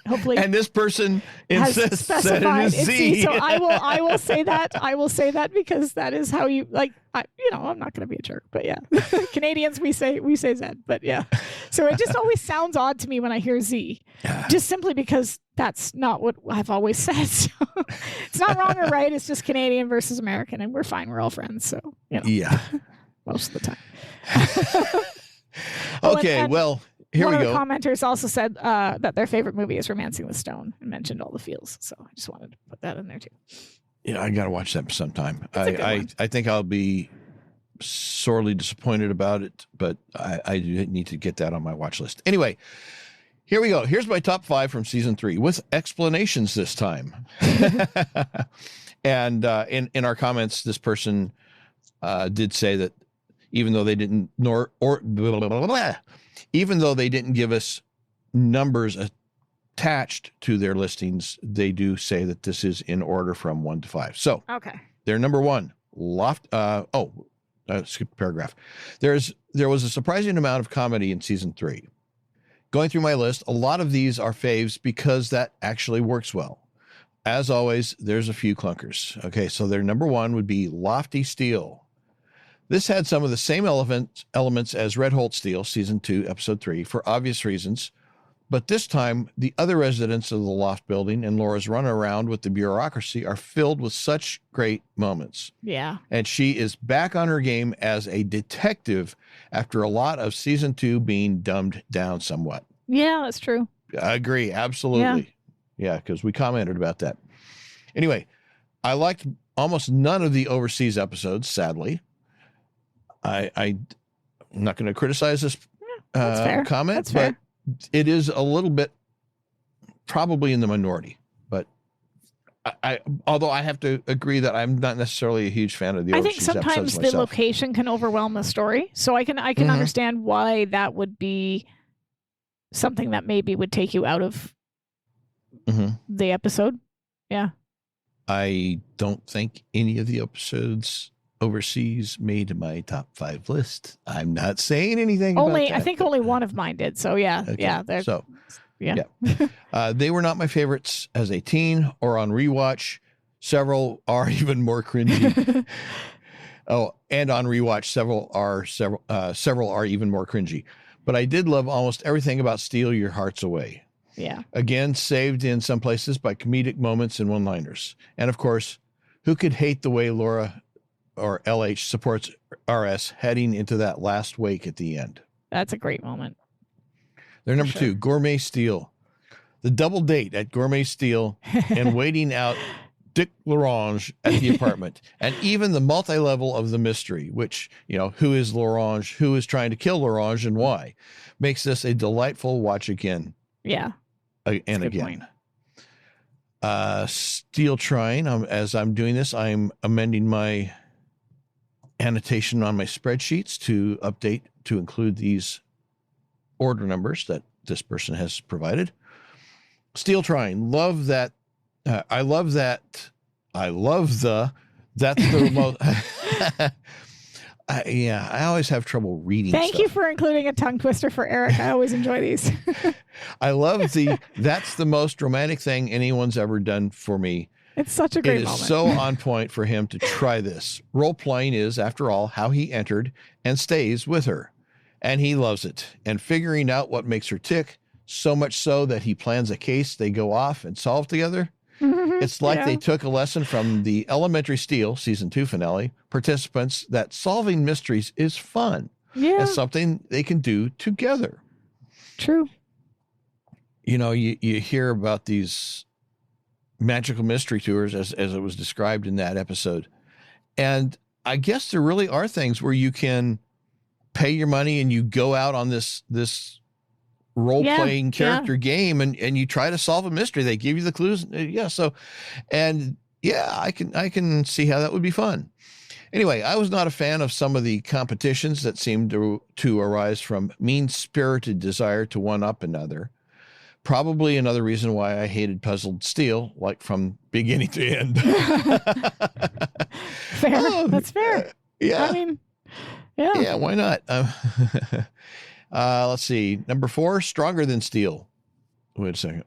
Speaker 1: Hopefully,
Speaker 2: and this person insists that it is Z.
Speaker 1: So I will say that. I will say that because that is how you like. I'm not going to be a jerk, but yeah, Canadians we say Z, but yeah. So it just always sounds odd to me when I hear Z, just simply because that's not what I've always said. So it's not wrong or right. It's just Canadian versus American, and we're fine. We're all friends. So
Speaker 2: yeah,
Speaker 1: most of the time.
Speaker 2: Okay, well. Here we go.
Speaker 1: One of the commenters also said that their favorite movie is Romancing the Stone and mentioned all the feels. So I just wanted to put that in there too.
Speaker 2: Yeah, I got to watch that sometime. I think I'll be sorely disappointed about it, but I do need to get that on my watch list. Anyway, here we go. Here's my top 5 from season 3 with explanations this time. And in our comments, this person did say that even though they didn't even though they didn't give us numbers attached to their listings, they do say that this is in order from 1 to 5. So,
Speaker 1: okay,
Speaker 2: they're number 1, Loft. Skip a paragraph. There was a surprising amount of comedy in season 3. Going through my list, a lot of these are faves because that actually works well. As always, there's a few clunkers. Okay, so their number 1 would be Lofty Steele. This had some of the same elements as Red Holt Steele, season 2, episode 3, for obvious reasons. But this time, the other residents of the loft building and Laura's run around with the bureaucracy are filled with such great moments.
Speaker 1: Yeah.
Speaker 2: And she is back on her game as a detective after a lot of season 2 being dumbed down somewhat.
Speaker 1: Yeah, that's true.
Speaker 2: I agree. Absolutely. Yeah, because we commented about that. Anyway, I liked almost none of the overseas episodes, sadly. I'm not going to criticize this comment, but it is a little bit probably in the minority. But although I have to agree that I'm not necessarily a huge fan of the overseas episodes myself. I think sometimes the
Speaker 1: location can overwhelm the story, so I can understand why that would be something that maybe would take you out of the episode. Yeah,
Speaker 2: I don't think any of the episodes overseas made my top 5 list. I'm not saying anything about that.
Speaker 1: I think only one of mine did. So yeah,
Speaker 2: okay.
Speaker 1: Yeah.
Speaker 2: So yeah. They were not my favorites as a teen or on rewatch. Several are even more cringy. And on rewatch, several are even more cringy. But I did love almost everything about Steele Your Heart's Away.
Speaker 1: Yeah.
Speaker 2: Again, saved in some places by comedic moments and one-liners. And of course, who could hate the way Laura or LH supports RS heading into that last wake at the end?
Speaker 1: That's a great moment.
Speaker 2: They're number 2, Gourmet Steele. The double date at Gourmet Steele and waiting out Dick Larange at the apartment, and even the multi-level of the mystery, which, who is Larange, who is trying to kill Larange, and why, makes this a delightful watch again.
Speaker 1: Yeah.
Speaker 2: And again. Steele trying, as I'm doing this, I'm amending my annotation on my spreadsheets to update to include these order numbers that this person has provided. Steele trying, love that. I love that. That's the most. I always have trouble reading.
Speaker 1: Thank you for including a tongue twister for Eric. I always enjoy these.
Speaker 2: I love that's the most romantic thing anyone's ever done for me.
Speaker 1: It's such a great moment.
Speaker 2: It is so on point for him to try this. Role playing is, after all, how he entered and stays with her. And he loves it. And figuring out what makes her tick, so much so that he plans a case they go off and solve together. It's like they took a lesson from the Elementary Steele season 2 finale participants that solving mysteries is fun.
Speaker 1: Yeah.
Speaker 2: And something they can do together.
Speaker 1: True.
Speaker 2: You hear about these magical mystery tours as it was described in that episode. And I guess there really are things where you can pay your money and you go out on this role-playing character game and you try to solve a mystery. They give you the clues. I can see how that would be fun. Anyway, I was not a fan of some of the competitions that seemed to arise from mean-spirited desire to one-up another. Probably another reason why I hated Puzzled Steele, like from beginning to end.
Speaker 1: Fair. That's fair.
Speaker 2: Yeah.
Speaker 1: I mean, yeah.
Speaker 2: Yeah, why not? Let's see. Number 4, Stronger Than Steele. Wait a second.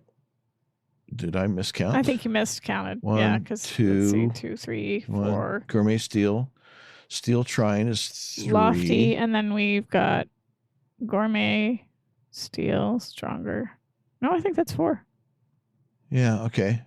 Speaker 2: Did I miscount?
Speaker 1: I think you miscounted.
Speaker 2: 1,
Speaker 1: because
Speaker 2: 2,
Speaker 1: 2, 3,
Speaker 2: 1.
Speaker 1: 4.
Speaker 2: Gourmet Steele. Steele Trying is 3.
Speaker 1: Lofty, and then we've got Gourmet, Steele, Stronger. No, I think that's 4.
Speaker 2: Yeah, okay.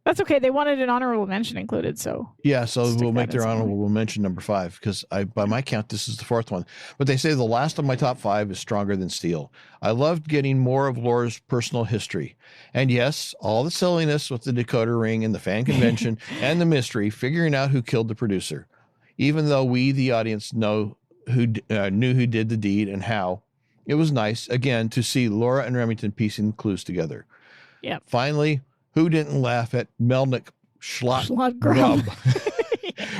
Speaker 1: That's okay. They wanted an honorable mention included, so
Speaker 2: yeah. So we'll make their honorable mention number 5 because by my count, this is the 4th one. But they say the last of my top 5 is Stronger Than Steele. I loved getting more of Laura's personal history, and yes, all the silliness with the decoder ring and the fan convention and the mystery, figuring out who killed the producer, even though we, the audience, knew who did the deed and how. It was nice again to see Laura and Remington piecing clues together.
Speaker 1: Yeah.
Speaker 2: Finally. Who didn't laugh at Melnick Schlotgrub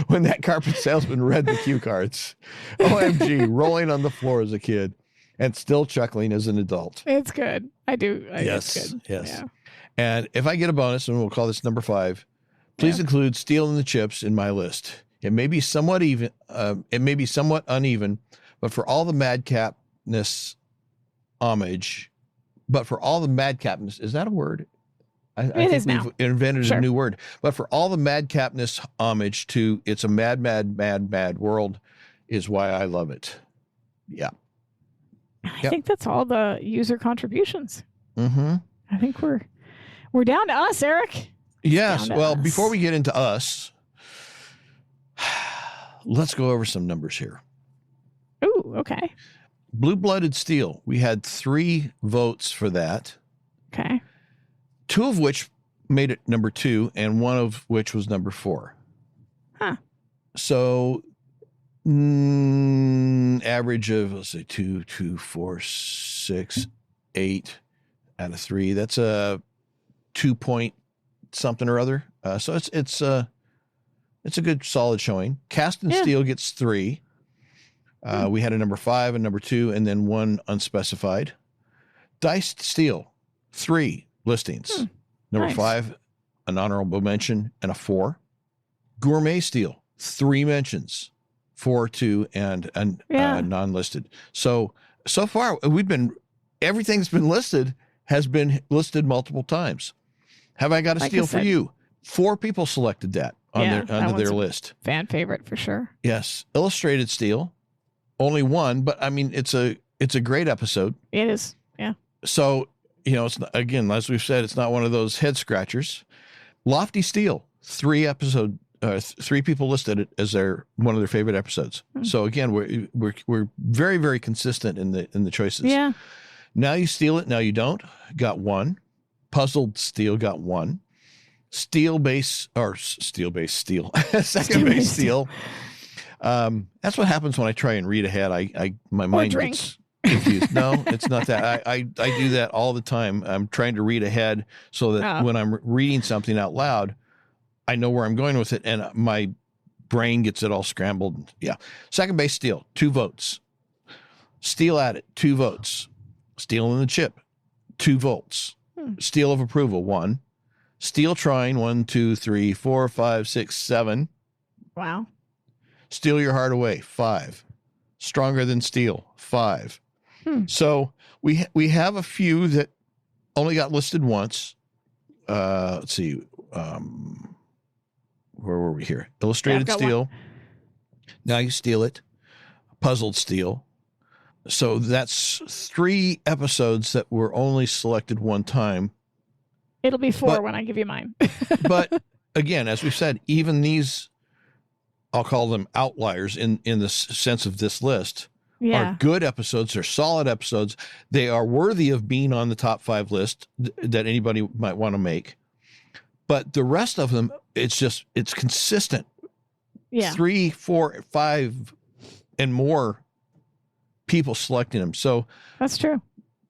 Speaker 2: when that carpet salesman read the cue cards? OMG, rolling on the floor as a kid and still chuckling as an adult.
Speaker 1: It's good. I do.
Speaker 2: Yes.
Speaker 1: It's good.
Speaker 2: Yes.
Speaker 1: Yeah.
Speaker 2: And if I get a bonus, and we'll call this number 5, please include Steele and the Chips in my list. It may be somewhat uneven, but for all the madcapness homage, is that a word? I think we've invented a new word, but for all the madcapness homage to It's a Mad, Mad, Mad, Mad World is why I love it. Yeah.
Speaker 1: I think that's all the user contributions.
Speaker 2: Mm-hmm.
Speaker 1: I think we're down to us, Eric.
Speaker 2: Yes. Well, before we get into us, let's go over some numbers here.
Speaker 1: Ooh, okay.
Speaker 2: Blue-Blooded Steele. We had 3 votes for that.
Speaker 1: Okay.
Speaker 2: 2 of which made it number 2, and 1 of which was number 4.
Speaker 1: Huh.
Speaker 2: So, average of, let's say, 2, 4, 6, 8 out of 3. That's a 2 point something or other. So it's a good solid showing. Cast and Steele gets 3. We had a number 5, a number 2, and then 1 unspecified. Diced Steele, 3 listings. Number 5, an honorable mention, and a 4. Gourmet Steele, 3 mentions, 4, 2, and non-listed. So far everything that's been listed has been listed multiple times. Have I got a Steele for you? 4 people selected that on their list. Fan favorite for sure. Yes. Illustrated Steele, only 1, but I mean it's a great episode. It is. Yeah. So, it's again, as we've said, it's not one of those head scratchers. Lofty Steele, 3 people listed it as one of their favorite episodes. So again, we're very, very consistent in the choices. Yeah. Now You Steal It, Now You Don't, got 1. Puzzled Steele got 1. Second base Steele. That's what happens when I try and read ahead. My mind gets confused. No, it's not that. I do that all the time. I'm trying to read ahead so that when I'm reading something out loud, I know where I'm going with it, and my brain gets it all scrambled. Yeah. Second base Steele, 2 votes. Steele at it, 2 votes. Steele in the chip, 2 votes. Steele of approval, 1. Steele trying, 1, 2, 3, 4, 5, 6, 7.
Speaker 1: Wow.
Speaker 2: Steal Your Heart Away, 5. Stronger Than Steele, 5. So we have a few that only got listed once. Let's see. Where were we here? Illustrated Steele. Now You Steal It. Puzzled Steele. So that's 3 episodes that were only selected one time.
Speaker 1: It'll be 4 when I give you mine.
Speaker 2: But again, as we've said, even these, I'll call them outliers in the sense of this list, are good episodes. They're solid episodes. They are worthy of being on the top 5 list that anybody might want to make. But the rest of them, it's consistent.
Speaker 1: Yeah.
Speaker 2: 3, 4, 5, and more people selecting them. So
Speaker 1: that's true.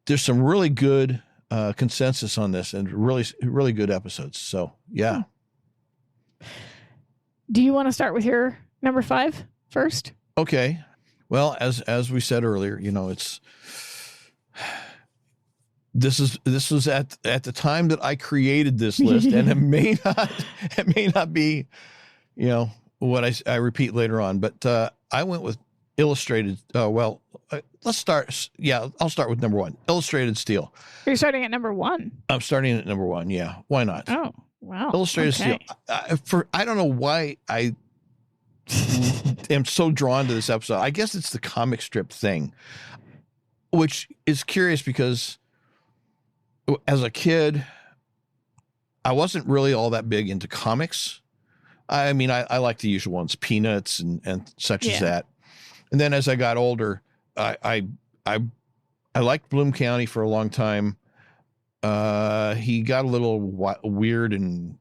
Speaker 2: There's some really good consensus on this, and really, really good episodes. So yeah.
Speaker 1: Do you want to start with your number 5 first?
Speaker 2: Okay. Well, as we said earlier, this was at the time that I created this list, and it may not be, what I repeat later on, but I went with Illustrated. Let's start. Yeah, I'll start with number 1, Illustrated Steele.
Speaker 1: You're starting at number 1.
Speaker 2: I'm starting at number 1. Yeah, why not?
Speaker 1: Oh, wow.
Speaker 2: Illustrated Steele. I don't know why I am so drawn to this episode. I guess it's the comic strip thing, which is curious because as a kid, I wasn't really all that big into comics. I mean, I like the usual ones, Peanuts and such as that. And then as I got older, I liked Bloom County for a long time. He got a little weird and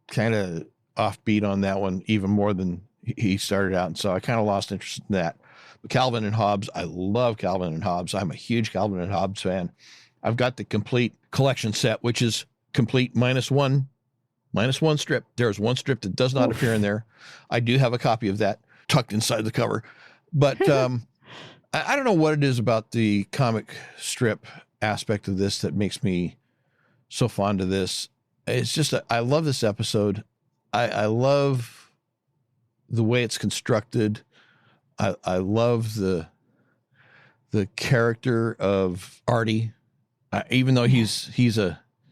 Speaker 2: kind of offbeat on that one, even more than he started out. And so I kind of lost interest in that. But Calvin and Hobbes, I love Calvin and Hobbes. I'm a huge Calvin and Hobbes fan. I've got the complete collection set, which is complete minus one strip. There's 1 strip that does not appear in there. I do have a copy of that tucked inside the cover. But I don't know what it is about the comic strip aspect of this that makes me so fond of this. It's just, I love this episode. I love the way it's constructed. I love the character of Artie, even though he's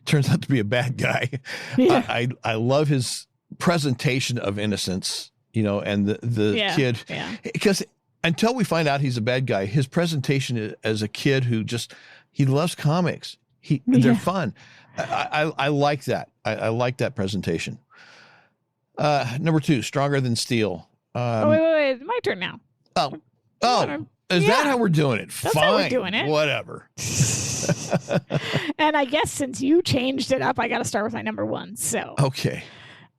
Speaker 2: turns out to be a bad guy. Yeah. I love his presentation of innocence, and the kid, because until we find out he's a bad guy, his presentation as a kid who he loves comics. They're fun. I like that. I like that presentation. Number 2, Stronger Than Steele.
Speaker 1: Wait, my turn now.
Speaker 2: Is that how we're doing it?
Speaker 1: That's
Speaker 2: fine.
Speaker 1: How we're doing it.
Speaker 2: Whatever.
Speaker 1: And I guess since you changed it up, I got to start with my number 1. So
Speaker 2: okay.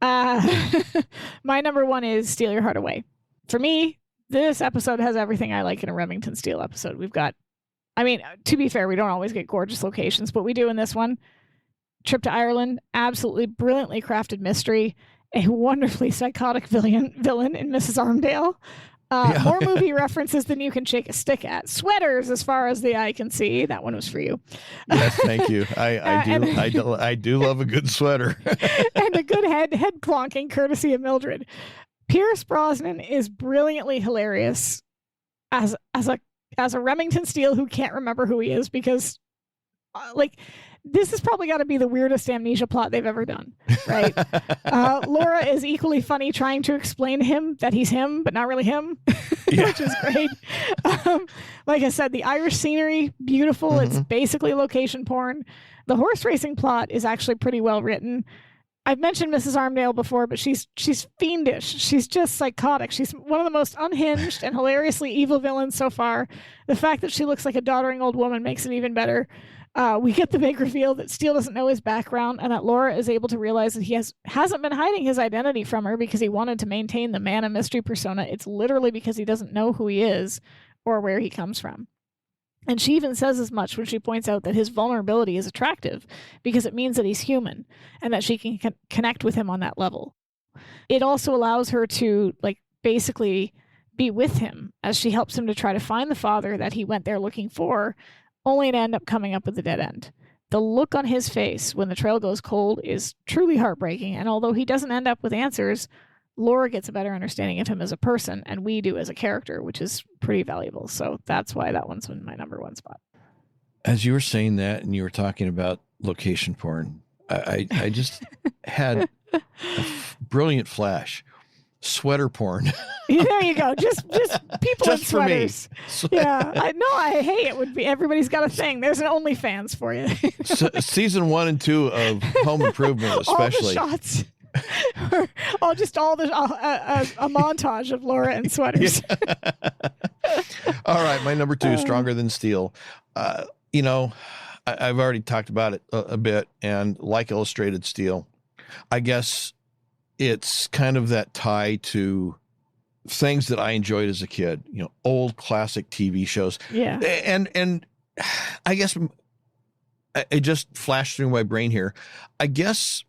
Speaker 1: My number 1 is Steal Your Heart Away. For me, this episode has everything I like in a Remington Steele episode. We've got, to be fair, we don't always get gorgeous locations, but we do in this one. Trip to Ireland, absolutely brilliantly crafted mystery, a wonderfully psychotic villain in Mrs. Armadale. More movie references than you can shake a stick at. Sweaters as far as the eye can see. That one was for you.
Speaker 2: Yes, thank you. I do love a good sweater.
Speaker 1: And a good head clonking courtesy of Mildred. Pierce Brosnan is brilliantly hilarious as a Remington Steele who can't remember who he is because this has probably got to be the weirdest amnesia plot they've ever done, right? Laura is equally funny trying to explain to him that he's him, but not really him, which is great. Like I said, the Irish scenery, beautiful. Mm-hmm. It's basically location porn. The horse racing plot is actually pretty well written. I've mentioned Mrs. Armadale before, but she's fiendish. She's just psychotic. She's one of the most unhinged and hilariously evil villains so far. The fact that she looks like a doddering old woman makes it even better. we get the big reveal that Steele doesn't know his background and that Laura is able to realize that he hasn't been hiding his identity from her because he wanted to maintain the man of mystery persona. It's literally because he doesn't know who he is or where he comes from. And she even says as much when she points out that his vulnerability is attractive because it means that he's human and that she can connect with him on that level. It also allows her to, like, basically be with him as she helps him to try to find the father that he went there looking for, only to end up coming up with a dead end. The look on his face when the trail goes cold is truly heartbreaking, and although he doesn't end up with answers, Laura gets a better understanding of him as a person, and we do as a character, which is pretty valuable. So that's why that one's in my number one spot.
Speaker 2: As you were saying that and you were talking about location porn, I just had a brilliant flash. Sweater porn.
Speaker 1: There you go. Just people
Speaker 2: just
Speaker 1: in sweaters.
Speaker 2: For me.
Speaker 1: Yeah. Hey, it would be. Everybody's got a thing. There's an OnlyFans for you.
Speaker 2: So, season 1 and 2 of Home Improvement, especially.
Speaker 1: All the shots. All a montage of Laura in sweaters.
Speaker 2: All right, my number 2, Stronger Than Steele. I've already talked about it a bit, and like Illustrated Steele, I guess it's kind of that tie to things that I enjoyed as a kid, old classic TV shows.
Speaker 1: Yeah.
Speaker 2: And I guess it just flashed through my brain here. I guess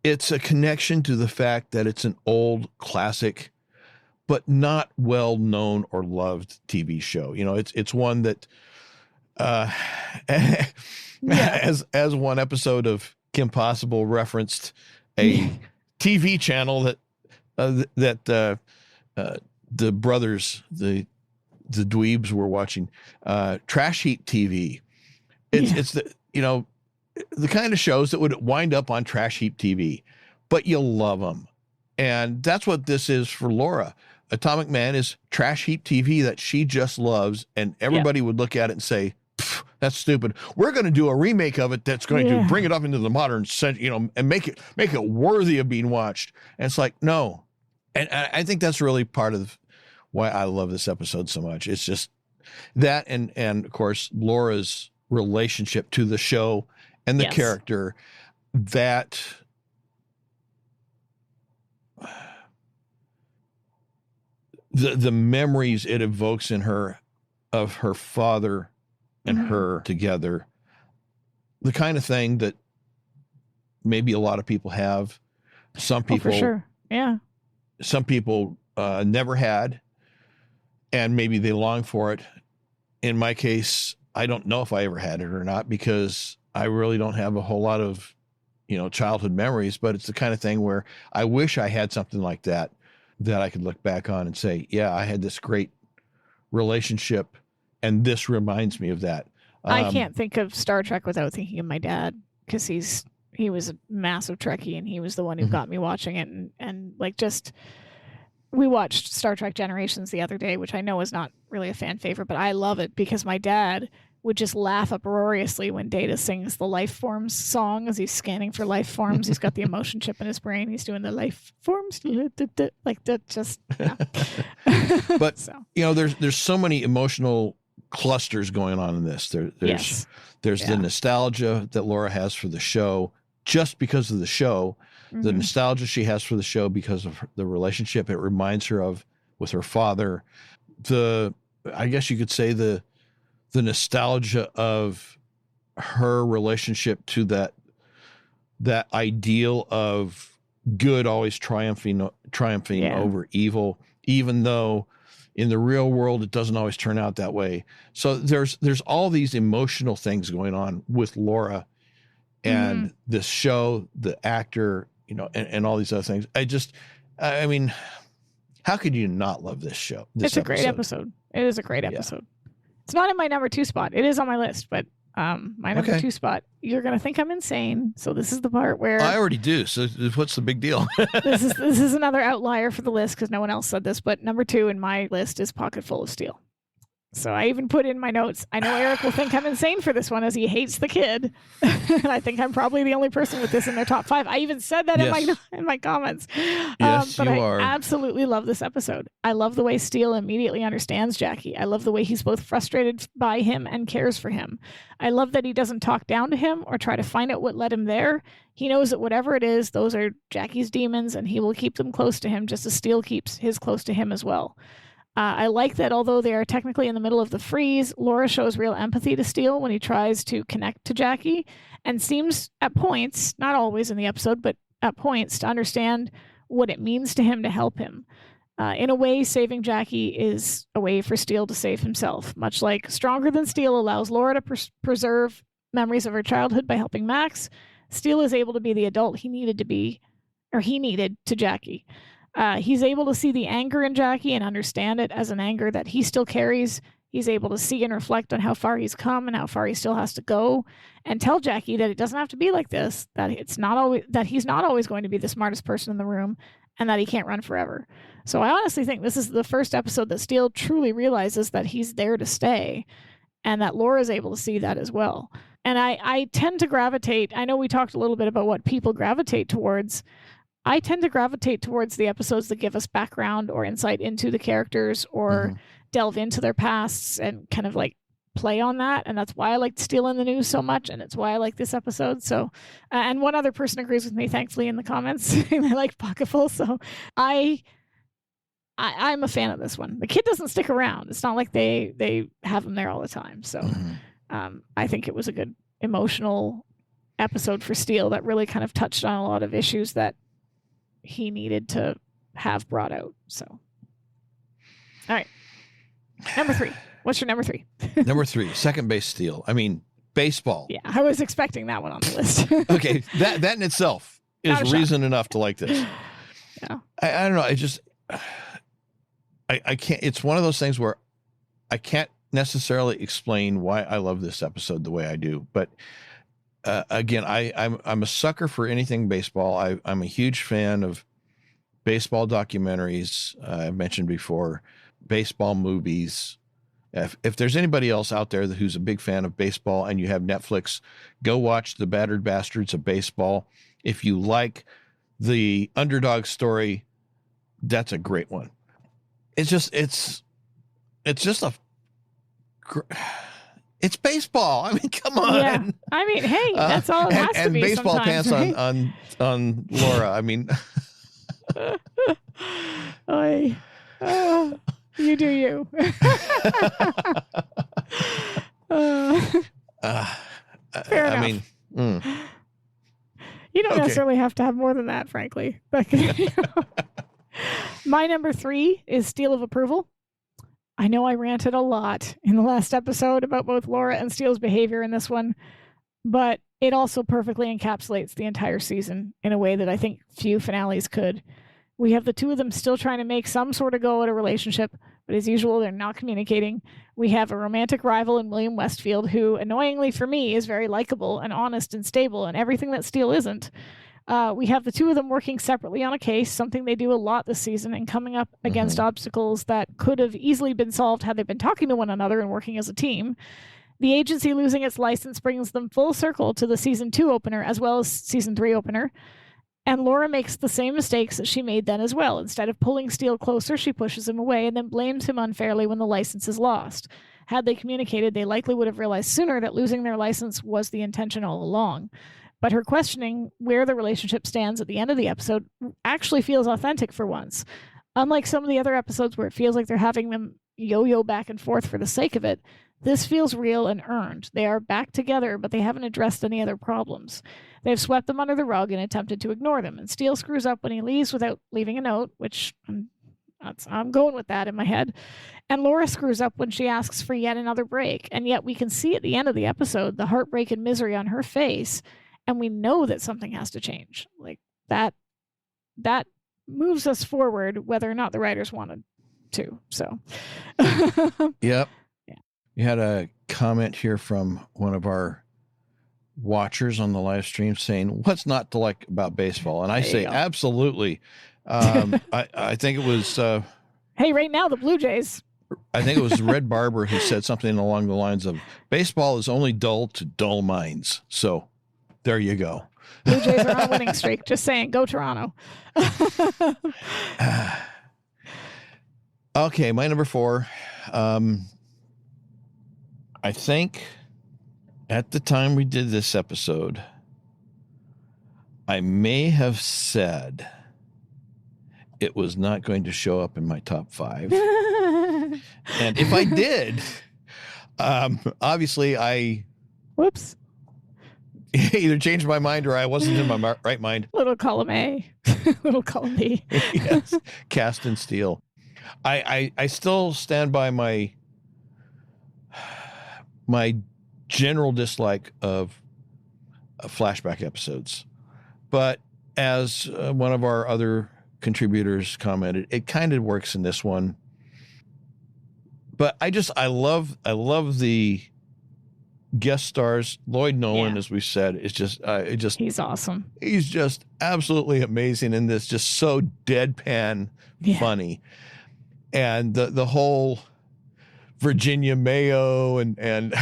Speaker 2: it's a connection to the fact that it's an old classic, but not well known or loved TV show. It's one that, as one episode of Kim Possible referenced a TV channel that the brothers, the dweebs were watching, Trash Heap TV. It's the kind of shows that would wind up on Trash Heap TV, but you'll love them. And that's what this is for Laura. Atomic Man is Trash Heap TV that she just loves, and everybody would look at it and say, that's stupid. We're going to do a remake of it that's going to bring it up into the modern sense, and make it worthy of being watched. And it's like, no. And I think that's really part of why I love this episode so much. It's just that, and of course, Laura's relationship to the show and the character, that the memories it evokes in her of her father and her together, the kind of thing that maybe a lot of people have. Some people,
Speaker 1: for sure. Yeah.
Speaker 2: Some people never had, and maybe they long for it. In my case, I don't know if I ever had it or not, because I really don't have a whole lot of, childhood memories, but it's the kind of thing where I wish I had something like that I could look back on and say, yeah, I had this great relationship, and this reminds me of that.
Speaker 1: I can't think of Star Trek without thinking of my dad, because he was a massive Trekkie, and he was the one who got me watching it. And we watched Star Trek Generations the other day, which I know is not really a fan favorite, but I love it because my dad would just laugh uproariously when Data sings the life forms song as he's scanning for life forms. He's got the emotion chip in his brain. He's doing the life forms like that. Just, yeah.
Speaker 2: But there's so many emotional clusters going on in this. There's the nostalgia that Laura has for the show just because of the show, the nostalgia she has for the show because of the relationship it reminds her of with her father. I guess you could say the nostalgia of her relationship to that ideal of good always triumphing over evil, even though in the real world it doesn't always turn out that way. So there's all these emotional things going on with Laura and this show, the actor, and all these other things. I mean, how could you not love this show?
Speaker 1: It's a great episode. It is a great episode. It's not in my number 2 spot. It is on my list, but my number 2 spot, you're going to think I'm insane. So this is the part where
Speaker 2: I already do. So what's the big deal?
Speaker 1: this is another outlier for the list because no one else said this, but number 2 in my list is Pocket Full of Steel. So I even put in my notes, I know Eric will think I'm insane for this one as he hates the kid. And I think I'm probably the only person with this in their top 5. I even said that in my comments.
Speaker 2: Yes,
Speaker 1: but
Speaker 2: you are.
Speaker 1: I absolutely love this episode. I love the way Steele immediately understands Jackie. I love the way he's both frustrated by him and cares for him. I love that he doesn't talk down to him or try to find out what led him there. He knows that whatever it is, those are Jackie's demons, and he will keep them close to him just as Steele keeps his close to him as well. I like that although they are technically in the middle of the freeze, Laura shows real empathy to Steele when he tries to connect to Jackie and seems at points, not always in the episode, but at points to understand what it means to him to help him. In a way, saving Jackie is a way for Steele to save himself, much like Stronger Than Steele allows Laura to preserve memories of her childhood by helping Max. Steele is able to be the adult he needed to Jackie. He's able to see the anger in Jackie and understand it as an anger that he still carries. He's able to see and reflect on how far he's come and how far he still has to go, and tell Jackie that it doesn't have to be like this, that he's not always going to be the smartest person in the room, and that he can't run forever. So I honestly think this is the first episode that Steele truly realizes that he's there to stay, and that Laura is able to see that as well. And I tend to gravitate, I know we talked a little bit about what people gravitate towards. I tend to gravitate towards the episodes that give us background or insight into the characters or delve into their pasts and kind of like play on that. And that's why I liked Steele in the News so much. And it's why I like this episode. So, and one other person agrees with me, thankfully, in the comments. They like Pocketful. So I'm a fan of this one. The kid doesn't stick around. It's not like they have him there all the time. So I think it was a good emotional episode for Steele that really kind of touched on a lot of issues that he needed to have brought out. So, all right. Number 3. What's your number 3?
Speaker 2: Number 3, second base Steele. I mean, baseball.
Speaker 1: Yeah, I was expecting that one on the list.
Speaker 2: Okay, that in itself is reason enough to like this.
Speaker 1: Yeah.
Speaker 2: I don't know. I can't. It's one of those things where I can't necessarily explain why I love this episode the way I do, but again, I'm a sucker for anything baseball. I'm a huge fan of baseball documentaries. I've mentioned before, baseball movies. If there's anybody else out there who's a big fan of baseball and you have Netflix, go watch The Battered Bastards of Baseball. If you like the underdog story, that's a great one. It's just it's baseball. I mean, come on.
Speaker 1: Yeah. I mean, hey, that's all it has to be.
Speaker 2: And baseball pants,
Speaker 1: right?
Speaker 2: on Laura. I mean,
Speaker 1: you do you. Fair enough.
Speaker 2: I mean,
Speaker 1: you don't necessarily have to have more than that, frankly. My number 3 is Steele of Approval. I know I ranted a lot in the last episode about both Laura and Steele's behavior in this one, but it also perfectly encapsulates the entire season in a way that I think few finales could. We have the two of them still trying to make some sort of go at a relationship, but as usual, they're not communicating. We have a romantic rival in William Westfield, who, annoyingly for me, is very likable and honest and stable and everything that Steele isn't. We have the two of them working separately on a case, something they do a lot this season, and coming up against obstacles that could have easily been solved had they been talking to one another and working as a team. The agency losing its license brings them full circle to the season 2 opener as well as season 3 opener. And Laura makes the same mistakes that she made then as well. Instead of pulling Steele closer, she pushes him away and then blames him unfairly when the license is lost. Had they communicated, they likely would have realized sooner that losing their license was the intention all along. But her questioning where the relationship stands at the end of the episode actually feels authentic for once. Unlike some of the other episodes where it feels like they're having them yo-yo back and forth for the sake of it, this feels real and earned. They are back together, but they haven't addressed any other problems. They've swept them under the rug and attempted to ignore them. And Steele screws up when he leaves without leaving a note, which I'm going with that in my head. And Laura screws up when she asks for yet another break. And yet we can see at the end of the episode the heartbreak and misery on her face. And we know that something has to change. Like that moves us forward, whether or not the writers wanted to. So,
Speaker 2: yep. Yeah. You had a comment here from one of our watchers on the live stream saying, "What's not to like about baseball?" And I say, absolutely. I think it was.
Speaker 1: Hey, right now the Blue Jays
Speaker 2: I think it was Red Barber who said something along the lines of, baseball is only dull to dull minds. So there you go.
Speaker 1: Blue Jays are on a winning streak. Just saying, go Toronto.
Speaker 2: Okay, my number 4. I think at the time we did this episode, I may have said it was not going to show up in my top 5. And if I did, obviously I
Speaker 1: whoops,
Speaker 2: either changed my mind or I wasn't in my right mind.
Speaker 1: Little column A, little column B.
Speaker 2: Yes, Cast and Steele. I still stand by my general dislike of flashback episodes, but as one of our other contributors commented, it kind of works in this one. But I love the guest stars. Lloyd Nolan, as we said, is just he's awesome. He's just absolutely amazing in this, just so deadpan funny. And the whole Virginia Mayo and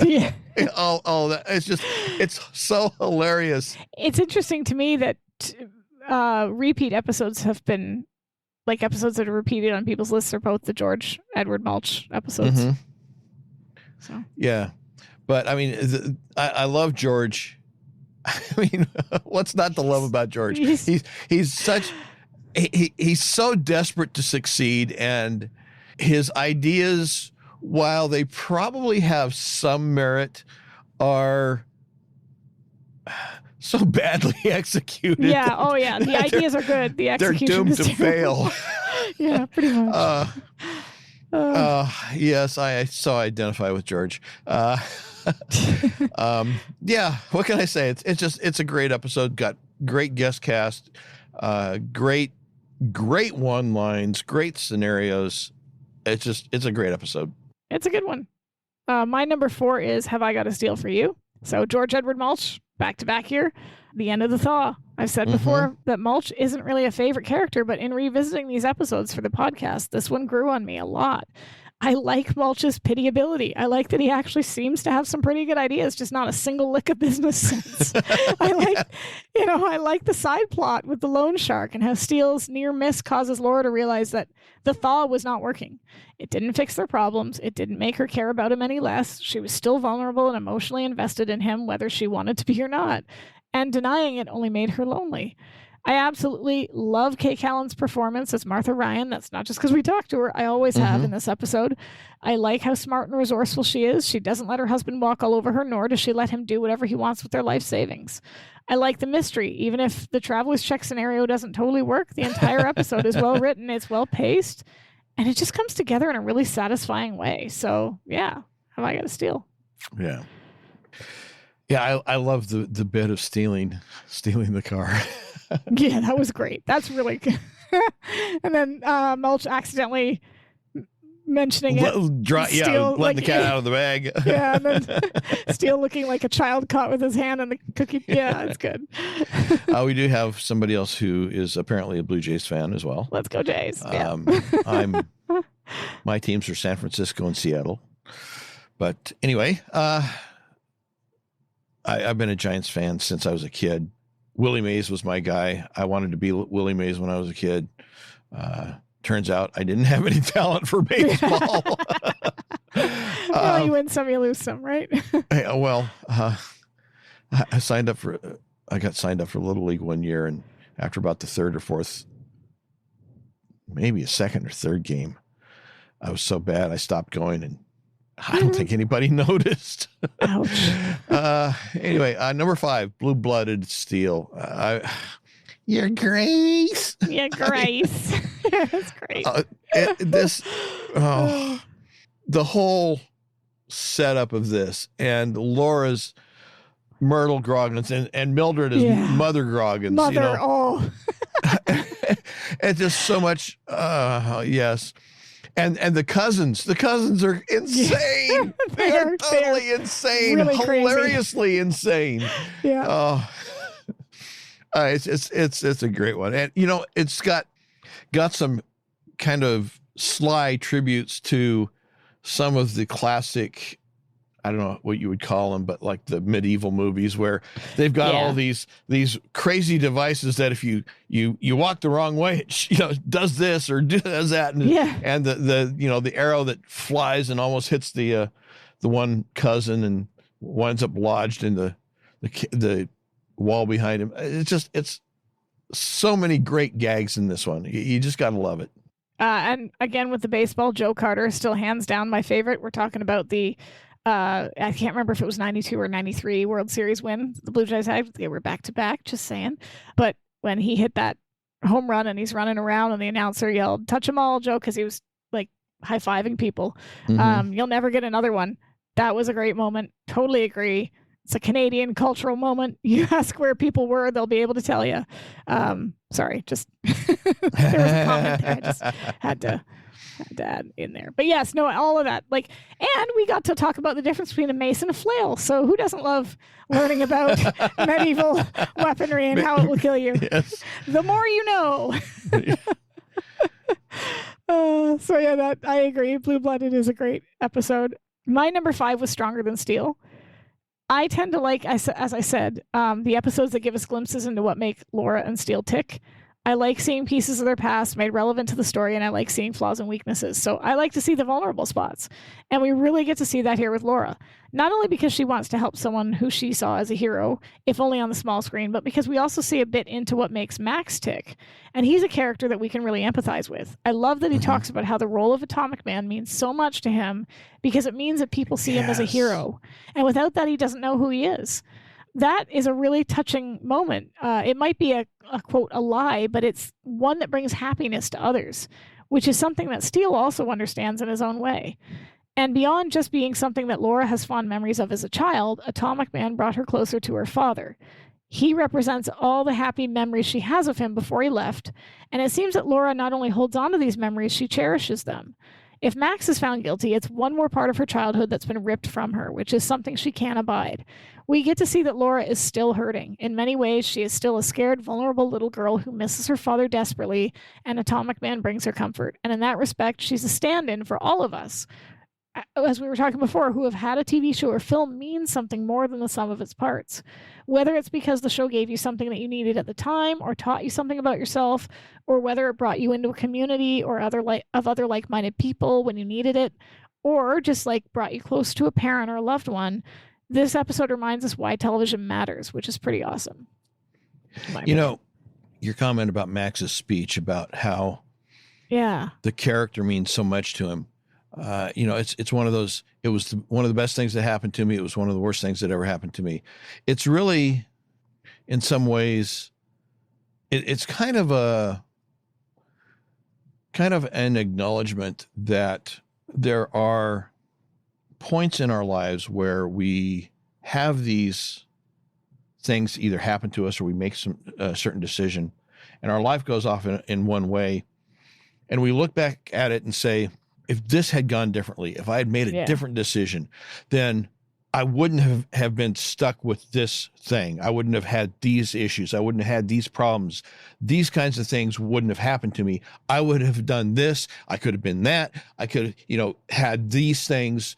Speaker 1: yeah,
Speaker 2: all that, it's so hilarious.
Speaker 1: It's interesting to me that repeat episodes have been, like, episodes that are repeated on people's lists are both the George Edward Mulch episodes.
Speaker 2: Mm-hmm.
Speaker 1: So
Speaker 2: yeah, but I mean, I love George. I mean, what's not to love about George? He's so desperate to succeed, and his ideas, while they probably have some merit, are so badly executed.
Speaker 1: Yeah. Oh, yeah. The ideas are good. The execution
Speaker 2: they're doomed
Speaker 1: is
Speaker 2: to fail.
Speaker 1: Yeah, pretty much.
Speaker 2: Yes, I so identify with George. Yeah, what can I say? It's a great episode. Got great guest cast, great one lines, great scenarios. It's a great episode.
Speaker 1: It's a good one. My number 4 is Have I Got a Steele for You? So George Edward Mulch, back to back here. The end of the thaw. I've said before that Mulch isn't really a favorite character, but in revisiting these episodes for the podcast, this one grew on me a lot. I like Mulch's pitiability. I like that he actually seems to have some pretty good ideas, just not a single lick of business sense. I like the side plot with the loan shark and how Steele's near miss causes Laura to realize that the thaw was not working. It didn't fix their problems. It didn't make her care about him any less. She was still vulnerable and emotionally invested in him, whether she wanted to be or not. And denying it only made her lonely. I absolutely love Kay Callan's performance as Martha Ryan. That's not just because we talked to her. I always have in this episode. I like how smart and resourceful she is. She doesn't let her husband walk all over her, nor does she let him do whatever he wants with their life savings. I like the mystery. Even if the traveler's check scenario doesn't totally work, the entire episode is well written, it's well paced, and it just comes together in a really satisfying way. So, yeah, Have I Got a Steele?
Speaker 2: Yeah. Yeah, I love the bit of stealing the car.
Speaker 1: Yeah, that was great. That's really good. And then Mulch accidentally mentioning Steele,
Speaker 2: letting the cat out of the bag.
Speaker 1: Yeah, and then Steele looking like a child caught with his hand on the cookie. Yeah, it's good.
Speaker 2: We do have somebody else who is apparently a Blue Jays fan as well.
Speaker 1: Let's go Jays. Yeah.
Speaker 2: My teams are San Francisco and Seattle. But anyway, I've been a Giants fan since I was a kid. Willie Mays was my guy. I wanted to be Willie Mays when I was a kid. Turns out I didn't have any talent for baseball.
Speaker 1: Well, you win some, you lose some, right?
Speaker 2: Well, I got signed up for Little League one year, and after about the third or fourth, maybe a second or third game, I was so bad I stopped going, and I don't think anybody noticed.
Speaker 1: Ouch.
Speaker 2: Anyway, number 5, Blue-Blooded Steele. Your Grace.
Speaker 1: Yeah, Grace. That's great.
Speaker 2: The whole setup of this, and Laura's Myrtle Groggins and Mildred is Mother Groggins. And just so much. Yes. And the cousins are insane. They are totally insane, really hilariously crazy. Insane.
Speaker 1: Yeah.
Speaker 2: It's a great one, and it's got some kind of sly tributes to some of the classic, I don't know what you would call them, but like the medieval movies where they've got all these crazy devices that if you walk the wrong way, it does this or does that, and the arrow that flies and almost hits the one cousin and winds up lodged in the wall behind him. It's so many great gags in this one. You just got to love it.
Speaker 1: And again, with the baseball, Joe Carter is still hands down my favorite. We're talking about the, I can't remember if it was 92 or 93 World Series win the Blue Jays had. They were back to back, just saying. But when he hit that home run and he's running around and the announcer yelled, "Touch 'em all, Joe," because he was like high-fiving people.
Speaker 2: Mm-hmm.
Speaker 1: You'll never get another one. That was a great moment. Totally agree. It's a Canadian cultural moment. You ask where people were, they'll be able to tell you. Sorry, just there was a comment there. I just had to add in there. But yes, no, all of that. And we got to talk about the difference between a mace and a flail. So who doesn't love learning about medieval weaponry and how it will kill you?
Speaker 2: Yes.
Speaker 1: The more you know. That I agree. Blue Blooded is a great episode. My number 5 was Stronger Than Steele. I tend to like, as I said, the episodes that give us glimpses into what make Laura and Steele tick. I like seeing pieces of their past made relevant to the story, and I like seeing flaws and weaknesses. So I like to see the vulnerable spots. And we really get to see that here with Laura. Not only because she wants to help someone who she saw as a hero, if only on the small screen, but because we also see a bit into what makes Max tick. And he's a character that we can really empathize with. I love that he talks about how the role of Atomic Man means so much to him because it means that people see him as a hero. And without that, he doesn't know who he is. That is a really touching moment. It might be a quote, a lie, but it's one that brings happiness to others, which is something that Steele also understands in his own way. And beyond just being something that Laura has fond memories of as a child, Atomic Man brought her closer to her father. He represents all the happy memories she has of him before he left, and it seems that Laura not only holds on to these memories, she cherishes them. If Max is found guilty, it's one more part of her childhood that's been ripped from her, which is something she can't abide. We get to see that Laura is still hurting. In many ways, she is still a scared, vulnerable little girl who misses her father desperately, and Atomic Man brings her comfort. And in that respect, she's a stand-in for all of us, as we were talking before, who have had a TV show or film means something more than the sum of its parts. Whether it's because the show gave you something that you needed at the time or taught you something about yourself, or whether it brought you into a community or other like-minded people when you needed it, or just brought you close to a parent or a loved one, this episode reminds us why television matters, which is pretty awesome.
Speaker 2: Your comment about Max's speech about how the character means so much to him. It's one of those, it was one of the best things that happened to me. It was one of the worst things that ever happened to me. It's really, in some ways, it's kind of an acknowledgement that there are points in our lives where we have these things either happen to us or we make some certain decision and our life goes off in one way. And we look back at it and say, if this had gone differently, if I had made a different decision, then I wouldn't have been stuck with this thing. I wouldn't have had these issues. I wouldn't have had these problems. These kinds of things wouldn't have happened to me. I would have done this. I could have been that. I could have, had these things,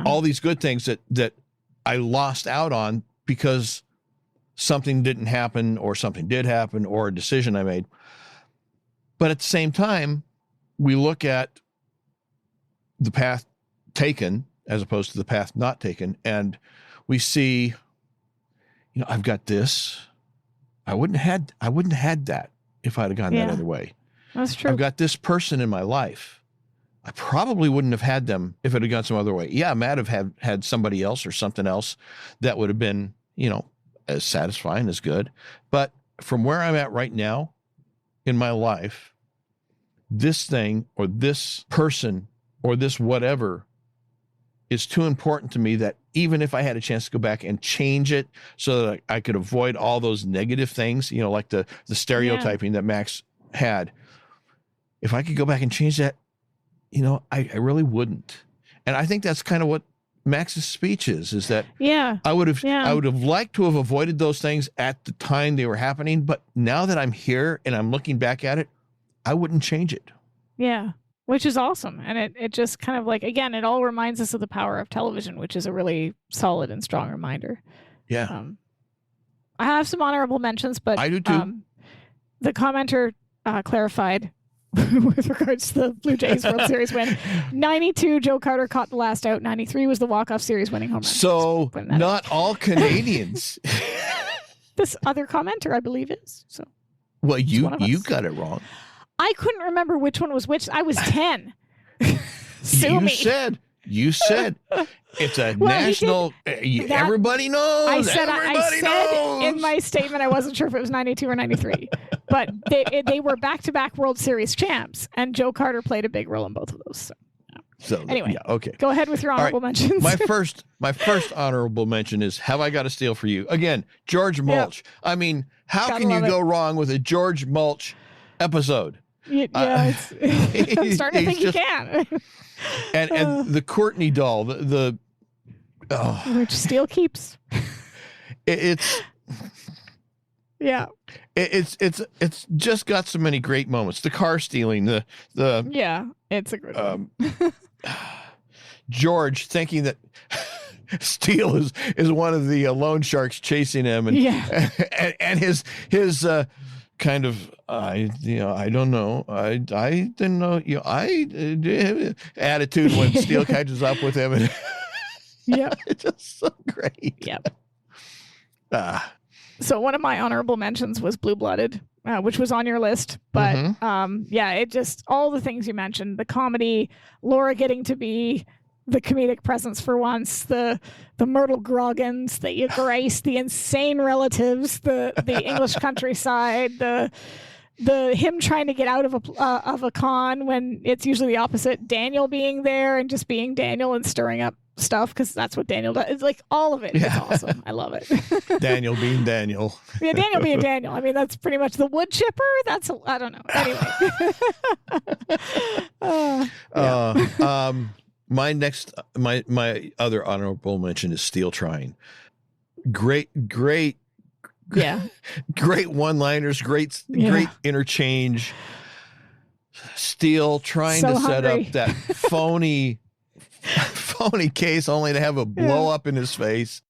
Speaker 2: all these good things that I lost out on because something didn't happen or something did happen or a decision I made. But at the same time, we look at the path taken as opposed to the path not taken. And we see, I've got this. I wouldn't have had that if I'd have gone that other way.
Speaker 1: That's true.
Speaker 2: I've got this person in my life. I probably wouldn't have had them if it had gone some other way. Yeah, I might have had somebody else or something else that would have been, as satisfying, as good. But from where I'm at right now in my life, this thing or this person or this whatever is too important to me that even if I had a chance to go back and change it so that I could avoid all those negative things, like the stereotyping that Max had, if I could go back and change that, I really wouldn't. And I think that's kind of what Max's speech is that I would have liked to have avoided those things at the time they were happening. But now that I'm here and I'm looking back at it, I wouldn't change it.
Speaker 1: Yeah. which is awesome. And it just kind of like, again, it all reminds us of the power of television, which is a really solid and strong reminder.
Speaker 2: Yeah.
Speaker 1: I have some honorable mentions, but
Speaker 2: I do too.
Speaker 1: The commenter clarified with regards to the Blue Jays World Series win. 92, Joe Carter caught the last out. 93 was the walk-off series winning home run.
Speaker 2: So not all Canadians.
Speaker 1: This other commenter, I believe, is. So.
Speaker 2: Well, you got it wrong.
Speaker 1: I couldn't remember which one was which. I was 10.
Speaker 2: You said it's a national. Everybody knows. I said
Speaker 1: in my statement I wasn't sure if it was 92 or 93, but they were back-to-back World Series champs, and Joe Carter played a big role in both of those. So anyway, yeah, okay. Go ahead with your honorable mentions.
Speaker 2: My first honorable mention is "Have I Got a Steele for You?" Again, George Mulch. Yep. I mean, how can you go wrong with a George Mulch episode?
Speaker 1: Yeah, I'm starting to think you can.
Speaker 2: and the Courtney doll,
Speaker 1: which Steele keeps.
Speaker 2: It's just got so many great moments. The car stealing,
Speaker 1: it's a good one.
Speaker 2: George thinking that Steele is one of the loan sharks chasing him, and his kind of I don't know, I didn't know, attitude when Steele catches up with him, and it's just so great.
Speaker 1: So one of my honorable mentions was Blue Blooded, which was on your list, but it just, all the things you mentioned, the comedy, Laura getting to be the comedic presence for once, the Myrtle Groggins, the Grace, the insane relatives, the English countryside, the him trying to get out of a con when it's usually the opposite, Daniel being there and just being Daniel and stirring up stuff because that's what Daniel does. It's like all of it. It's awesome. I love it.
Speaker 2: Daniel being Daniel.
Speaker 1: Yeah, Daniel being Daniel. I mean, that's pretty much the wood chipper. I don't know. Anyway.
Speaker 2: My other honorable mention is Steele trying. Great one-liners, great interchange. Steele trying to set up that phony case only to have a blow up in his face,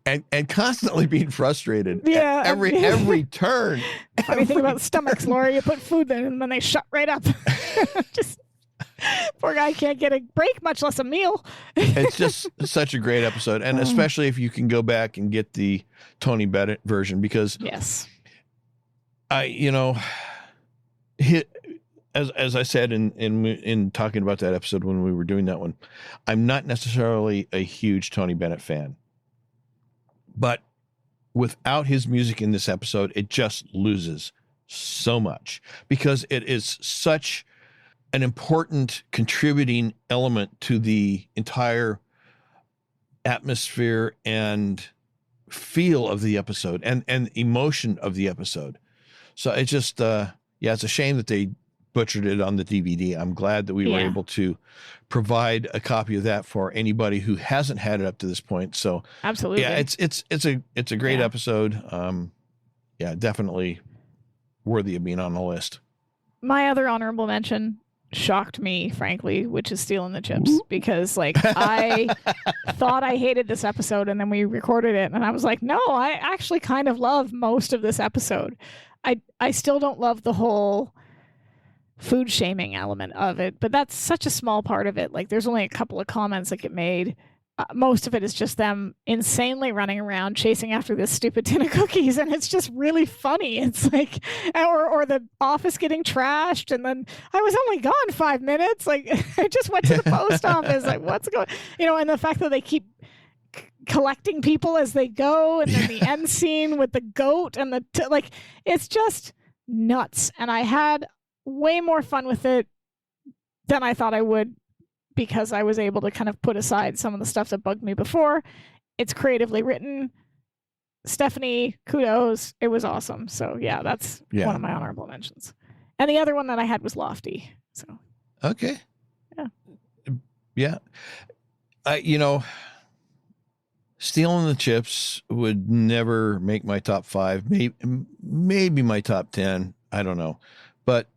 Speaker 2: and constantly being frustrated at every turn.
Speaker 1: Funny thing about stomachs, Laura, you put food in and then they shut right up. Just poor guy can't get a break, much less a meal.
Speaker 2: It's just such a great episode, and especially if you can go back and get the Tony Bennett version, because as I said in talking about that episode when we were doing that one, I'm not necessarily a huge Tony Bennett fan, but without his music in this episode, it just loses so much, because it is such an important contributing element to the entire atmosphere and feel of the episode and emotion of the episode. So it's just, it's a shame that they butchered it on the DVD. I'm glad that we were able to provide a copy of that for anybody who hasn't had it up to this point. So
Speaker 1: absolutely.
Speaker 2: Yeah, it's a great episode. Definitely worthy of being on the list.
Speaker 1: My other honorable mention shocked me, frankly, which is Steele and the Chips, because I thought I hated this episode, and then we recorded it and I was like, no, I actually kind of love most of this episode. I still don't love the whole food shaming element of it, but that's such a small part of it. Like, there's only a couple of comments that get made. Most of it is just them insanely running around chasing after this stupid tin of cookies, and it's just really funny. It's like, or the office getting trashed, and then I was only gone 5 minutes. Like, I just went to the post office. Like, what's going? And the fact that they keep collecting people as they go, and then the end scene with the goat and it's just nuts. And I had way more fun with it than I thought I would, because I was able to kind of put aside some of the stuff that bugged me before. It's creatively written. Stephanie, kudos. It was awesome. So that's one of my honorable mentions. And the other one that I had was Lofty. So
Speaker 2: okay. Yeah. Steele and the Chips would never make my top 5, maybe my top 10. I don't know. But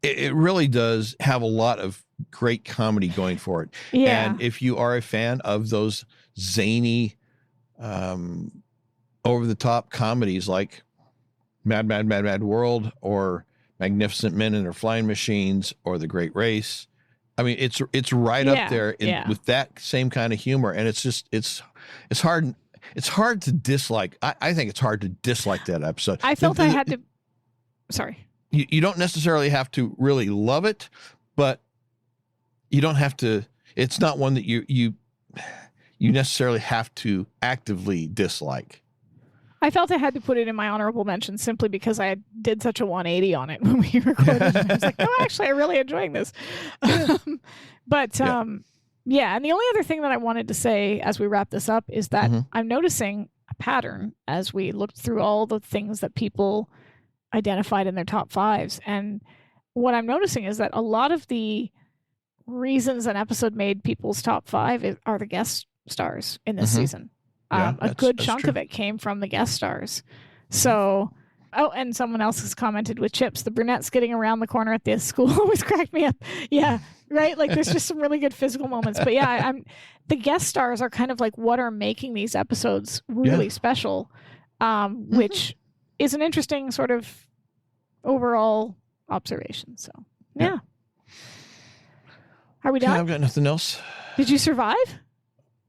Speaker 2: it really does have a lot of great comedy going for it.
Speaker 1: Yeah.
Speaker 2: And if you are a fan of those zany, over the top comedies like Mad World or Magnificent Men and Their Flying Machines or The Great Race, I mean, it's right up there with that same kind of humor. And it's just, it's hard. It's hard to dislike. I think it's hard to dislike that episode.
Speaker 1: I felt I had to, sorry.
Speaker 2: You don't necessarily have to really love it, but you don't have to, it's not one that you necessarily have to actively dislike.
Speaker 1: I felt I had to put it in my honorable mention simply because I did such a 180 on it when we recorded. I was like, no, actually, I'm really enjoying this. And the only other thing that I wanted to say as we wrap this up is that I'm noticing a pattern as we looked through all the things that people identified in their top fives. And what I'm noticing is that a lot of the reasons an episode made people's top five are the guest stars in this season. A good chunk of it came from the guest stars. So, and someone else has commented with Chips, the brunette skidding around the corner at the school always cracked me up. Yeah, right? Like there's just some really good physical moments. But yeah, the guest stars are kind of like what are making these episodes really special, which is an interesting sort of overall observation. So, yeah. Are we done?
Speaker 2: I've got nothing else.
Speaker 1: Did you survive?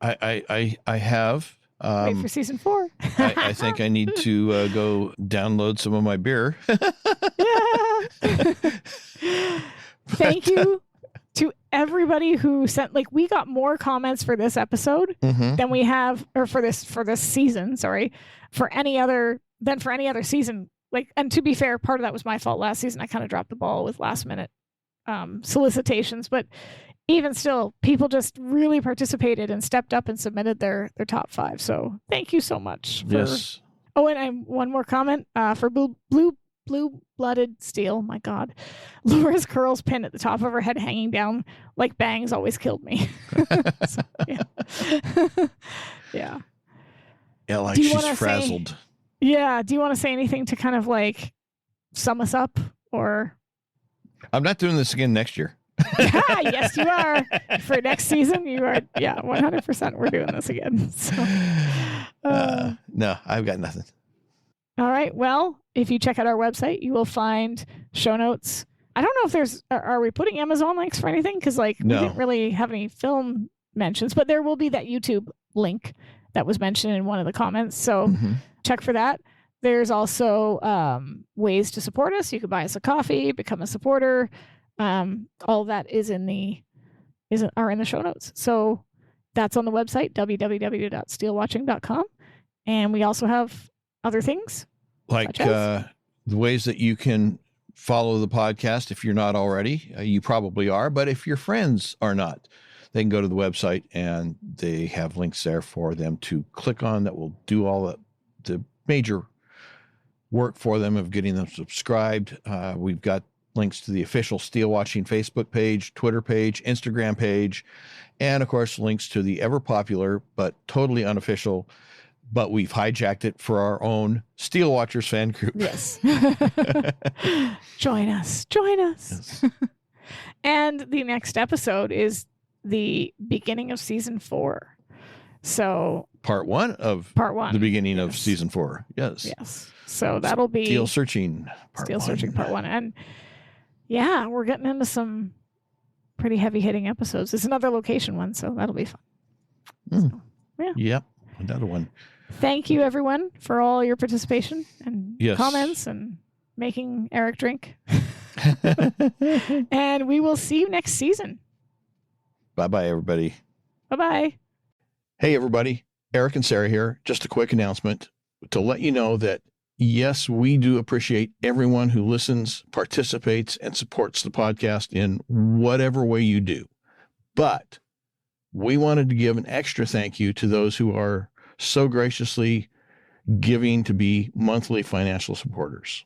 Speaker 2: I have.
Speaker 1: Wait for season 4.
Speaker 2: I think I need to go download some of my beer.
Speaker 1: Thank you to everybody who sent, like, we got more comments for this episode than we have, or for this season, for any other season. Like, and to be fair, part of that was my fault last season. I kind of dropped the ball with last minute solicitations, but even still, people just really participated and stepped up and submitted their top 5. So thank you so much.
Speaker 2: Yes.
Speaker 1: Oh, and one more comment for blue-blooded Steele. My God, Laura's curls pin at the top of her head hanging down like bangs always killed me. So, yeah.
Speaker 2: Yeah, like she's frazzled.
Speaker 1: Do you want to say anything to kind of like sum us up, or?
Speaker 2: I'm not doing this again next year.
Speaker 1: Yes, you are. For next season, you are. Yeah, 100%. We're doing this again. So,
Speaker 2: no, I've got nothing.
Speaker 1: All right. Well, if you check out our website, you will find show notes. I don't know if are we putting Amazon links for anything? Because we didn't really have any film mentions, but there will be that YouTube link that was mentioned in one of the comments. So check for that. There's also ways to support us. You can buy us a coffee, become a supporter. All that is in the show notes. So that's on the website, www.SteeleWatching.com. And we also have other things.
Speaker 2: Like the ways that you can follow the podcast if you're not already. You probably are, but if your friends are not, they can go to the website and they have links there for them to click on that will do all the major work for them of getting them subscribed. We've got links to the official SteeleWatching Facebook page, Twitter page, Instagram page, and of course links to the ever popular but totally unofficial, but we've hijacked it for our own Steele Watchers fan group.
Speaker 1: Yes. Join us. Yes. And the next episode is the beginning of season 4. So
Speaker 2: part one, the beginning of season 4. Yes.
Speaker 1: So that'll be
Speaker 2: Steele Searching
Speaker 1: part 1. And yeah, we're getting into some pretty heavy hitting episodes. It's another location one, so that'll be fun. So, yeah.
Speaker 2: Yep. Another one.
Speaker 1: Thank you, everyone, for all your participation and comments and making Eric drink. And we will see you next season.
Speaker 2: Bye-bye, everybody.
Speaker 1: Bye-bye.
Speaker 2: Hey, everybody. Eric and Sara here. Just a quick announcement to let you know that, yes, we do appreciate everyone who listens, participates, and supports the podcast in whatever way you do. But we wanted to give an extra thank you to those who are so graciously giving to be monthly financial supporters.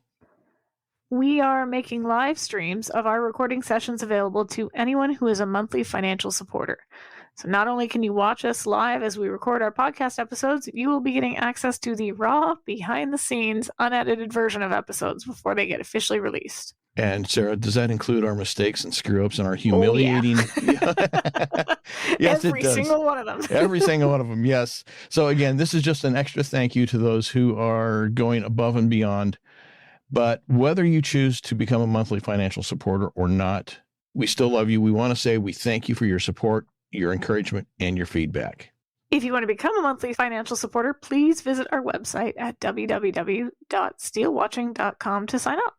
Speaker 1: We are making live streams of our recording sessions available to anyone who is a monthly financial supporter. So not only can you watch us live as we record our podcast episodes, you will be getting access to the raw, behind-the-scenes, unedited version of episodes before they get officially released.
Speaker 2: And Sarah, does that include our mistakes and screw ups and our humiliating?
Speaker 1: Oh, yeah.
Speaker 2: Yes,
Speaker 1: Every
Speaker 2: it does.
Speaker 1: single one of them.
Speaker 2: Every single one of them. Yes. So again, this is just an extra thank you to those who are going above and beyond. But whether you choose to become a monthly financial supporter or not, we still love you. We want to say we thank you for your support, your encouragement, and your feedback.
Speaker 1: If you want to become a monthly financial supporter, please visit our website at www.steelewatching.com to sign up.